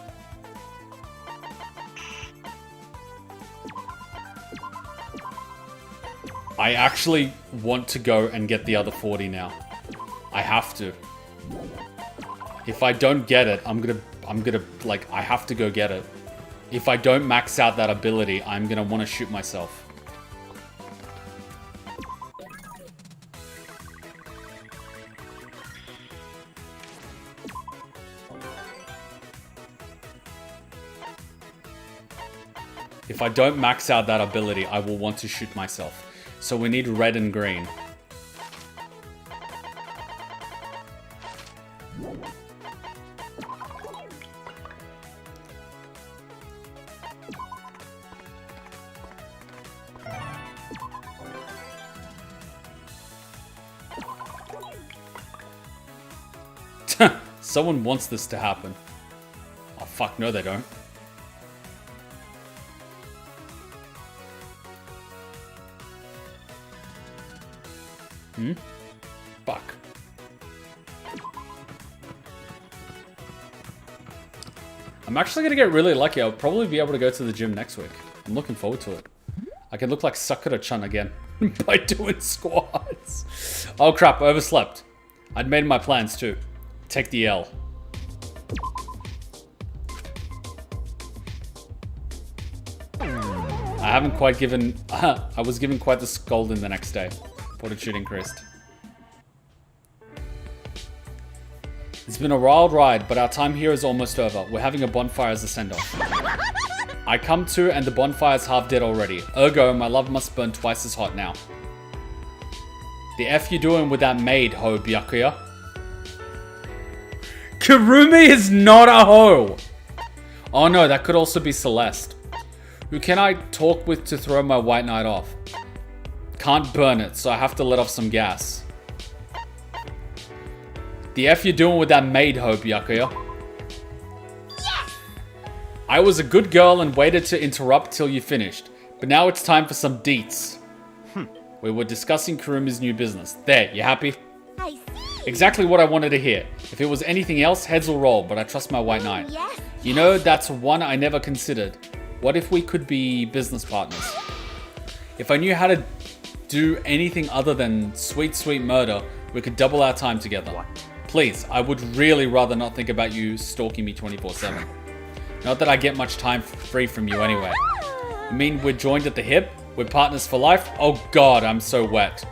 I actually want to go and get the other 40 now. I have to. If I don't get it, I'm gonna, like, I have to go get it. If I don't max out that ability, I'm gonna want to shoot myself. If I don't max out that ability, I will want to shoot myself. So we need red and green. Someone wants this to happen. Oh fuck, no they don't. Fuck. I'm actually gonna get really lucky. I'll probably be able to go to the gym next week. I'm looking forward to it. I can look like Sakura-chan again by doing squats. Oh crap, I overslept. I'd made my plans too. Take the L. I haven't quite given... I was given quite the scolding the next day. Fortitude increased. It's been a wild ride, but our time here is almost over. We're having a bonfire as a send-off. I come to, and the bonfire's half dead already. Ergo, my love must burn twice as hot now. The F you doing with that maid, ho, Byakuya? Kirumi is not a hoe! Oh no, that could also be Celeste. Who can I talk with to throw my white knight off? Can't burn it, so I have to let off some gas. The F you doing with that maid, ho, Byakuya? Yes! I was a good girl and waited to interrupt till you finished, but now it's time for some deets. We were discussing Kurumi's new business. There, you happy? I see. Exactly what I wanted to hear. If it was anything else, heads will roll, but I trust my white knight. Yes. You know, that's one I never considered. What if we could be business partners? If I knew how to do anything other than sweet, sweet murder, we could double our time together. What? Please, I would really rather not think about you stalking me 24/7. Not that I get much time free from you anyway. I mean, we're joined at the hip? We're partners for life? Oh god, I'm so wet.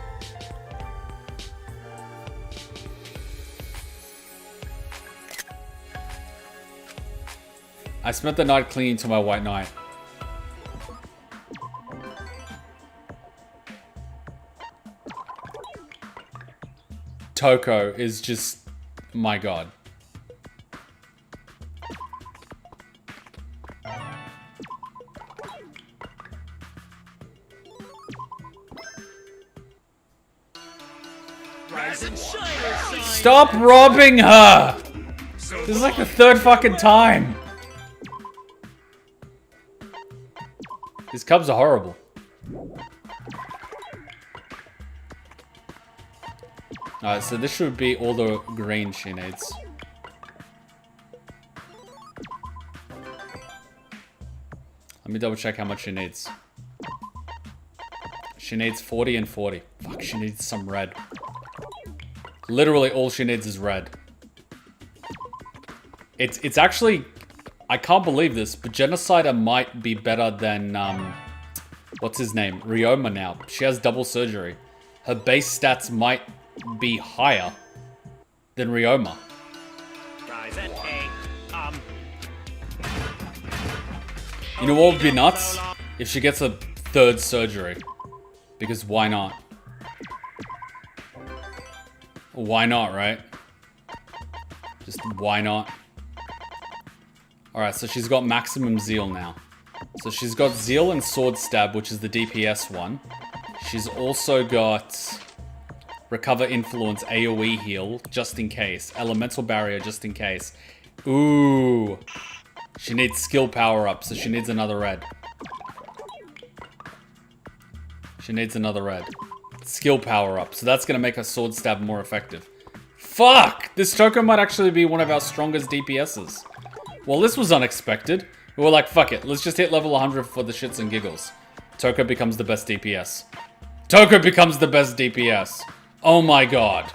I spent the night clinging to my white knight. Toko is just... my god. Rise and shine, or shine. Stop robbing her! This is like the third fucking time. These cubs are horrible. Alright, so this should be all the green she needs. Let me double check how much she needs. She needs 40 and 40. Fuck, she needs some red. Literally all she needs is red. It's actually... I can't believe this, but Genocide might be better than, what's his name? Ryoma now. She has double surgery. Her base stats might be higher than Ryoma. Guys, hey, You know what would be nuts? If she gets a 3rd surgery. Because why not? Why not, right? Just why not? Alright, so she's got maximum zeal now. So she's got zeal and sword stab, which is the DPS one. She's also got recover influence, AoE heal, just in case. Elemental barrier, just in case. Ooh. She needs skill power up, so she needs another red. She needs another red. Skill power up, so that's gonna make her sword stab more effective. Fuck! This Toko might actually be one of our strongest DPSs. Well, this was unexpected. We were like, fuck it, let's just hit level 100 for the shits and giggles. Toko becomes the best DPS. Toko becomes the best DPS. Oh my god.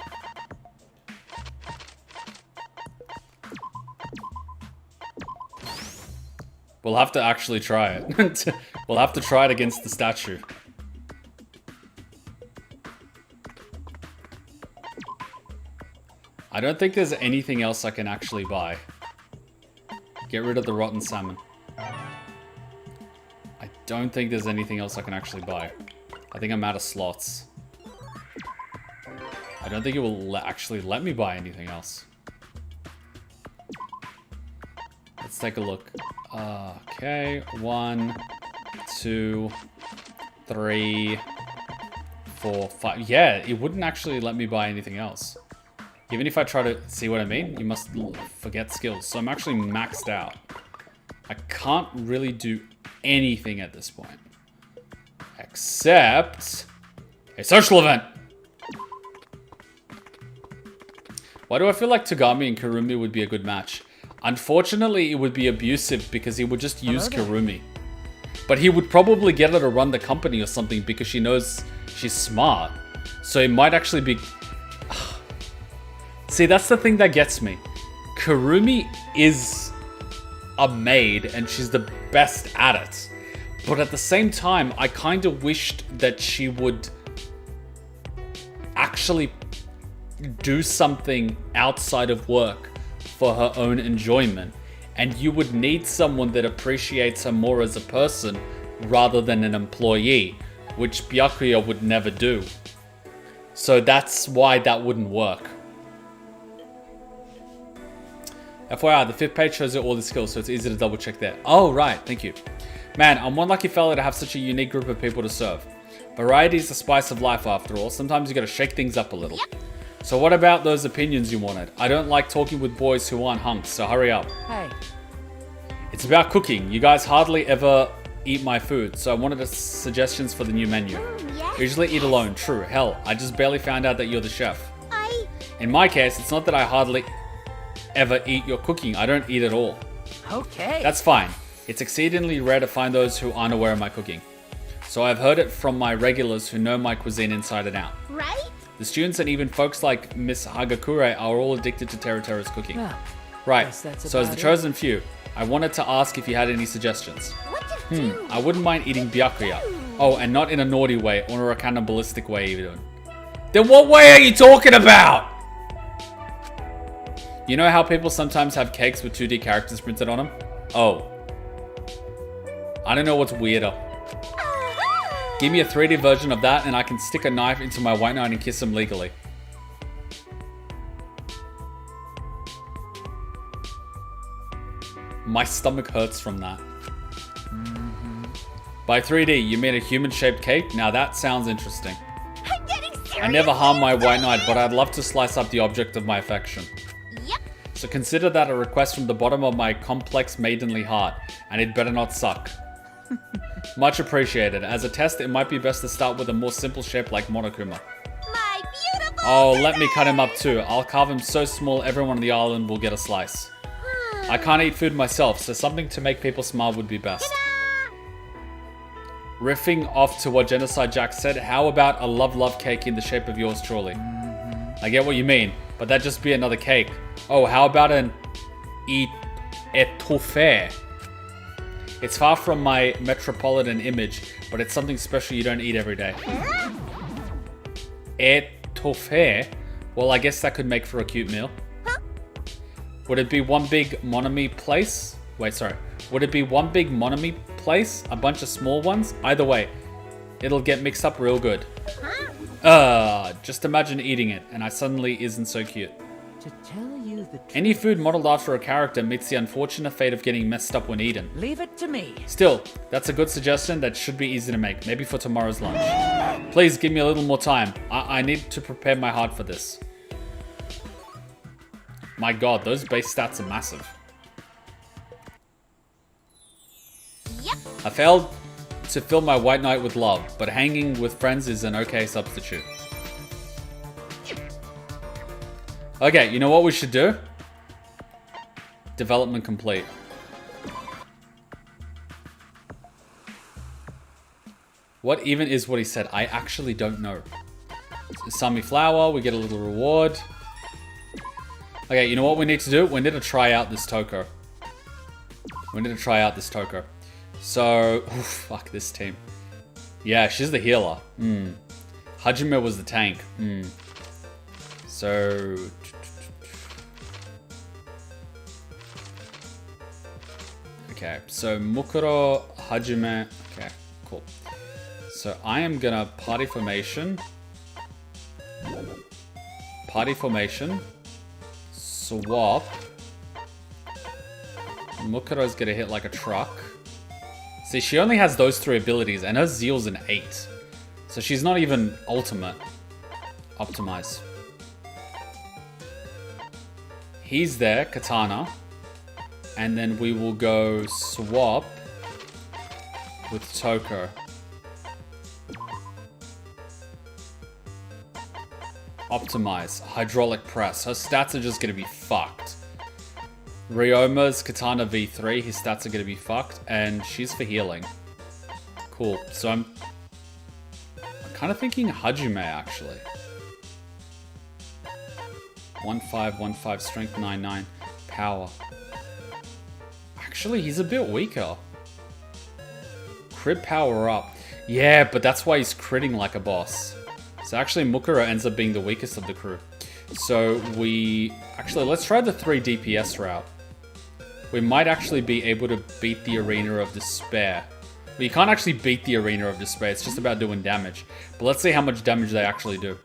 We'll have to actually try it. We'll have to try it against the statue. I don't think there's anything else I can actually buy. Get rid of the rotten salmon. I don't think there's anything else I can actually buy. I think I'm out of slots. I don't think it will actually let me buy anything else. Let's take a look. Okay, 1, 2, 3, 4, 5. Yeah, it wouldn't actually let me buy anything else. Even if I try to see what I mean, you must forget skills. So I'm actually maxed out. I can't really do anything at this point. Except a social event. Why do I feel like Togami and Kirumi would be a good match? Unfortunately, it would be abusive because he would just use Kirumi. But he would probably get her to run the company or something because she knows she's smart. So it might actually be... See, that's the thing that gets me. Kirumi is a maid and she's the best at it. But at the same time, I kind of wished that she would actually do something outside of work for her own enjoyment. And you would need someone that appreciates her more as a person rather than an employee, which Byakuya would never do. So that's why that wouldn't work. FYI, the 5th page shows you all the skills, so it's easy to double check there. Oh, right, thank you. Man, I'm one lucky fella to have such a unique group of people to serve. Variety is the spice of life after all. Sometimes you gotta shake things up a little. So what about those opinions you wanted? I don't like talking with boys who aren't hunks, so hurry up. Hey. It's about cooking. You guys hardly ever eat my food, so I wanted suggestions for the new menu. Yes. I usually eat alone, true. Hell, I just barely found out that you're the chef. In my case, it's not that I hardly ever eat your cooking. I don't eat at all. Okay. That's fine. It's exceedingly rare to find those who aren't aware of my cooking. So I've heard it from my regulars who know my cuisine inside and out. Right? The students and even folks like Miss Hagakure are all addicted to Teru's cooking. Yeah. Right, Guess that's so as the about it. chosen few, I wanted to ask if you had any suggestions. What to do? I wouldn't mind eating Byakuya. Oh, and not in a naughty way or a cannibalistic way even. Then what way are you talking about? You know how people sometimes have cakes with 2D characters printed on them? Oh. I don't know what's weirder. Give me a 3D version of that and I can stick a knife into my white knight and kiss him legally. My stomach hurts from that. By 3D, you mean a human-shaped cake? Now that sounds interesting. I'm getting serious. I never harm my white knight, but I'd love to slice up the object of my affection. Yep. So consider that a request from the bottom of my complex maidenly heart, and it better not suck. Much appreciated. As a test, it might be best to start with a more simple shape like Monokuma. My beautiful. Oh, let me cut him up too. I'll carve him so small everyone on the island will get a slice. I can't eat food myself, so something to make people smile would be best. Riffing off to what Genocide Jack said, how about a love cake in the shape of yours truly? I get what you mean, but that'd just be another cake. Oh, how about an étoffé? It's far from my metropolitan image, but it's something special you don't eat every day. Étoffé? Well, I guess that could make for a cute meal. Would it be one big monomy place? Wait, sorry. Would it be one big monomy place a bunch of small ones, either way, it'll get mixed up real good. Just imagine eating it, and I suddenly isn't so cute. To tell you the truth. Any food modeled after a character meets the unfortunate fate of getting messed up when eaten. Leave it to me. Still, that's a good suggestion that should be easy to make, maybe for tomorrow's lunch. Please give me a little more time. I need to prepare my heart for this. My god, those base stats are massive. Yep. I failed to fill my white knight with love, but hanging with friends is an okay substitute. Okay, you know what we should do? Development complete. What even is what he said? I actually don't know. Sami flower, we get a little reward. Okay, you know what we need to do? We need to try out this Toko. So, fuck this team. Yeah, she's the healer. Hajime was the tank. So... Okay, so Mukuro, Hajime... Okay, cool. So I am gonna party formation. Swap. Mukuro's gonna hit like a truck. See, she only has those 3 abilities, and her Zeal's an 8. So she's not even ultimate. Optimize. He's there, Katana. And then we will go swap with Toko. Optimize. Hydraulic press. Her stats are just gonna be fucked. Ryoma's Katana V3, his stats are gonna be fucked, and she's for healing. Cool. So I'm kind of thinking Hajime, actually. 1515, strength 99, power. Actually, he's a bit weaker. Crit power up. Yeah, but that's why he's critting like a boss. So actually, Mukuro ends up being the weakest of the crew. So actually, let's try the 3 DPS route. We might actually be able to beat the Arena of Despair. But you can't actually beat the Arena of Despair, it's just about doing damage. But let's see how much damage they actually do.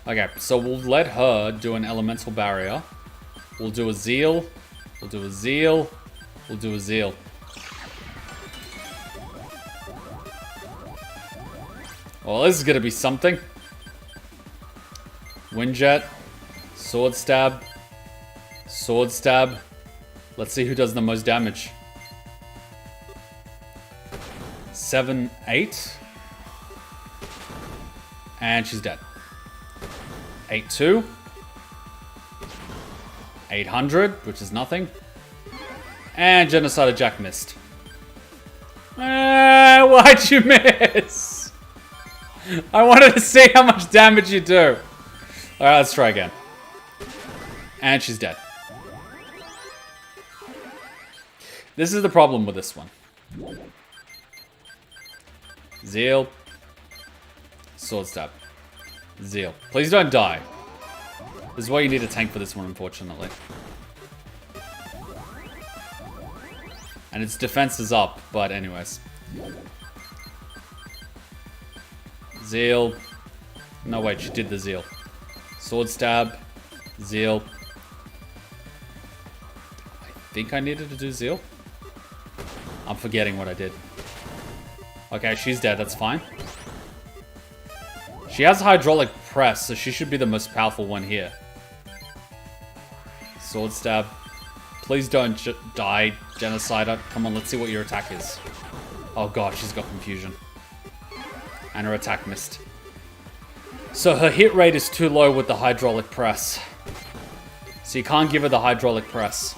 Okay, so we'll let her do an Elemental Barrier. We'll do a Zeal. We'll do a Zeal. We'll do a Zeal. Well, this is gonna be something. Windjet. Sword Stab. Sword Stab. Let's see who does the most damage. 7, 8. And she's dead. 8-2. 800, which is nothing. And Genocide Jack missed. Why'd you miss? I wanted to see how much damage you do. Alright, let's try again. And she's dead. This is the problem with this one. Zeal. Sword Stab. Zeal. Please don't die. This is why you need a tank for this one, unfortunately. And its defense is up, but anyways. Zeal. No, wait, she did the Zeal. Sword Stab. Zeal. I think I needed to do Zeal. I'm forgetting what I did. Okay, she's dead, that's fine. She has Hydraulic Press, so she should be the most powerful one here. Sword Stab. Please don't die, Genocider. Come on, let's see what your attack is. Oh god, she's got Confusion. And her attack missed. So her hit rate is too low with the Hydraulic Press. So you can't give her the Hydraulic Press.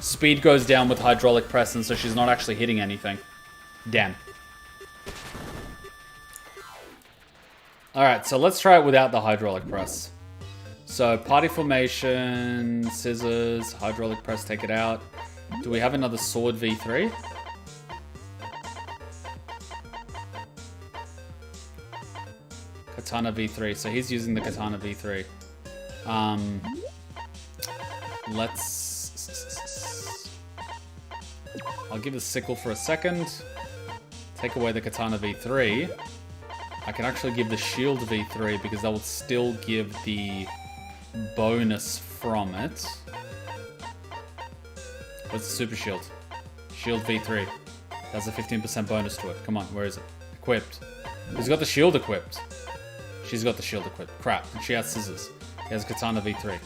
Speed goes down with Hydraulic Press, and so she's not actually hitting anything. Damn. Alright, so let's try it without the Hydraulic Press. So, Party Formation, Scissors, Hydraulic Press, take it out. Do we have another Sword V3? Katana V3, so he's using the Katana V3. Let's... I'll give the sickle for a second. Take away the katana V3. I can actually give the shield V3 because that will still give the bonus from it. What's the super shield? Shield V3. That's a 15% bonus to it. Come on, where is it? Equipped. Who's got the shield equipped? She's got the shield equipped. Crap. And she has scissors. He has katana V3.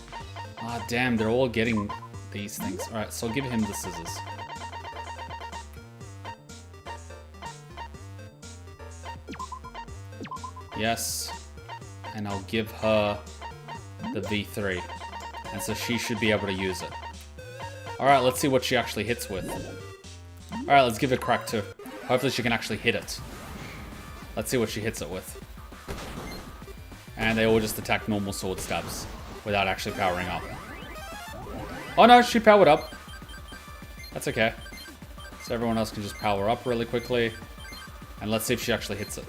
Ah, damn. They're all getting these things. Alright, so I'll give him the scissors. Yes. And I'll give her the V3. And so she should be able to use it. Alright, let's see what she actually hits with. Alright, let's give it a crack too. Hopefully she can actually hit it. Let's see what she hits it with. And they all just attack normal sword stabs without actually powering up. Oh no, she powered up. That's okay. So everyone else can just power up really quickly. And let's see if she actually hits it.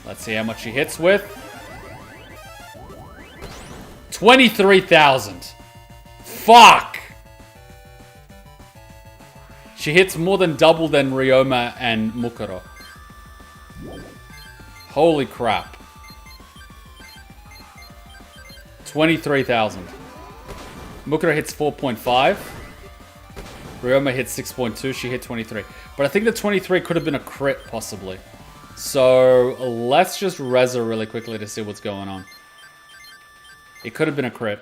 Let's see how much she hits with. 23,000. Fuck! She hits more than double than Ryoma and Mukuro. Holy crap. 23,000. Mukuro hits 4.5. Ryoma hits 6.2. She hit 23. But I think the 23 could have been a crit, possibly. So, let's just res her really quickly to see what's going on. It could have been a crit.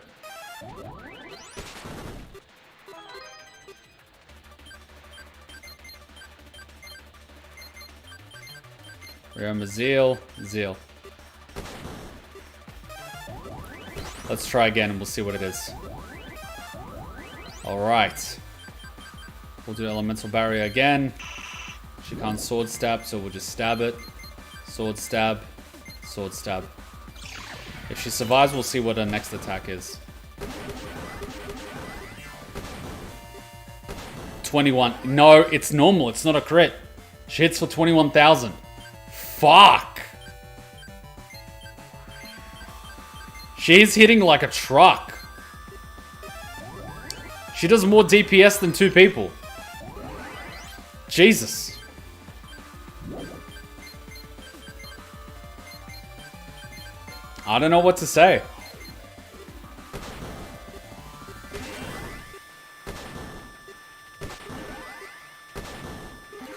Ryoma Zeal. Zeal. Let's try again and we'll see what it is. Alright. We'll do Elemental Barrier again. She can't sword stab, so we'll just stab it. Sword stab. Sword stab. If she survives, we'll see what her next attack is. 21. No, it's normal. It's not a crit. She hits for 21,000. Fuck! She's hitting like a truck. She does more DPS than 2 people. Jesus. I don't know what to say.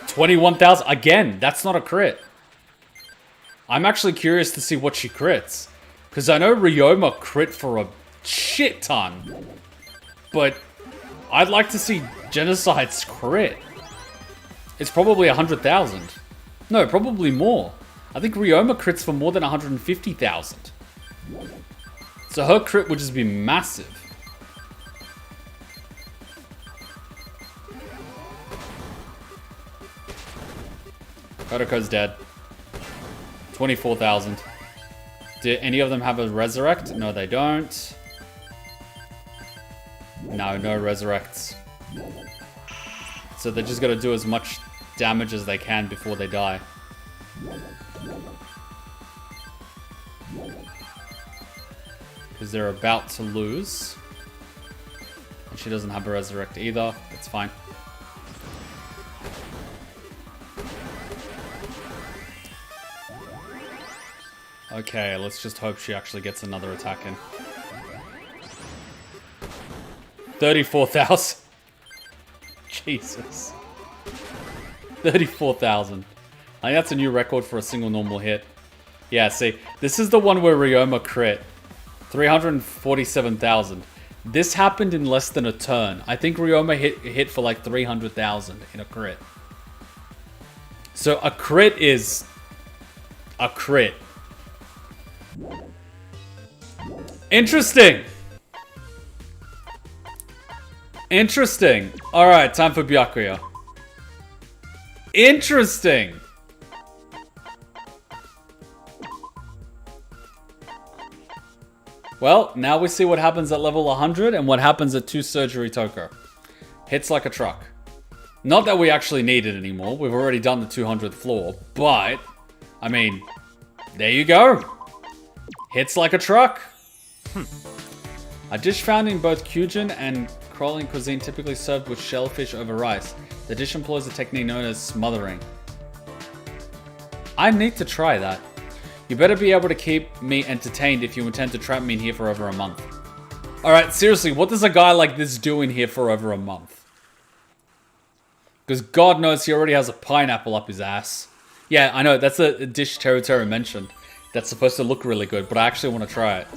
$21,000 again. That's not a crit. I'm actually curious to see what she crits, because I know Ryoma crit for a shit ton, but I'd like to see Genocide's crit. It's probably 100,000. No, probably more. I think Ryoma crits for more than 150,000. So her crit would just be massive. Kotoko's dead. 24,000. Do any of them have a resurrect? No, they don't. No, no resurrects. So they're just gonna do as much damage as they can before they die. Because they're about to lose. And she doesn't have a resurrect either. That's fine. Okay, let's just hope she actually gets another attack in. 34,000. Jesus. 34,000. I think that's a new record for a single normal hit. Yeah, see, this is the one where Ryoma crit. 347,000. This happened in less than a turn. I think Ryoma hit for like 300,000 in a crit. So a crit is a crit. Interesting. Interesting. Alright, time for Byakuya. Interesting. Well, now we see what happens at level 100 and what happens at 2 Surgery Toko. Hits like a truck. Not that we actually need it anymore. We've already done the 200th floor. But, I mean, there you go. Hits like a truck. A dish found in both Kyujin and Korean cuisine typically served with shellfish over rice. The dish employs a technique known as smothering. I need to try that. You better be able to keep me entertained if you intend to trap me in here for over a month. Alright, seriously, what does a guy like this do in here for over a month? Because God knows he already has a pineapple up his ass. Yeah, I know, that's a dish Teru mentioned. That's supposed to look really good, but I actually want to try it.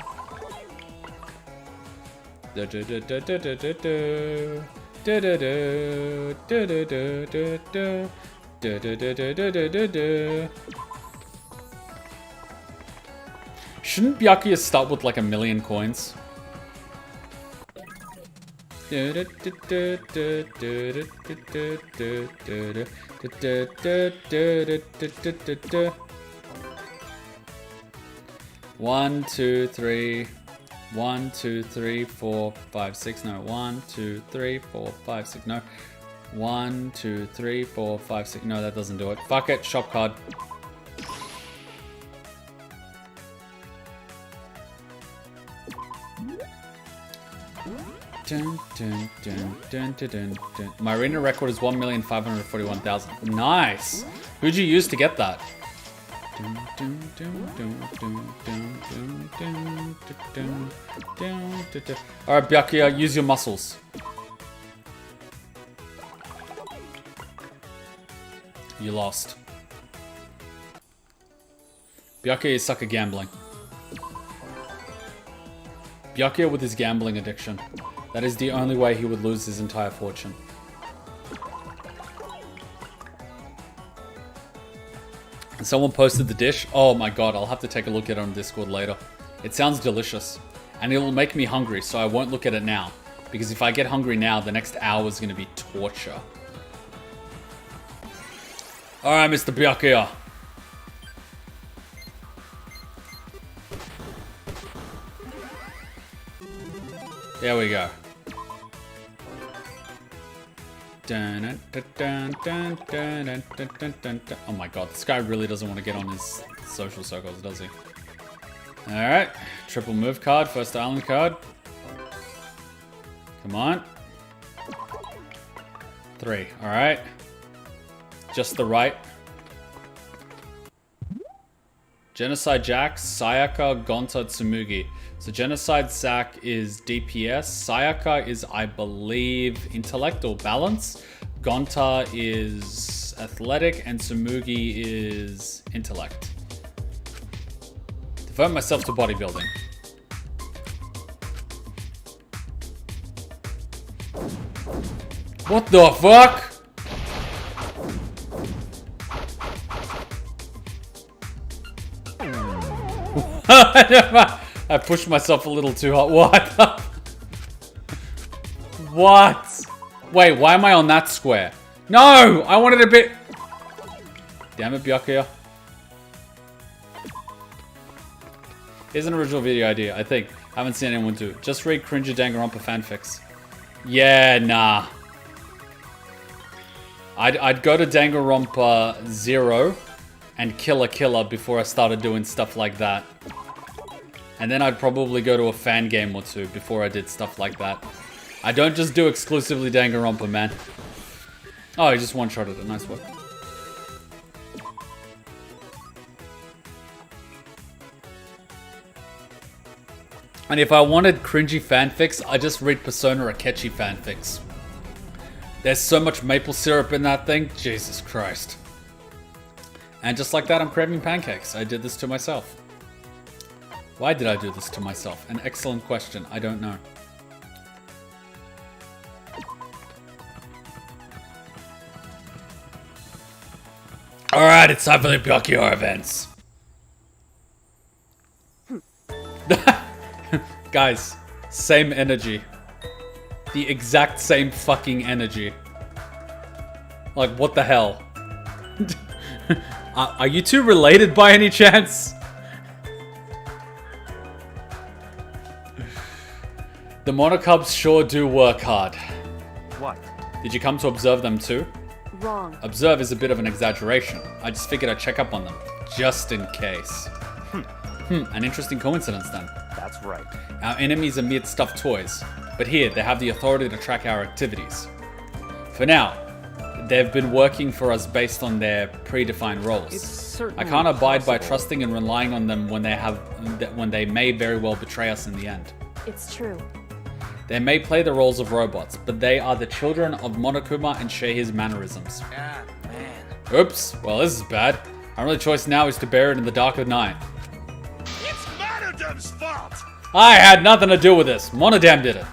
Shouldn't Byakuya start with like 1,000,000 coins? One, two, three. 1, 2, 3, 4, 5, 6. No. 1, 2, 3, 4, 5, 6. No. 1, 2, 3, 4, 5, 6. No, that doesn't do it. Fuck it. Shop card. Dun, dun, dun, dun, dun, dun, dun. My arena record is 1,541,000. Nice. Who'd you use to get that? Alright, Byakuya, use your muscles. You lost. Byakuya, you suck at gambling. Byakuya with his gambling addiction. That is the only way he would lose his entire fortune. And someone posted the dish. Oh my god, I'll have to take a look at it on Discord later. It sounds delicious. And it'll make me hungry, so I won't look at it now. Because if I get hungry now, the next hour is going to be torture. Alright, Mr. Byakuya. There we go. Oh my god, this guy really doesn't want to get on his social circles, does he? Alright, triple move card, first island card. Come on. 3, alright. Just the right. Genocide Jack, Sayaka, Gonta, Tsumugi. So Genocide Zack is DPS. Sayaka is, I believe, intellect or balance. Gonta is athletic. And Tsumugi is intellect. Devote myself to bodybuilding. What the fuck? I pushed myself a little too hard. What? What? Wait, why am I on that square? No! I wanted a bit... Damn it, Byakuya. Here's an original video idea, I think. I haven't seen anyone do it. Just read cringy Danganronpa fanfics. Yeah, nah. I'd go to Danganronpa 0 and kill a killer before I started doing stuff like that. And then I'd probably go to a fan game or two before I did stuff like that. I don't just do exclusively Danganronpa, man. Oh, he just one-shotted it. Nice work. And if I wanted cringy fanfics, I just read Persona Akechi fanfics. There's so much maple syrup in that thing. Jesus Christ. And just like that, I'm craving pancakes. I did this to myself. Why did I do this to myself? An excellent question. I don't know. Alright, it's time for the Byakuya events. Guys, same energy. The exact same fucking energy. Like, what the hell? Are you two related by any chance? The monocubs sure do work hard. What? Did you come to observe them too? Wrong. Observe is a bit of an exaggeration. I just figured I'd check up on them, just in case. An interesting coincidence then. That's right. Our enemies are mere stuffed toys. But here, they have the authority to track our activities. For now, they've been working for us based on their predefined roles. I can't abide by trusting and relying on them when they may very well betray us in the end. It's true. They may play the roles of robots, but they are the children of Monokuma and share his mannerisms. Ah, man. Oops, well this is bad. Our only choice now is to bury it in the dark of night. It's Monodam's fault! I had nothing to do with this. Monodam did it.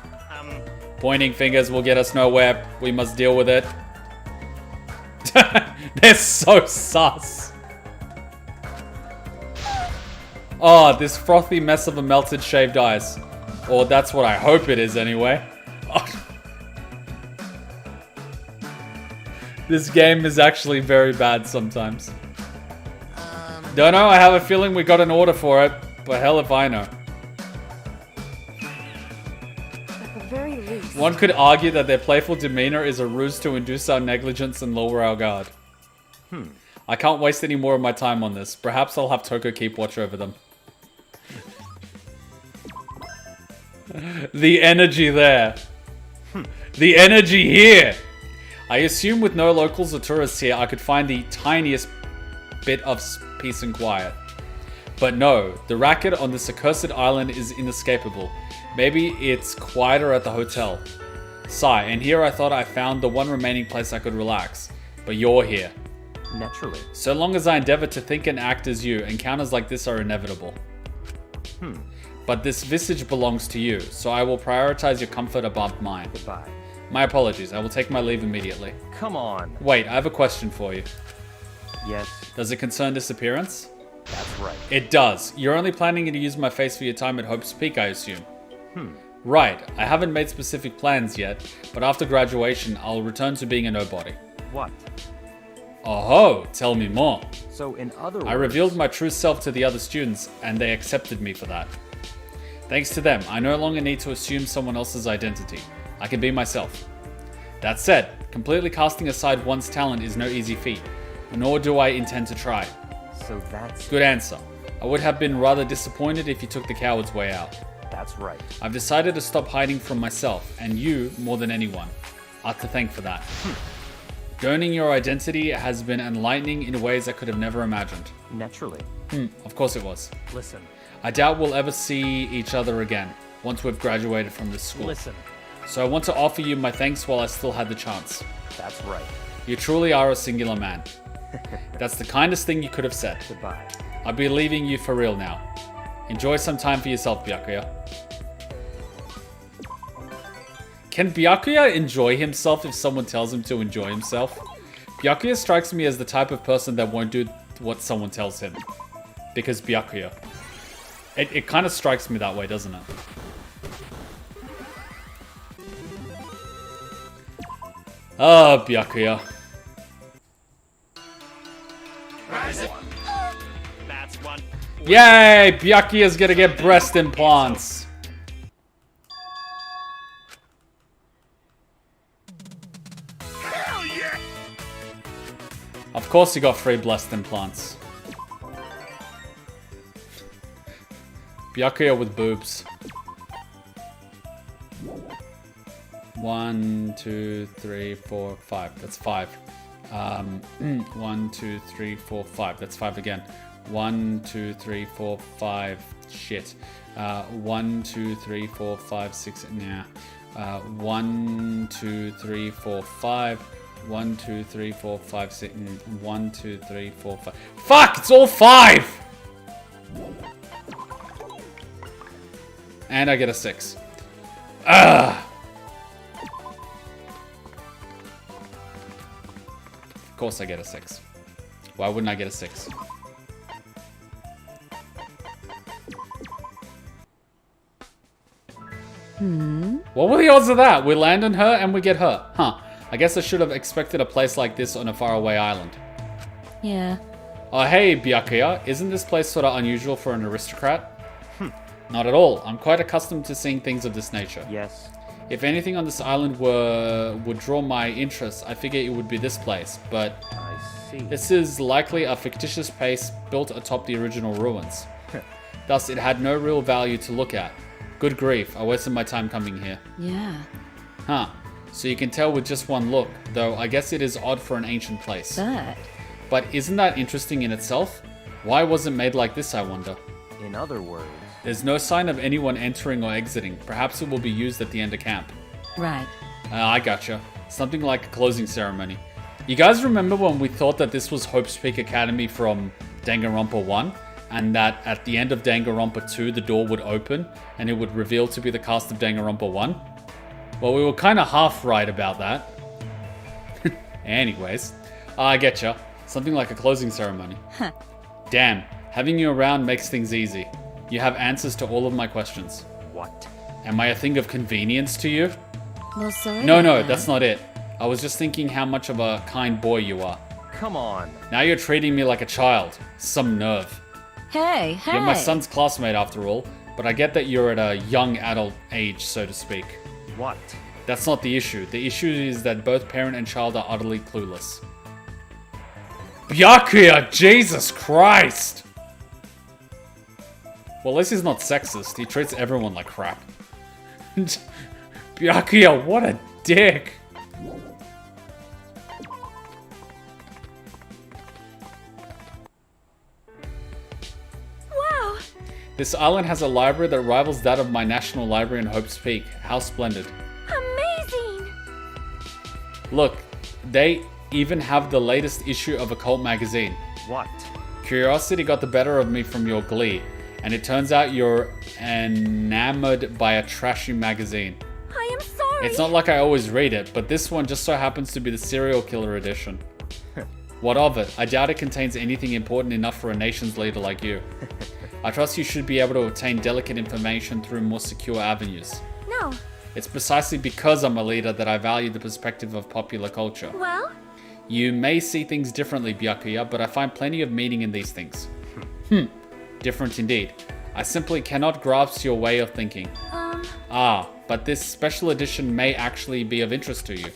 Pointing fingers will get us nowhere. We must deal with it. They're so sus. Oh, this frothy mess of a melted shaved ice. Or that's what I hope it is anyway. This game is actually very bad sometimes. Don't know, I have a feeling we got an order for it, but hell if I know. At the very least. One could argue that their playful demeanor is a ruse to induce our negligence and lower our guard. I can't waste any more of my time on this. Perhaps I'll have Toko keep watch over them. The energy there. The energy here. I assume with no locals or tourists here, I could find the tiniest bit of peace and quiet. But no, the racket on this accursed island is inescapable. Maybe it's quieter at the hotel. Sigh, and here I thought I found the one remaining place I could relax. But you're here. Naturally. So long as I endeavor to think and act as you, encounters like this are inevitable. But this visage belongs to you, so I will prioritize your comfort above mine. Goodbye. My apologies, I will take my leave immediately. Come on. Wait, I have a question for you. Yes, Does it concern disappearance? that's right. It does. You're only planning to use my face for your time at Hope's Peak, I assume. Right, I haven't made specific plans yet, but after graduation, I'll return to being a nobody. What? Oh, tell me more. So in other words... I revealed my true self to the other students, and they accepted me for that. Thanks to them, I no longer need to assume someone else's identity. I can be myself. That said, completely casting aside one's talent is no easy feat, nor do I intend to try. So that's... Good answer. I would have been rather disappointed if you took the coward's way out. That's right. I've decided to stop hiding from myself, and you, more than anyone, are to thank for that. Learning your identity has been enlightening in ways I could have never imagined. Naturally. Of course it was. Listen. I doubt we'll ever see each other again, once we've graduated from this school. Listen. So I want to offer you my thanks while I still had the chance. That's right. You truly are a singular man. That's the kindest thing you could have said. Goodbye. I'll be leaving you for real now. Enjoy some time for yourself, Byakuya. Can Byakuya enjoy himself if someone tells him to enjoy himself? Byakuya strikes me as the type of person that won't do what someone tells him. Because Byakuya. It kind of strikes me that way, doesn't it? Oh, Byakuya. That's one. Yay! Byakuya's gonna get breast implants. Hell yeah! Of course he got free breast implants. Byakuya with boobs. 1, 2, 3, 4, 5. That's 5. 1, 2, 3, 4, 5. That's 5 again. 1, 2, 3, 4, 5. Shit. 1, 2, 3, 4, 5, 6. Nah. 1, 2, 3, 4, 5. 1, 2, 3, 4, 5, 6. 1, 2, 3, 4, 5. Fuck! It's all 5! And I get a 6. Ugh! Of course I get a 6. Why wouldn't I get a 6? What were the odds of that? We land on her and we get her. Huh. I guess I should have expected a place like this on a faraway island. Yeah. Oh hey, Byakuya. Isn't this place sort of unusual for an aristocrat? Not at all. I'm quite accustomed to seeing things of this nature. Yes. If anything on this island would draw my interest, I figure it would be this place, but I see. this is likely a fictitious place built atop the original ruins. Thus, it had no real value to look at. Good grief, I wasted my time coming here. Yeah. Huh. So you can tell with just one look, though I guess it is odd for an ancient place. But isn't that interesting in itself? Why was it made like this, I wonder? In other words, There's no sign of anyone entering or exiting. Perhaps it will be used at the end of camp. Right. I gotcha. Something like a closing ceremony. You guys remember when we thought that this was Hope's Peak Academy from Danganronpa 1? And that at the end of Danganronpa 2, the door would open and it would reveal to be the cast of Danganronpa 1? Well, we were kind of half right about that. Anyways, I getcha. Something like a closing ceremony. Damn, having you around makes things easy. You have answers to all of my questions. what? Am I a thing of convenience to you? Well, sorry. No, about that. that's not it. I was just thinking how much of a kind boy you are. Come on. Now you're treating me like a child. Some nerve. Hey. You're my son's classmate after all, but I get that you're at a young adult age, so to speak. What? That's not the issue. The issue is that both parent and child are utterly clueless. Byakuya! Jesus Christ! Well, at least he's not sexist. He treats everyone like crap. Byakuya, what a dick! Wow. This island has a library that rivals that of my national library in Hope's Peak. How splendid. Amazing. Look, they even have the latest issue of Occult magazine. What? Curiosity got the better of me from your glee, and it turns out you're enamored by a trashy magazine. I am sorry. It's not like I always read it, but this one just so happens to be the serial killer edition. What of it? I doubt it contains anything important enough for a nation's leader like you. I trust you should be able to obtain delicate information through more secure avenues. No. It's precisely because I'm a leader that I value the perspective of popular culture. Well, You may see things differently, Byakuya, but I find plenty of meaning in these things. Different indeed. I simply cannot grasp your way of thinking. But this special edition may actually be of interest to you.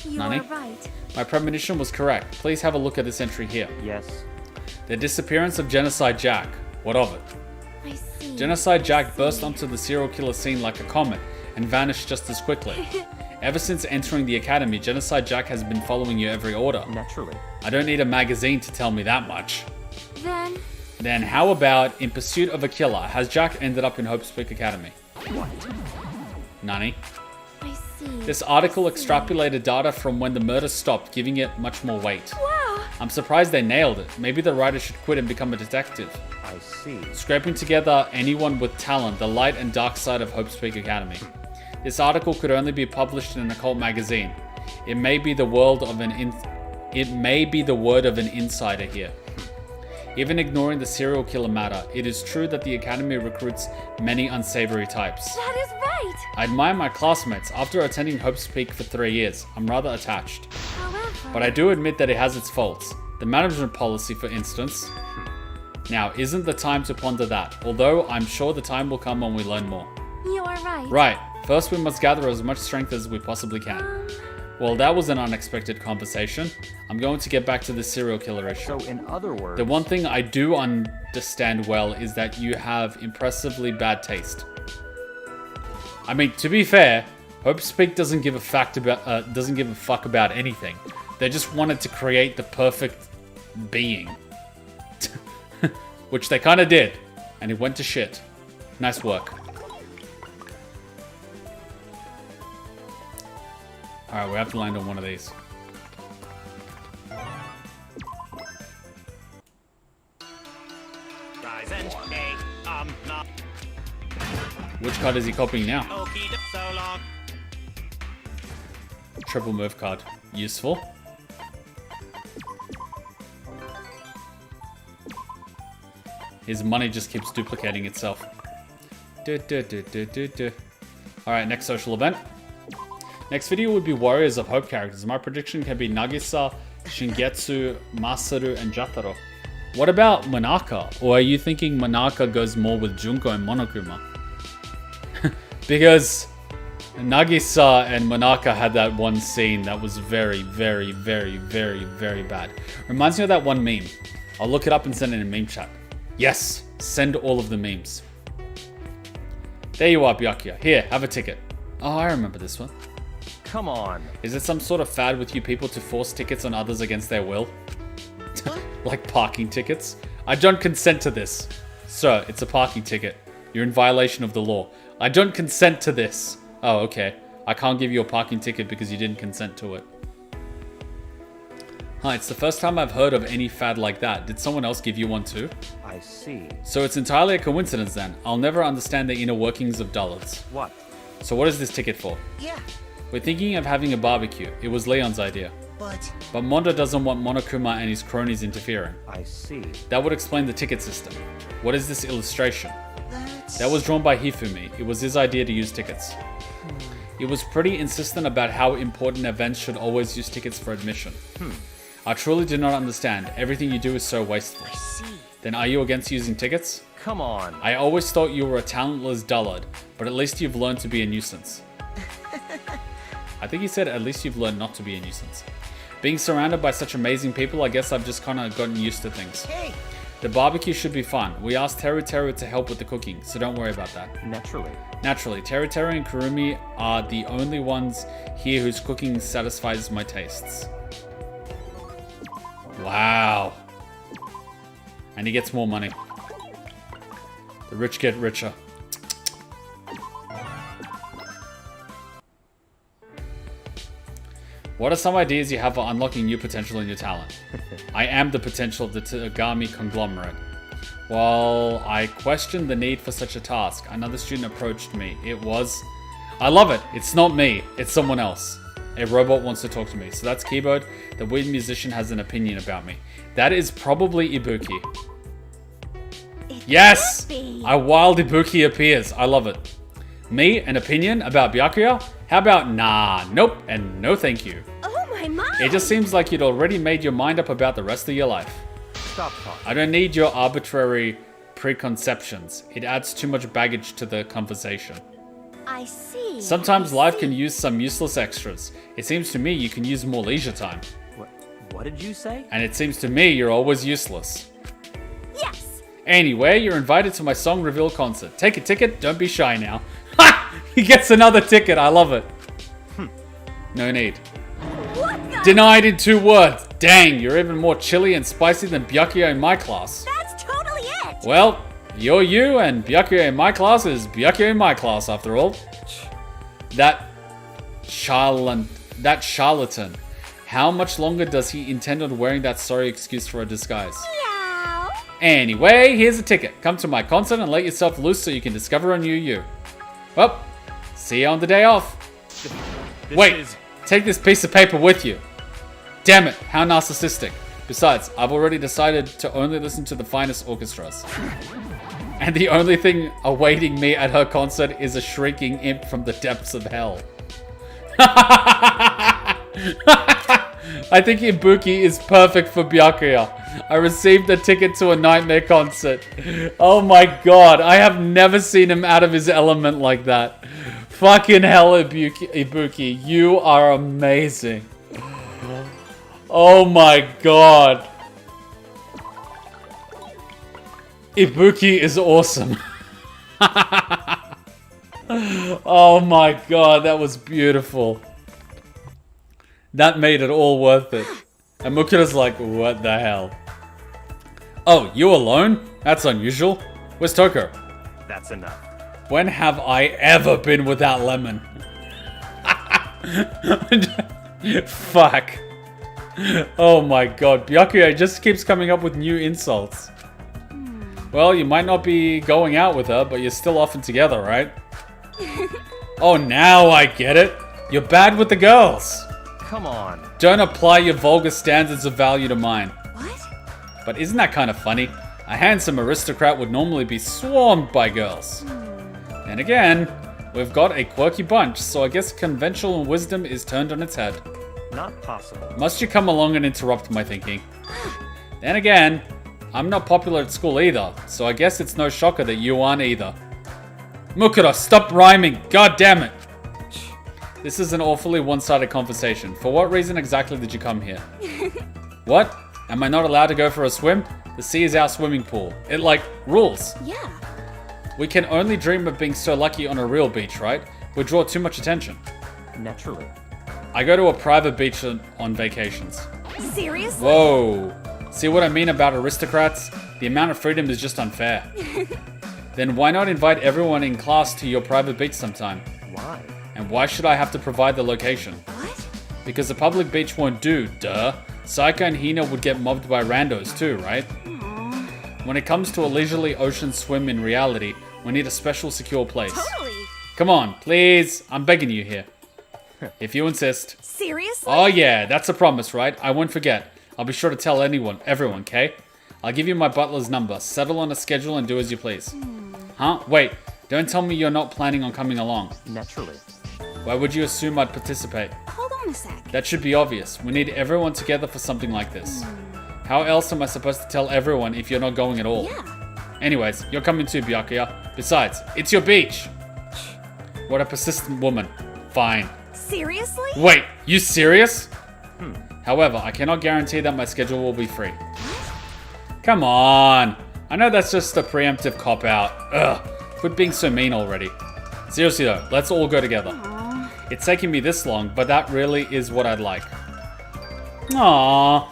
you Nani? are right. My premonition was correct. Please have a look at this entry here. Yes. The disappearance of Genocide Jack. What of it? I see. Genocide Jack burst onto the serial killer scene like a comet and vanished just as quickly. Ever since entering the academy, Genocide Jack has been following you every order. Naturally. I don't need a magazine to tell me that much. Then, How about In Pursuit of a Killer? Has Jack ended up in Hope's Peak Academy? What? Nani? I see. This article extrapolated data from when the murder stopped, giving it much more weight. Wow. I'm surprised they nailed it. Maybe the writer should quit and become a detective. I see. Scraping together anyone with talent, the light and dark side of Hope's Peak Academy. This article could only be published in an occult magazine. It may be the word of an insider here. Even ignoring the serial killer matter, it is true that the academy recruits many unsavory types. That is right. I admire my classmates. After attending Hope's Peak for 3 years, I'm rather attached. However, But I do admit that it has its faults. The management policy, for instance. Now, isn't the time to ponder that, although I'm sure the time will come when we learn more. you are right. Right, first we must gather as much strength as we possibly can. Well, that was an unexpected conversation. I'm going to get back to the serial killer issue. So in other words, The one thing I do understand well is that you have impressively bad taste. I mean, to be fair, Hope's Peak doesn't give a fuck about anything. They just wanted to create the perfect being. Which they kind of did. And it went to shit. Nice work. Alright, we have to land on one of these. Rise and hey, not Which card is he copying now? okie doke, so long. Triple move card. Useful. His money just keeps duplicating itself. Alright, next social event. Next video would be Warriors of Hope characters. My prediction can be Nagisa, Shingetsu, Masaru, and Jataro. What about Monaka? Or are you thinking Monaka goes more with Junko and Monokuma? Because Nagisa and Monaka had that one scene that was very, very, very, very, very bad. Reminds me of that one meme. I'll look it up and send it in meme chat. Yes, send all of the memes. There you are, Byakuya. Here, have a ticket. Oh, I remember this one. Come on. Is it some sort of fad with you people to force tickets on others against their will? Like parking tickets? I don't consent to this. Sir, it's a parking ticket. You're in violation of the law. I don't consent to this. Oh, okay. I can't give you a parking ticket because you didn't consent to it. Huh, it's the first time I've heard of any fad like that. Did someone else give you one too? I see. So it's entirely a coincidence then. I'll never understand the inner workings of dullards. What? So what is this ticket for? Yeah, We're thinking of having a barbecue. It was Leon's idea. but Mondo doesn't want Monokuma and his cronies interfering. I see. That would explain the ticket system. What is this illustration? that's... That was drawn by Hifumi. It was his idea to use tickets. He was pretty insistent about how important events should always use tickets for admission. I truly do not understand. Everything you do is so wasteful. I see. Then are you against using tickets? Come on. I always thought you were a talentless dullard, but at least you've learned to be a nuisance. I think he said at least you've learned not to be a nuisance. Being surrounded by such amazing people, I guess I've just kind of gotten used to things. Hey, The barbecue should be fun. We asked Teru Teru to help with the cooking, so don't worry about that. Naturally. Naturally, Teru Teru and Kirumi are the only ones here whose cooking satisfies my tastes. Wow. And he gets more money. The rich get richer. What are some ideas you have for unlocking new potential in your talent? I am the potential of the Tagami conglomerate. While I questioned the need for such a task, another student approached me. It was... I love it! It's not me, it's someone else. A robot wants to talk to me. So that's Keyboard. The weird musician has an opinion about me. That is probably Ibuki. Yes! A wild Ibuki appears. I love it. Me, an opinion about Byakuya? How about nah, nope, and no thank you. Oh my. It just seems like you'd already made your mind up about the rest of your life. Stop talking. I don't need your arbitrary preconceptions. It adds too much baggage to the conversation. I see. Sometimes life can use some useless extras. It seems to me you can use more leisure time. What did you say? And it seems to me you're always useless. Yes. Anyway, you're invited to my song reveal concert. Take a ticket, don't be shy now. Ha! He gets another ticket, I love it. No need. What the? Denied in 2 words. Dang, you're even more chilly and spicy than Byakuya in my class. That's totally it. Well, you're you and Byakuya in my class is Byakuya in my class after all. That charlatan. How much longer does he intend on wearing that sorry excuse for a disguise? Meow. Anyway, here's a ticket. Come to my concert and let yourself loose so you can discover a new you. Well, see you on the day off. Wait, take this piece of paper with you. Damn it, how narcissistic. Besides, I've already decided to only listen to the finest orchestras. And the only thing awaiting me at her concert is a shrieking imp from the depths of hell. I think Ibuki is perfect for Byakuya. I received a ticket to a nightmare concert. Oh my god, I have never seen him out of his element like that. Fucking hell, Ibuki, you are amazing. Oh my god. Ibuki is awesome. Oh my god, that was beautiful. That made it all worth it. And Mukura's like, what the hell? Oh, you alone? That's unusual. Where's Toko? That's enough. When have I ever been without lemon? Fuck. Oh my god, Byakuya just keeps coming up with new insults. Well, you might not be going out with her, but you're still often together, right? Oh, now I get it. You're bad with the girls. Come on. Don't apply your vulgar standards of value to mine. What? But isn't that kind of funny? A handsome aristocrat would normally be swarmed by girls. And again, we've got a quirky bunch, so I guess conventional wisdom is turned on its head. Not possible. Must you come along and interrupt my thinking? Then again, I'm not popular at school either, so I guess it's no shocker that you aren't either. Mukura, stop rhyming! God damn it! This is an awfully one-sided conversation. For what reason exactly did you come here? What? Am I not allowed to go for a swim? The sea is our swimming pool. It, rules. Yeah. We can only dream of being so lucky on a real beach, right? We draw too much attention. Naturally. I go to a private beach on vacations. Seriously? Whoa. See what I mean about aristocrats? The amount of freedom is just unfair. Then why not invite everyone in class to your private beach sometime? Why? And why should I have to provide the location? What? Because the public beach won't do, duh. Saika and Hina would get mobbed by randos too, right? When it comes to a leisurely ocean swim in reality, we need a special secure place. Totally. Come on, please. I'm begging you here. If you insist. Seriously? Oh yeah, that's a promise, right? I won't forget. I'll be sure to tell everyone, okay? I'll give you my butler's number. Settle on a schedule and do as you please. Huh? Wait, don't tell me you're not planning on coming along. Naturally. Why would you assume I'd participate? Hold on a sec. That should be obvious. We need everyone together for something like this. How else am I supposed to tell everyone if you're not going at all? Yeah. Anyways, you're coming too, Byakuya. Besides, it's your beach. What a persistent woman. Fine. Seriously? Wait, you serious? However, I cannot guarantee that my schedule will be free. Come on. I know that's just a preemptive cop-out. Ugh. Quit being so mean already. Seriously though, let's all go together. It's taking me this long, but that really is what I'd like. Aww.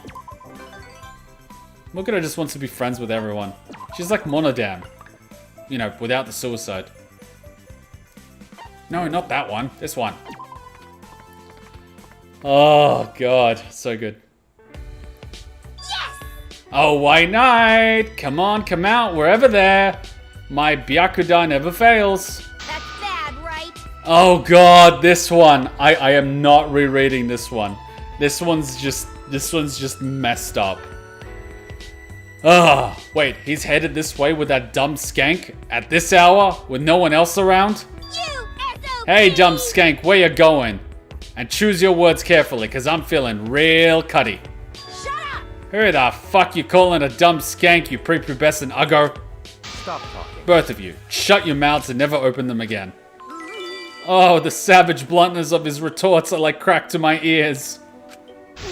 Look at her, just wants to be friends with everyone. She's like Monodam. You know, without the suicide. No, not that one. This one. Oh, God. So good. Yes! Oh, White Knight! Come on, come out. We're ever there. My Byakuda never fails. That's bad, right? Oh, God. This one. I am not rereading this one. This one's just messed up. Ugh. Wait, he's headed this way with that dumb skank at this hour with no one else around? You SOB! Hey, dumb skank, where you going? And choose your words carefully, because I'm feeling real cutty. Shut up! Who the fuck you calling a dumb skank, you prepubescent uggo? Stop talking. Both of you, shut your mouths and never open them again. Oh, the savage bluntness of his retorts are like crack to my ears.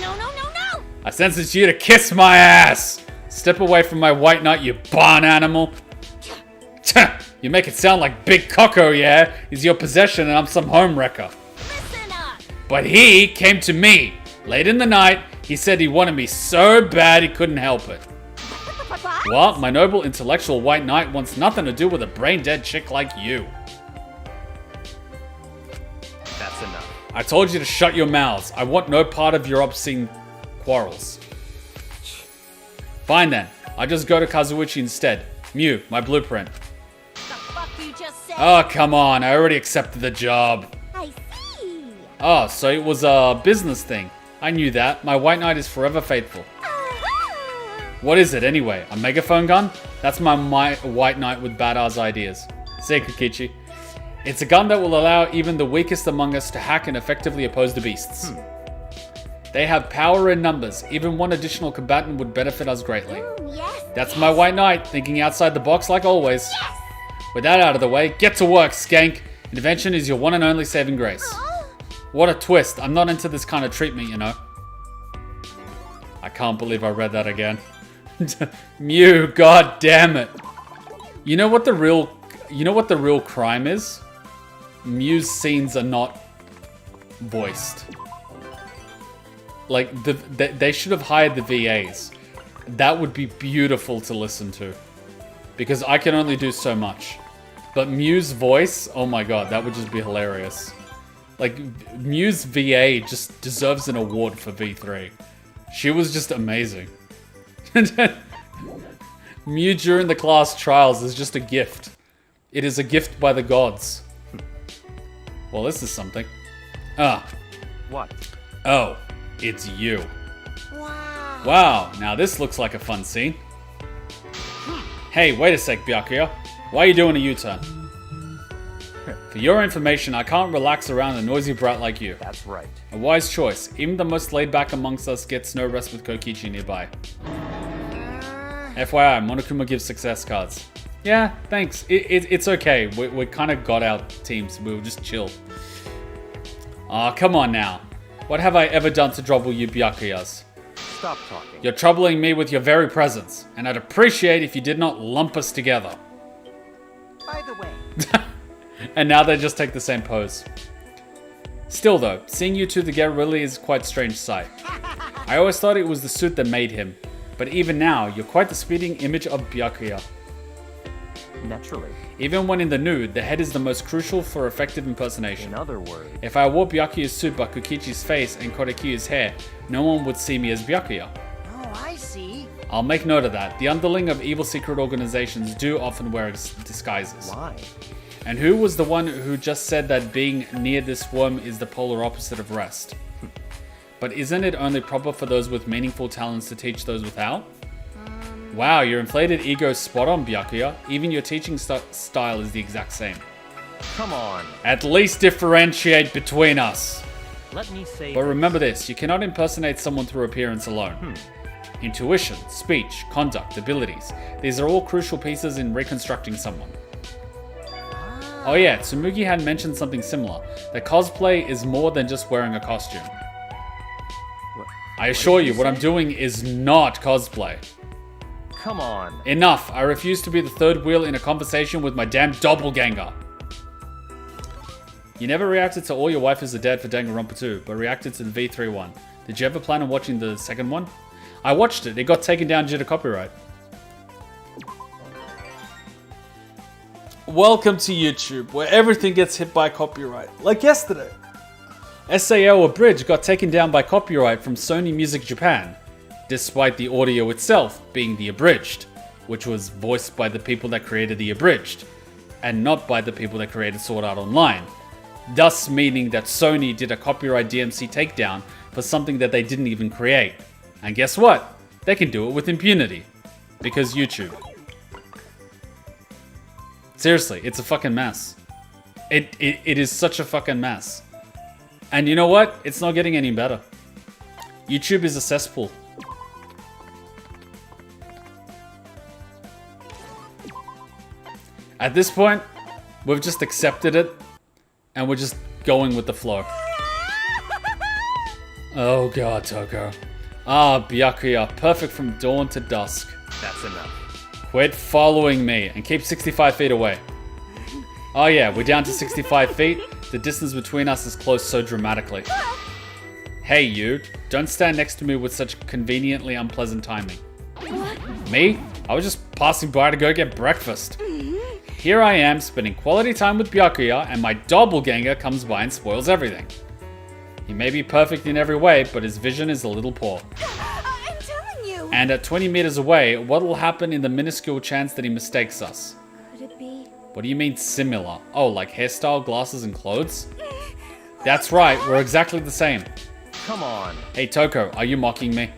No, no, no, no! I sentence you to kiss my ass! Step away from my White Knight, you barn animal. You make it sound like Big Coco, yeah? He's your possession and I'm some home wrecker. Listen up! But he came to me. Late in the night, he said he wanted me so bad he couldn't help it. What? My noble intellectual White Knight wants nothing to do with a brain-dead chick like you. That's enough. I told you to shut your mouths. I want no part of your obscene quarrels. Fine then. I just go to Kazuichi instead. Mew, my blueprint. The fuck you just said? Oh, come on. I already accepted the job. I see! Oh, so it was a business thing. I knew that. My White Knight is forever faithful. Aha! What is it anyway? A megaphone gun? That's my White Knight with badass ideas. Say, Kokichi. It's a gun that will allow even the weakest among us to hack and effectively oppose the beasts. They have power in numbers. Even one additional combatant would benefit us greatly. Yes! That's my White Knight, thinking outside the box like always. Yes! With that out of the way, get to work, skank. Invention is your one and only saving grace. Oh, What a twist. I'm not into this kind of treatment, you know. I can't believe I read that again. Mew, god damn it. You know what the real crime is? Mew's scenes are not voiced. Like, they should have hired the VAs. That would be beautiful to listen to. Because I can only do so much. But Mew's voice, oh my god, that would just be hilarious. Like, Mew's VA just deserves an award for V3. She was just amazing. Mew during the class trials is just a gift. It is a gift by the gods. Well, this is something. Ah. What? Oh. It's you. wow. Wow, now this looks like a fun scene. Hey, wait a sec, Byakuya. Why are you doing a U-turn? For your information, I can't relax around a noisy brat like you. That's right. A wise choice. Even the most laid-back amongst us gets no rest with Kokichi nearby. FYI, Monokuma gives success cards. Yeah, thanks. It's okay. We kind of got our teams. We were just chill. Aw, come on now. What have I ever done to trouble you Byakuyas? Stop talking. You're troubling me with your very presence, and I'd appreciate if you did not lump us together. By And now they just take the same pose. Still though, seeing you two together really is quite a strange sight. I always thought it was the suit that made him, but even now, you're quite the spitting image of Byakuya. Naturally. Even when in the nude, the head is the most crucial for effective impersonation. In other words, If I wore Byakuya's suit but Kokichi's face and Korekiyo's hair, no one would see me as Byakuya. Oh, I see. I'll make note of that. The underling of evil secret organizations do often wear disguises. why? And who was the one who just said that being near this worm is the polar opposite of rest? But isn't it only proper for those with meaningful talents to teach those without? Wow, your inflated ego is spot on, Byakuya. Even your teaching style is the exact same. Come on. At least differentiate between us. Let me say. But remember this, you cannot impersonate someone through appearance alone. Intuition, speech, conduct, abilities. These are all crucial pieces in reconstructing someone. Oh yeah, Tsumugi had mentioned something similar. That cosplay is more than just wearing a costume. I assure you, what I'm doing is not cosplay. Come on. Enough, I refuse to be the third wheel in a conversation with my damn doppelganger. You never reacted to All Your Waifus Are Dead for Danganronpa 2, but reacted to the V3 one. Did you ever plan on watching the second one? I watched it, it got taken down due to copyright. Welcome to YouTube, where everything gets hit by copyright. Like yesterday. SAO Abridged got taken down by copyright from Sony Music Japan, despite the audio itself being the abridged, which was voiced by the people that created the abridged, and not by the people that created Sword Art Online. Thus meaning that Sony did a copyright DMC takedown for something that they didn't even create. And guess what? They can do it with impunity. Because YouTube. Seriously, it's a fucking mess. It is such a fucking mess. And you know what? It's not getting any better. YouTube is a cesspool. At this point, we've just accepted it, and we're just going with the flow. Oh god, Toko. Ah, Byakuya, perfect from dawn to dusk. That's enough. Quit following me, and keep 65 feet away. Oh yeah, we're down to 65 feet. The distance between us has closed so dramatically. Hey you, don't stand next to me with such conveniently unpleasant timing. Me? I was just passing by to go get breakfast. Here I am, spending quality time with Byakuya, and my doppelganger comes by and spoils everything. He may be perfect in every way, but his vision is a little poor. I'm telling you. And at 20 meters away, what will happen in the minuscule chance that he mistakes us? Could it be? What do you mean similar? Oh, like hairstyle, glasses, and clothes? That's right, we're exactly the same. Come on. Hey Toko, are you mocking me?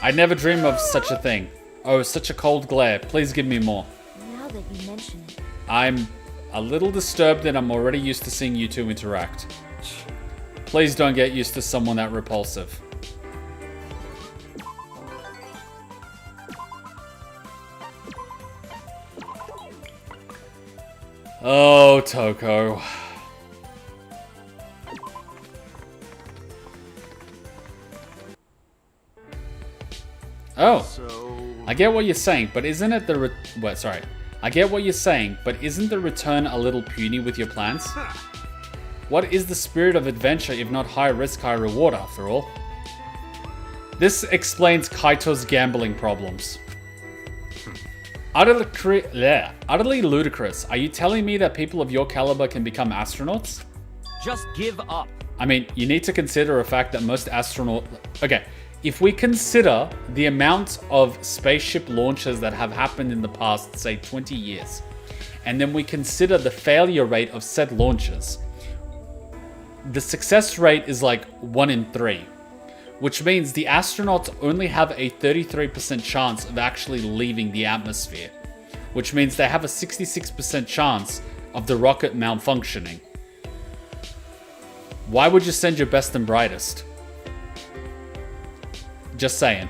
I'd never dream of such a thing. Oh, such a cold glare. Please give me more. Now that you mention it. I'm a little disturbed that I'm already used to seeing you two interact. Please don't get used to someone that repulsive. Oh, Toko. Oh, I get what you're saying, but isn't it the I get what you're saying, but isn't the return a little puny with your plans? What is the spirit of adventure if not high risk, high reward after all? This explains Kaito's gambling problems. Utterly ludicrous. Are you telling me that people of your caliber can become astronauts? Just give up. I mean, you need to consider a fact that most Okay, if we consider the amount of spaceship launches that have happened in the past, say 20 years, and then we consider the failure rate of said launches, the success rate is like 1 in 3, which means the astronauts only have a 33% chance of actually leaving the atmosphere, which means they have a 66% chance of the rocket malfunctioning. Why would you send your best and brightest? Just saying.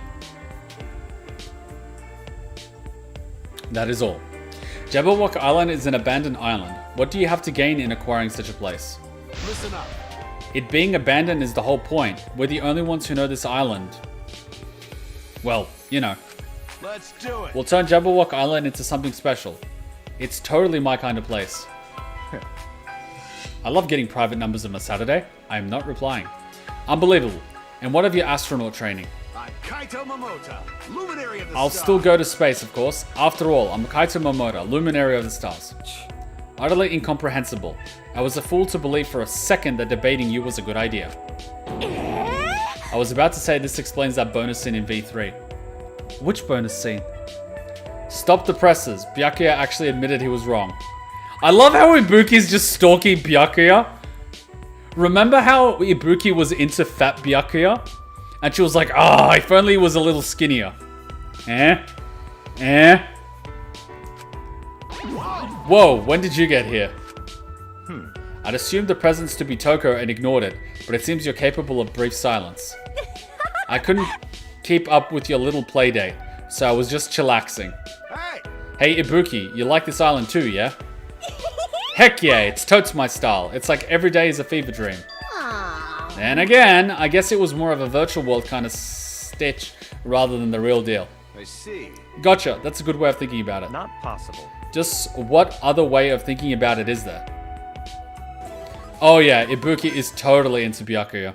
That is all. Jabberwock Island is an abandoned island. What do you have to gain in acquiring such a place? Listen up. It being abandoned is the whole point. We're the only ones who know this island. Well, you know. Let's do it. We'll turn Jabberwock Island into something special. It's totally my kind of place. I love getting private numbers on a Saturday. I am not replying. Unbelievable. And what of your astronaut training? I'm Kaito Momota, luminary of the I'll stars. still go to space, of course. After all, I'm Kaito Momota, luminary of the stars. Utterly incomprehensible. I was a fool to believe for a second that debating you was a good idea. I was about to say this explains that bonus scene in V3. Which bonus scene? Stop the presses. Byakuya actually admitted he was wrong. I love how Ibuki's just stalking Byakuya. Remember how Ibuki was into fat Byakuya? And she was like, ah, if only he was a little skinnier. Whoa, when did you get here? I'd assumed the presence to be Toko and ignored it, but it seems you're capable of brief silence. I couldn't keep up with your little playdate, so I was just chillaxing. Hey! Hey Ibuki, you like this island too, yeah? Heck yeah, it's totes my style. It's like every day is a fever dream. And again, I guess it was more of a virtual world kind of stitch rather than the real deal. I see. Gotcha, that's a good way of thinking about it. Not possible. Just what other way of thinking about it is there? Oh yeah, Ibuki is totally into Byakuya.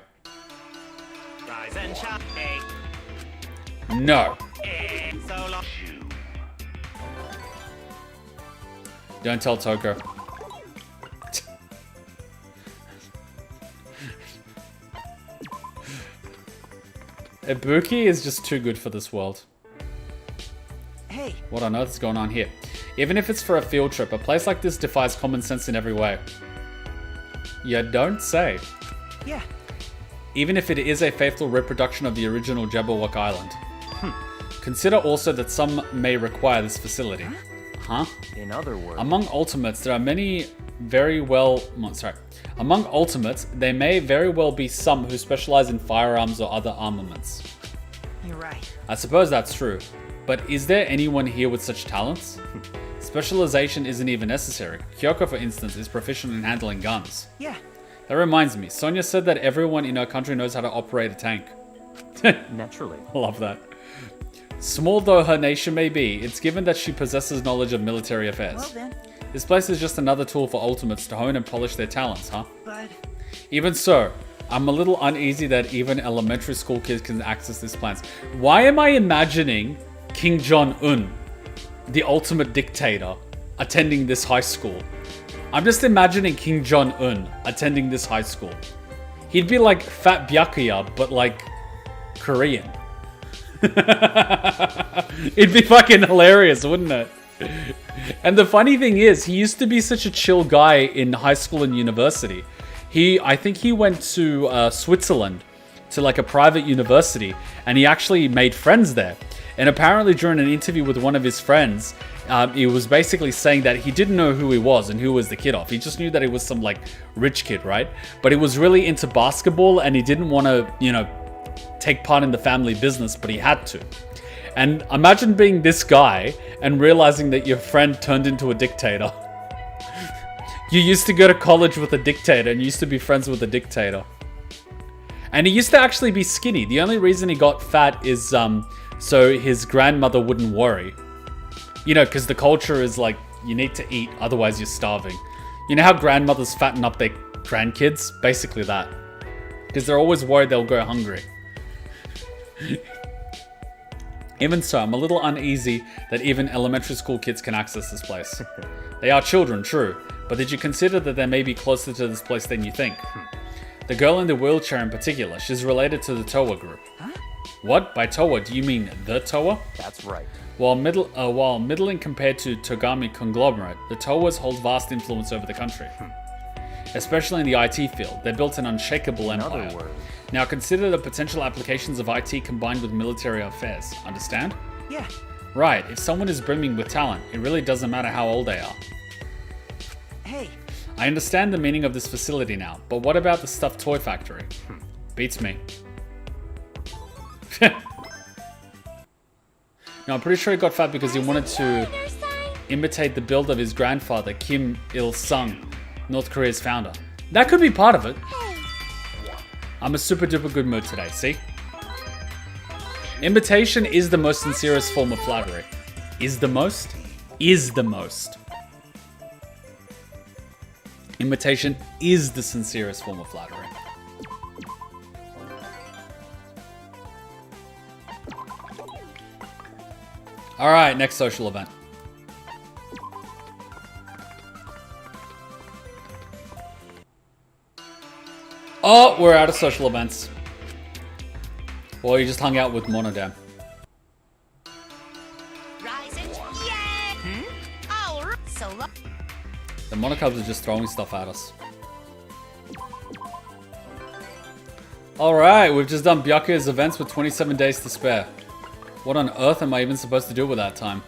Rise and shine. No. So long. Don't tell Toko. Ibuki is just too good for this world. Hey, What on earth is going on here? Even if it's for a field trip, a place like this defies common sense in every way. You don't say. yeah. Even if it is a faithful reproduction of the original Jabberwock Island. Consider also that some may require this facility. Huh? In other words, Among ultimates, there are many Among ultimates, there may very well be some who specialize in firearms or other armaments. You're right. I suppose that's true. But is there anyone here with such talents? Specialization isn't even necessary. Kyoko, for instance, is proficient in handling guns. Yeah. That reminds me, Sonia said that everyone in her country knows how to operate a tank. naturally. I love that. Small though her nation may be, it's given that she possesses knowledge of military affairs. Well then, This place is just another tool for ultimates to hone and polish their talents, huh? but Even so, I'm a little uneasy that even elementary school kids can access these plans. Why am I imagining King Jong-un, the ultimate dictator, attending this high school? I'm just imagining King Jong-un attending this high school. He'd be like Fat Byakuya, but like Korean. It'd be fucking hilarious, wouldn't it? And the funny thing is, he used to be such a chill guy in high school and university. I think he went to Switzerland to like a private university, and he actually made friends there. And apparently during an interview with one of his friends, he was basically saying that he didn't know who he was and who was the kid of. He just knew that he was some like rich kid, right? But he was really into basketball and he didn't want to, you know, take part in the family business, but he had to. And imagine being this guy and realizing that your friend turned into a dictator. You used to go to college with a dictator and you used to be friends with a dictator. And he used to actually be skinny. The only reason he got fat is so his grandmother wouldn't worry. You know, because the culture is like, you need to eat, otherwise you're starving. You know how grandmothers fatten up their grandkids? Basically that. Because they're always worried they'll go hungry. Even so, I'm a little uneasy that even elementary school kids can access this place. They are children, true, but did you consider that they may be closer to this place than you think? The girl in the wheelchair in particular, she's related to the Towa group. Huh? What? By Towa, do you mean the Towa? That's right. While middling compared to Togami conglomerate, the Towas hold vast influence over the country. Especially in the IT field, they built an unshakable In empire. other words, Now consider the potential applications of IT combined with military affairs, understand? yeah. Right, if someone is brimming with talent, it really doesn't matter how old they are. Hey, I understand the meaning of this facility now, but what about the stuffed toy factory? Beats me. No, I'm pretty sure he got fat because he wanted to imitate the build of his grandfather, Kim Il-sung, North Korea's founder. That could be part of it. I'm a super duper good mood today, see? Imitation is the most sincerest form of flattery. Is the most? Is the most. Imitation is the sincerest form of flattery. Alright, next social event. Oh, we're out of social events. Well, you just hung out with Monodam. Rise and yeah. All right. So look. The Monocubs are just throwing stuff at us. Alright, we've just done Byakuya's events with 27 days to spare. What on earth am I even supposed to do with that time?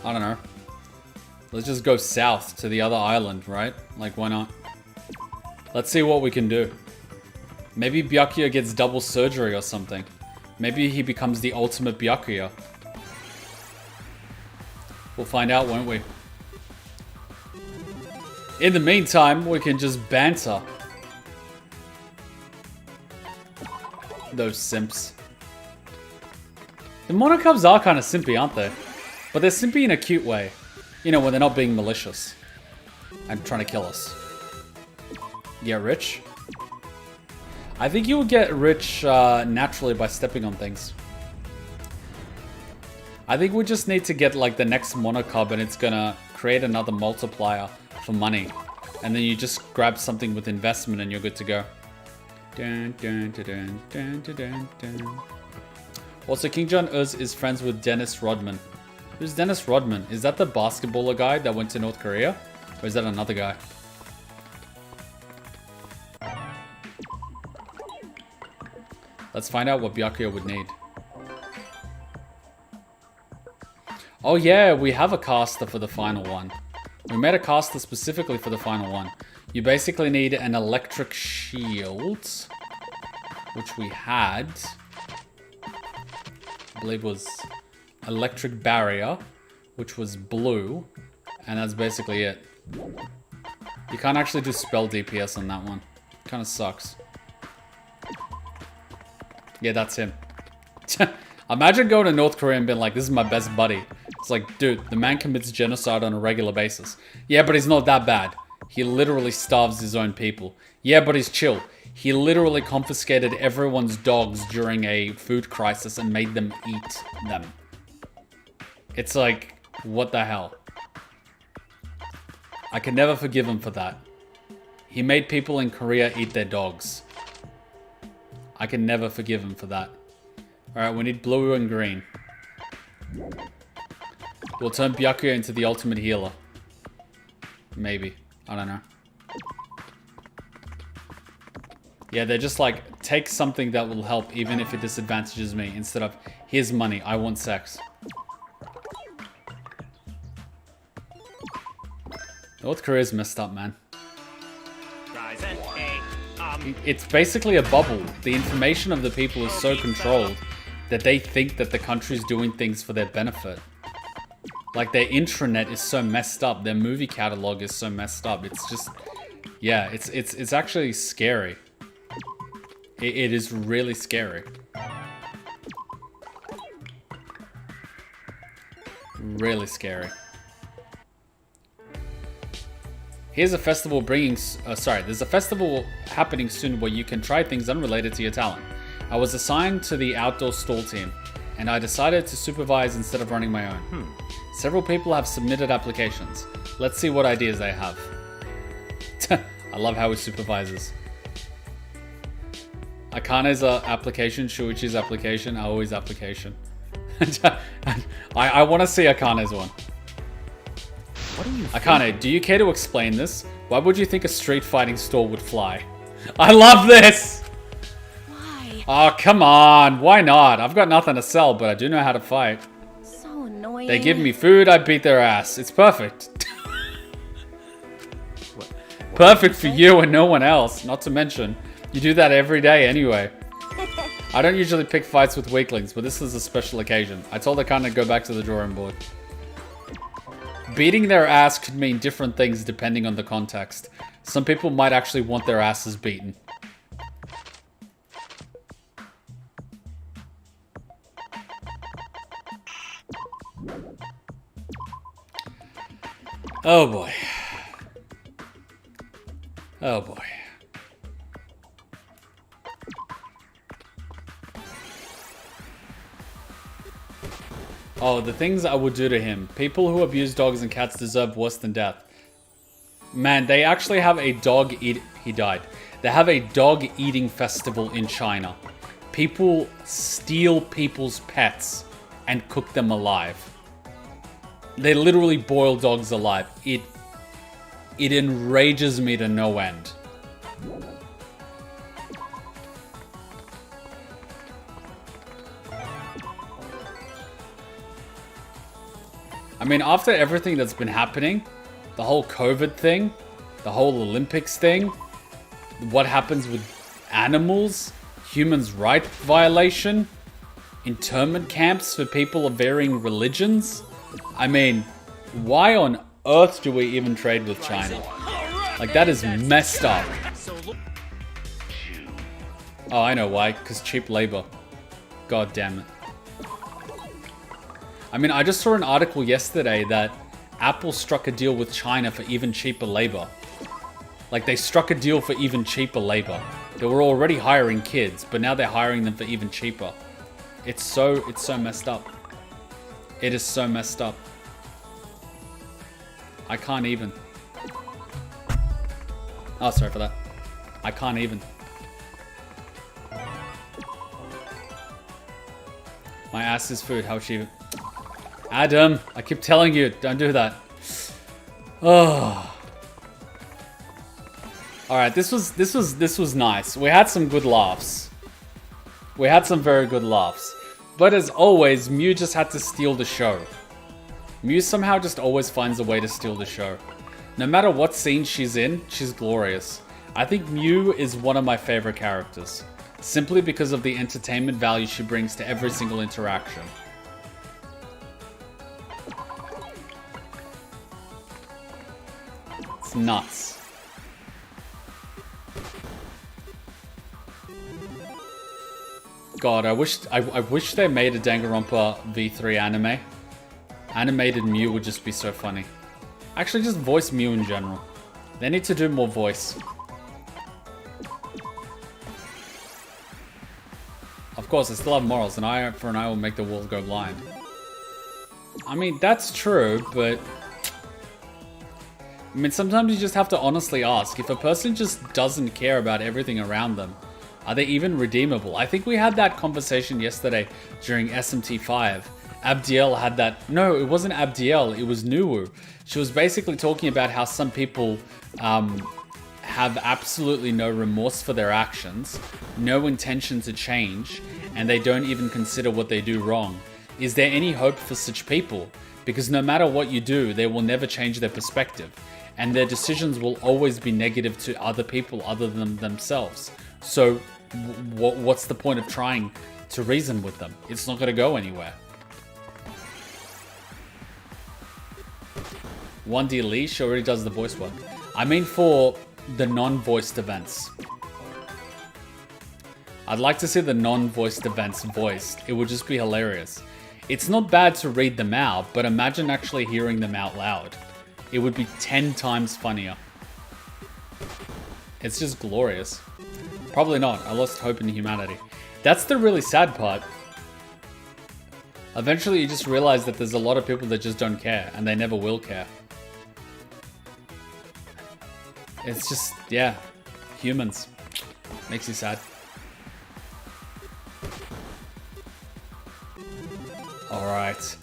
I don't know. Let's just go south to the other island, right? Like, why not? Let's see what we can do. Maybe Byakuya gets double surgery or something. Maybe he becomes the ultimate Byakuya. We'll find out, won't we? In the meantime, we can just banter. Those simps. The Monocubs are kind of simpy, aren't they? But they're simpy in a cute way. You know, when they're not being malicious. And trying to kill us. Get rich? I think you would get rich naturally by stepping on things. I think we just need to get like the next Monocub and it's gonna create another multiplier for money. And then you just grab something with investment and you're good to go. Dun, dun, dun, dun, dun, dun, dun, dun. Also, King John Uz is friends with Dennis Rodman. Who's Dennis Rodman? Is that the basketballer guy that went to North Korea? Or is that another guy? Let's find out what Byakuya would need. Oh yeah, we have a caster for the final one. We made a caster specifically for the final one. You basically need an electric shield, which we had. I believe was electric barrier, which was blue, and that's basically it. You can't actually do spell DPS on that one. Kind of sucks. Yeah, that's him. Imagine going to North Korea and being like, this is my best buddy. It's like, dude, the man commits genocide on a regular basis. Yeah, but he's not that bad. He literally starves his own people. Yeah, but he's chill. He literally confiscated everyone's dogs during a food crisis and made them eat them. It's like, what the hell? I can never forgive him for that. He made people in Korea eat their dogs. I can never forgive him for that. Alright, we need blue and green. We'll turn Byakuya into the ultimate healer. Maybe. I don't know. Yeah, they're just like, take something that will help even if it disadvantages me. Instead of, here's money, I want sex. North Korea's messed up, man. It's basically a bubble. The information of the people is so controlled that they think that the country's doing things for their benefit. Like, their intranet is so messed up. Their movie catalog is so messed up. It's just... yeah, it's actually scary. It is really scary. Really scary. Here's a festival bringing... there's a festival happening soon where you can try things unrelated to your talent. I was assigned to the outdoor stall team, and I decided to supervise instead of running my own. Several people have submitted applications. Let's see what ideas they have. I love how he supervises. Akane's application, Shuichi's application, Aoi's application. I want to see Akane's one. What are you Akane, do you care to explain this? Why would you think a street fighting store would fly? I love this! Why? Oh, come on. Why not? I've got nothing to sell, but I do know how to fight. So annoying. They give me food, I beat their ass. It's perfect. Perfect for you and no one else. Not to mention, you do that every day anyway. I don't usually pick fights with weaklings, but this is a special occasion. I told Akane to go back to the drawing board. Beating their ass could mean different things depending on the context. Some people might actually want their asses beaten. Oh boy. Oh boy. Oh, the things I would do to him. People who abuse dogs and cats deserve worse than death. Man, they actually have a he died. They have a dog eating festival in China. People steal people's pets and cook them alive. They literally boil dogs alive. It enrages me to no end. I mean, after everything that's been happening, the whole COVID thing, the whole Olympics thing, what happens with animals, humans' rights violation, internment camps for people of varying religions. I mean, why on earth do we even trade with China? Like, that is messed up. Oh, I know why. Because cheap labor. God damn it. I mean, I just saw an article yesterday that Apple struck a deal with China for even cheaper labor. Like, they struck a deal for even cheaper labor. They were already hiring kids, but now they're hiring them for even cheaper. It's so messed up. It is so messed up. I can't even. Oh, sorry for that. I can't even. My ass is food. How she... Adam, I keep telling you, don't do that. Oh. Alright, this was nice. We had some good laughs. We had some very good laughs. But as always, Mew just had to steal the show. Mew somehow just always finds a way to steal the show. No matter what scene she's in, she's glorious. I think Mew is one of my favorite characters. Simply because of the entertainment value she brings to every single interaction. It's nuts. God, I wish they made a Danganronpa V3 anime. Animated Mew would just be so funny. Actually, just voice Mew in general. They need to do more voice. Of course, I still have morals. An eye for an eye will make the wolf go blind. I mean, that's true, but... I mean, sometimes you just have to honestly ask. If a person just doesn't care about everything around them, are they even redeemable? I think we had that conversation yesterday during SMT5. Abdiel had that... No, it wasn't Abdiel, it was Nuwu. She was basically talking about how some people have absolutely no remorse for their actions, no intention to change, and they don't even consider what they do wrong. Is there any hope for such people? Because no matter what you do, they will never change their perspective, and their decisions will always be negative to other people other than themselves. So what's the point of trying to reason with them? It's not going to go anywhere. 1D Lee, she already does the voice work. I mean for the non-voiced events. I'd like to see the non-voiced events voiced. It would just be hilarious. It's not bad to read them out, but imagine actually hearing them out loud. It would be 10 times funnier. It's just glorious. Probably not. I lost hope in humanity. That's the really sad part. Eventually you just realize that there's a lot of people that just don't care, and they never will care. It's just, yeah, humans. Makes you sad. Alright.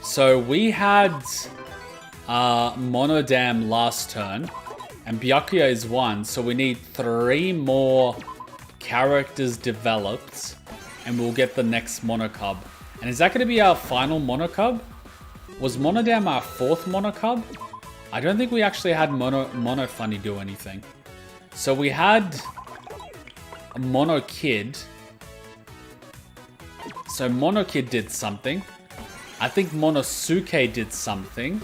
So we had Monodam last turn, and Byakuya is 1, so we need 3 more characters developed, and we'll get the next Monocub. And is that going to be our final Monocub? Was Monodam our 4th Monocub? I don't think we actually had Mono Funny do anything. So we had a Mono Kid. So Mono Kid did something. I think Monosuke did something.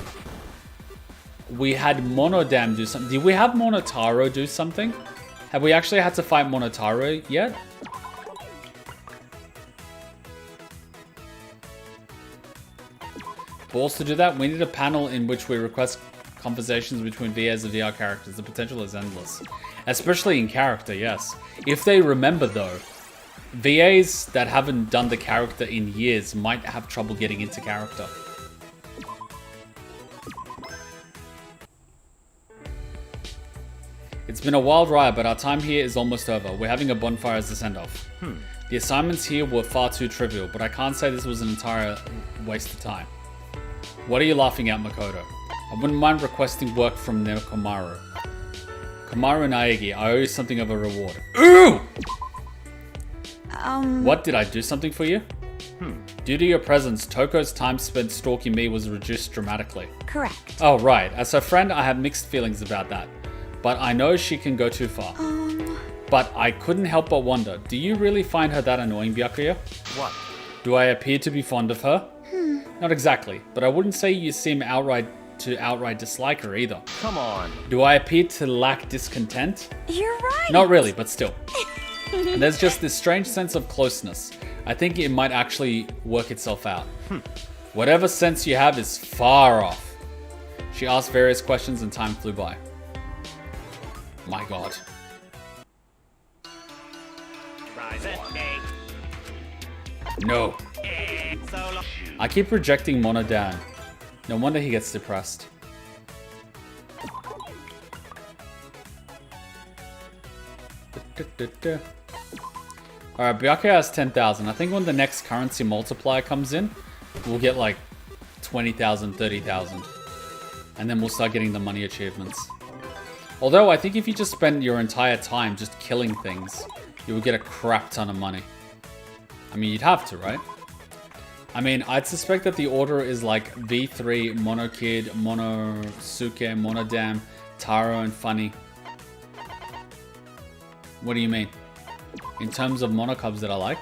We had Monodam do something. Did we have Monotaro do something? Have we actually had to fight Monotaro yet? Balls to do that? We need a panel in which we request conversations between VAs and VR characters. The potential is endless. Especially in character, yes. If they remember though, VAs that haven't done the character in years might have trouble getting into character. It's been a wild ride, but our time here is almost over. We're having a bonfire as a send-off. The assignments here were far too trivial, but I can't say this was an entire waste of time. What are you laughing at, Makoto? I wouldn't mind requesting work from Komaru. Komaru and Aegi, I owe you something of a reward. Ooh! What, did I do something for you? Due to your presence, Toko's time spent stalking me was reduced dramatically. Correct. Oh, right. As her friend, I have mixed feelings about that. But I know she can go too far. But I couldn't help but wonder, do you really find her that annoying, Byakuya? What? Do I appear to be fond of her? Not exactly, but I wouldn't say you seem outright dislike her either. Come on. Do I appear to lack discontent? You're right. Not really, but still. There's just this strange sense of closeness. I think it might actually work itself out. Whatever sense you have is far off. She asked various questions and time flew by. My god. No. I keep rejecting Mono down. No wonder he gets depressed. Alright, Byakuya has 10,000. I think when the next currency multiplier comes in, we'll get like 20,000, 30,000. And then we'll start getting the money achievements. Although, I think if you just spend your entire time just killing things, you would get a crap ton of money. I mean, you'd have to, right? I mean, I'd suspect that the order is like V3, Monokid, Monosuke, Monodam, Taro, and Funny. What do you mean? In terms of monocubs that I like?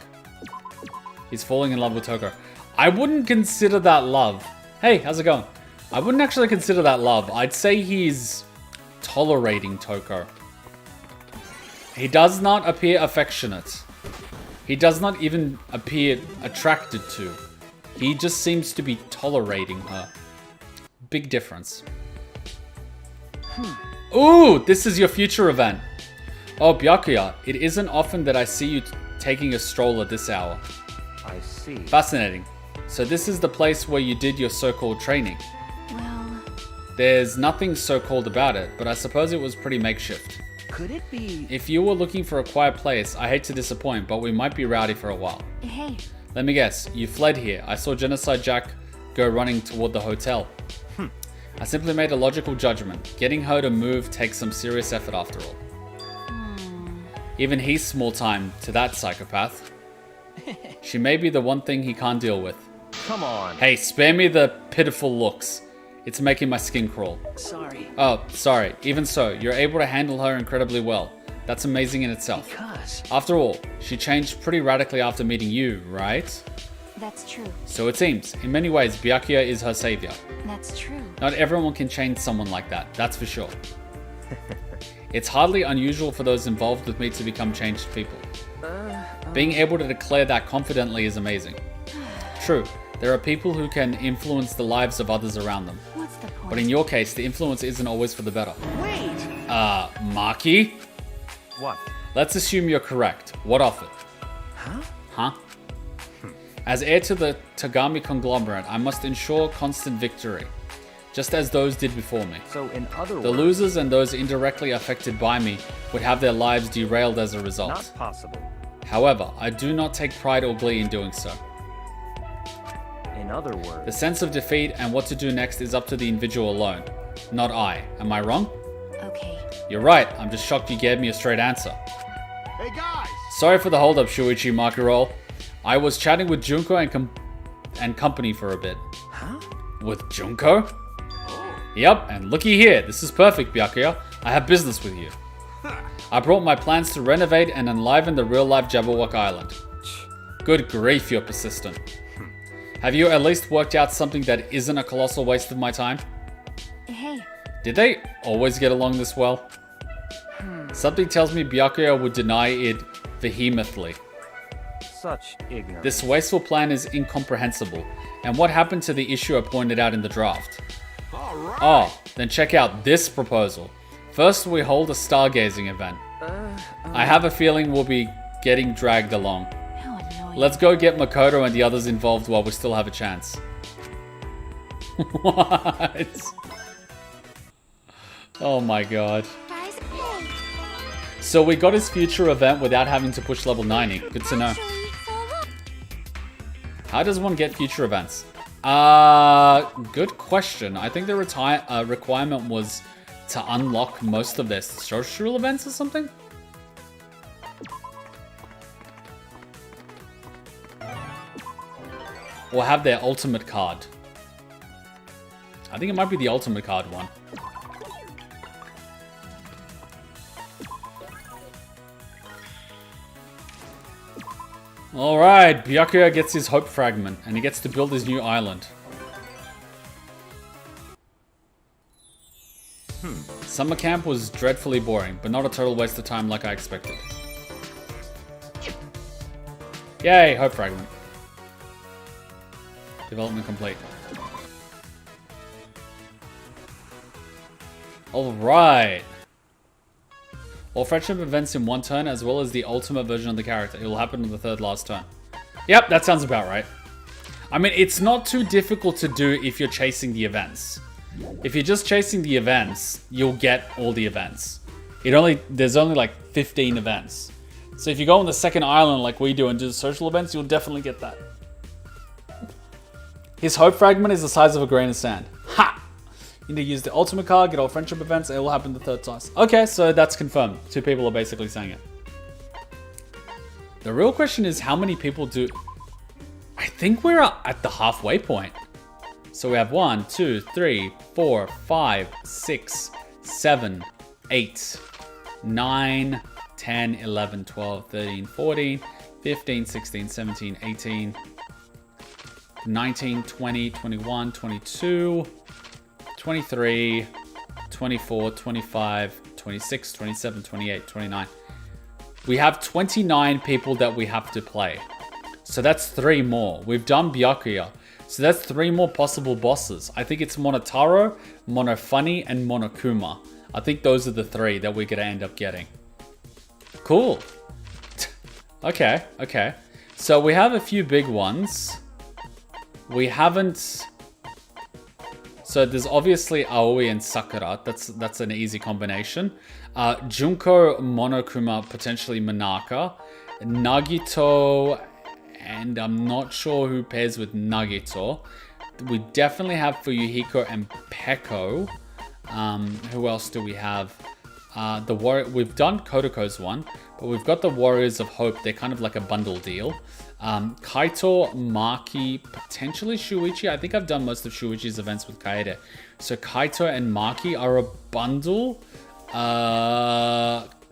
He's falling in love with Toko. I wouldn't consider that love. Hey, how's it going? I wouldn't actually consider that love. I'd say he's tolerating Toko. He does not appear affectionate. He does not even appear attracted to. He just seems to be tolerating her. Big difference. Ooh, this is your future event. Oh, Byakuya, it isn't often that I see you taking a stroll at this hour. I see. Fascinating. So this is the place where you did your so-called training. Well, There's nothing so-called about it, but I suppose it was pretty makeshift. Could it be? If you were looking for a quiet place, I hate to disappoint, but we might be rowdy for a while. hey, Let me guess, you fled here. I saw Genocide Jack go running toward the hotel. I simply made a logical judgment. Getting her to move takes some serious effort after all. Even he's small time to that psychopath. She may be the one thing he can't deal with. Come on. Hey, spare me the pitiful looks. It's making my skin crawl. Sorry. Oh, sorry. Even so, you're able to handle her incredibly well. That's amazing in itself. Because. After all, she changed pretty radically after meeting you, right? that's true. So it seems. In many ways, Byakuya is her savior. That's true. Not everyone can change someone like that, that's for sure. It's hardly unusual for those involved with me to become changed people. Being able to declare that confidently is amazing. True, there are people who can influence the lives of others around them. What's the point? But in your case, the influence isn't always for the better. Wait! Maki? What? Let's assume you're correct. What of it? Huh? As heir to the Tagami conglomerate, I must ensure constant victory, just as those did before me. So in other The words, losers and those indirectly affected by me would have their lives derailed as a result. not possible. However, I do not take pride or glee in doing so. In other The words, sense of defeat and what to do next is up to the individual alone, not I. Am I wrong? Okay. You're right, I'm just shocked you gave me a straight answer. Hey guys! Sorry for the hold-up, Shuichi Makarol. I was chatting with Junko and company for a bit. Huh? With Junko? Yep, and looky here, this is perfect, Byakuya. I have business with you. I brought my plans to renovate and enliven the real-life Jabberwock Island. Good grief, you're persistent. Have you at least worked out something that isn't a colossal waste of my time? Hey, Did they always get along this well? Something tells me Byakuya would deny it vehemently. such ignorance. This wasteful plan is incomprehensible. And what happened to the issue I pointed out in the draft? Alright! Oh, then check out this proposal. First, we hold a stargazing event. I have a feeling we'll be getting dragged along. How annoying. Let's go get Makoto and the others involved while we still have a chance. What? Oh my god. Rise. So we got his future event without having to push level 90. Good to know. Actually, for what? How does one get future events? Good question. I think the requirement was to unlock most of their social events or something? Or have their ultimate card. I think it might be the ultimate card one. Alright, Byakuya gets his hope fragment, and he gets to build his new island. Summer camp was dreadfully boring, but not a total waste of time like I expected. Yay, hope fragment. Development complete. Alright. All friendship events in one turn, as well as the ultimate version of the character. It will happen on the third last turn. Yep, that sounds about right. I mean, it's not too difficult to do if you're chasing the events. If you're just chasing the events, you'll get all the events. There's only like 15 events. So if you go on the second island like we do and do the social events, you'll definitely get that. His hope fragment is the size of a grain of sand. Ha! You need to use the ultimate card, get all friendship events, it will happen the third time. Okay, so that's confirmed. 2 people are basically saying it. The real question is how many people do... I think we're at the halfway point. So we have 1, 2, 3, 4, 5, 6, 7, 8, 9, 10, 11, 12, 13, 14, 15, 16, 17, 18, 19, 20, 21, 22, 23, 24, 25, 26, 27, 28, 29. We have 29 people that we have to play. So that's 3 more. We've done Byakuya. So that's 3 more possible bosses. I think it's Monotaro, Monofunny, and Monokuma. I think those are the 3 that we're going to end up getting. Cool. Okay. So we have a few big ones. We haven't... So there's obviously Aoi and Sakura. That's an easy combination. Junko, Monokuma, potentially Manaka. Nagito, and I'm not sure who pairs with Nagito. We definitely have Fuyuhiko and Peko. Who else do we have? We've done Kotoko's one, but we've got the Warriors of Hope. They're kind of like a bundle deal. Kaito, Maki, potentially Shuichi. I think I've done most of Shuichi's events with Kaede. So Kaito and Maki are a bundle.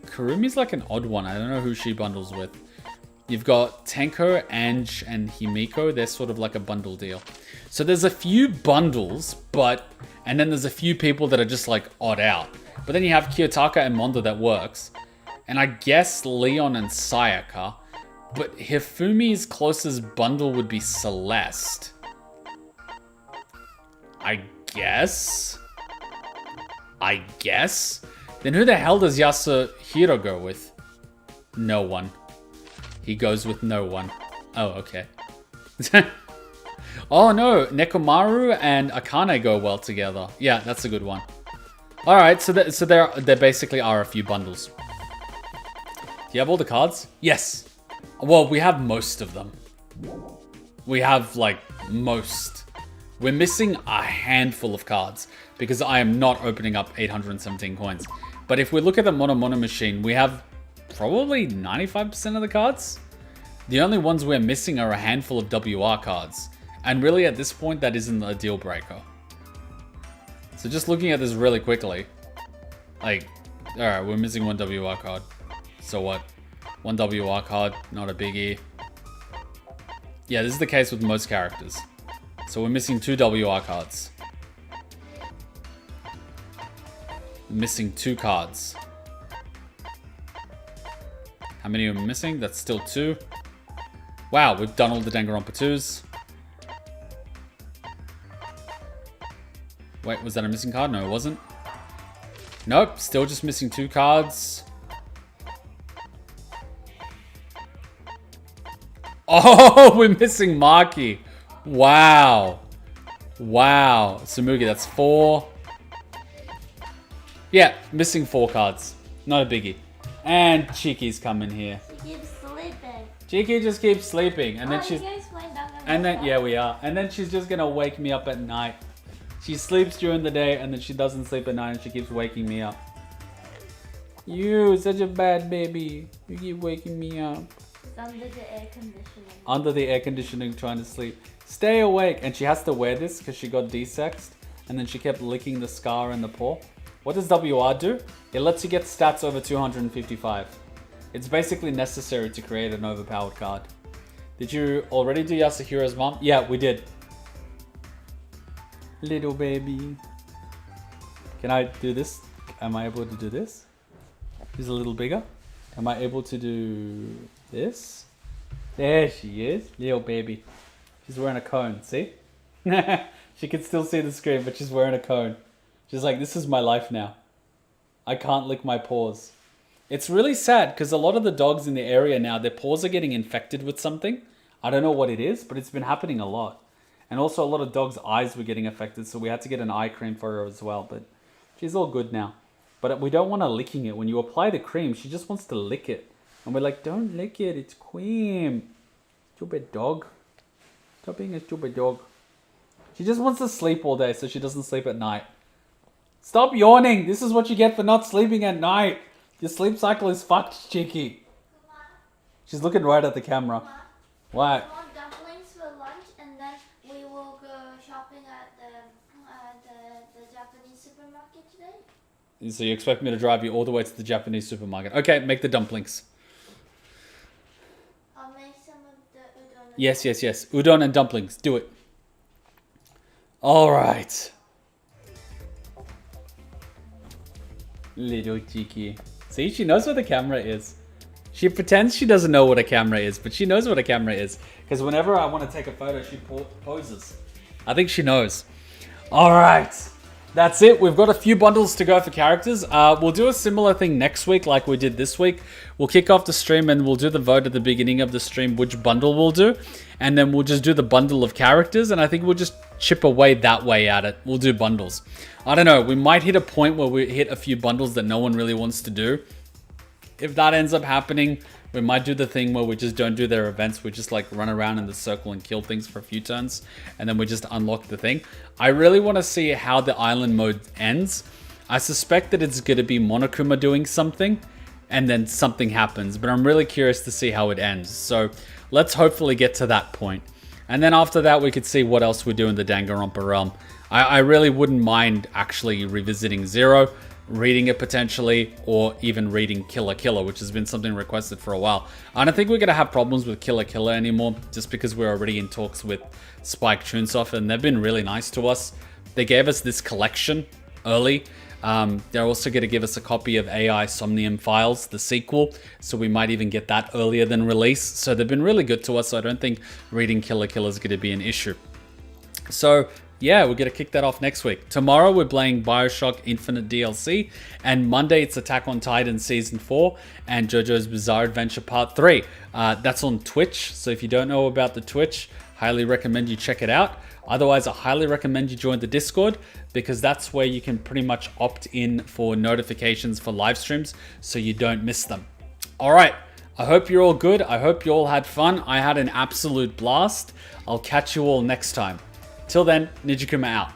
Kirumi's like an odd one. I don't know who she bundles with. You've got Tenko, Angie, and Himiko. They're sort of like a bundle deal. So there's a few bundles, and then there's a few people that are just like odd out. But then you have Kiyotaka and Mondo that works. And I guess Leon and Sayaka. But Hifumi's closest bundle would be Celeste. I guess? Then who the hell does Yasuhiro go with? No one. He goes with no one. Oh, okay. Oh no, Nekomaru and Akane go well together. Yeah, that's a good one. Alright, so there basically are a few bundles. Do you have all the cards? Yes. Well, we have most of them. We have, like, most. We're missing a handful of cards because I am not opening up 817 coins. But if we look at the Mono machine, we have probably 95% of the cards. The only ones we're missing are a handful of WR cards. And really, at this point, that isn't a deal breaker. So just looking at this really quickly, like, alright, we're missing 1 WR card. So what? 1 WR card, not a biggie. Yeah, this is the case with most characters. So we're missing 2 WR cards. Missing 2 cards. How many are we missing? That's still 2. Wow, we've done all the Danganronpa 2s. Wait, was that a missing card? No, it wasn't. Nope, still just missing 2 cards. Oh, we're missing Maki. Wow. Wow. Tsumugi, that's 4. Yeah, missing 4 cards. Not a biggie. And Chiki's coming here. She keeps sleeping. Chiki just keeps sleeping. And then she's... You guys playing Danganronpa? And then, yeah, we are. And then she's just gonna wake me up at night. She sleeps during the day and then she doesn't sleep at night and she keeps waking me up. You, such a bad baby. You keep waking me up. It's under the air conditioning. Under the air conditioning trying to sleep. Stay awake. And she has to wear this because she got desexed. And then she kept licking the scar and the paw. What does WR do? It lets you get stats over 255. It's basically necessary to create an overpowered card. Did you already do Yasuhira's mom? Yeah, we did. Little baby. Can I do this? Am I able to do this? She's a little bigger. Am I able to do this? There she is. Little baby. She's wearing a cone, see? She can still see the screen, but she's wearing a cone. She's like, this is my life now. I can't lick my paws. It's really sad because a lot of the dogs in the area now, their paws are getting infected with something. I don't know what it is, but it's been happening a lot. And also a lot of dogs' eyes were getting affected, so we had to get an eye cream for her as well. But she's all good now. But we don't want her licking it. When you apply the cream, she just wants to lick it. And we're like, don't lick it, it's cream. Stupid dog. Stop being a stupid dog. She just wants to sleep all day so she doesn't sleep at night. Stop yawning. This is what you get for not sleeping at night. Your sleep cycle is fucked, Cheeky. She's looking right at the camera. What? I want dumplings for lunch, and then we will go shopping at the Japanese supermarket today. So you expect me to drive you all the way to the Japanese supermarket? Okay, make the dumplings. I'll make some of the udon. Yes. Udon and dumplings. Do it. All right. Little cheeky. See, she knows what the camera is. She pretends she doesn't know what a camera is, but she knows what a camera is. Because whenever I want to take a photo, she poses. I think she knows. All right. That's it. We've got a few bundles to go for characters. We'll do a similar thing next week like we did this week. We'll kick off the stream and we'll do the vote at the beginning of the stream which bundle we'll do. And then we'll just do the bundle of characters. And I think we'll just chip away that way at it. We'll do bundles. I don't know. We might hit a point where we hit a few bundles that no one really wants to do. If that ends up happening, we might do the thing where we just don't do their events. We just like run around in the circle and kill things for a few turns. And then we just unlock the thing. I really want to see how the island mode ends. I suspect that it's going to be Monokuma doing something. And then something happens. But I'm really curious to see how it ends. So let's hopefully get to that point. And then after that, we could see what else we do in the Danganronpa realm. I really wouldn't mind actually revisiting Zero, reading it potentially, or even reading Killer Killer, which has been something requested for a while. I don't think we're going to have problems with Killer Killer anymore, just because we're already in talks with Spike Chunsoft, and they've been really nice to us. They gave us this collection early. They're also going to give us a copy of AI Somnium Files, the sequel, so we might even get that earlier than release. So they've been really good to us, so I don't think reading Killer Killer is going to be an issue. So yeah, we're going to kick that off next week. Tomorrow we're playing Bioshock Infinite DLC, and Monday it's Attack on Titan Season 4 and JoJo's Bizarre Adventure Part 3. That's on Twitch, so if you don't know about the Twitch, highly recommend you check it out. Otherwise, I highly recommend you join the Discord, because that's where you can pretty much opt in for notifications for live streams so you don't miss them. All right, I hope you're all good. I hope you all had fun. I had an absolute blast. I'll catch you all next time. Till then, Nijikuma out.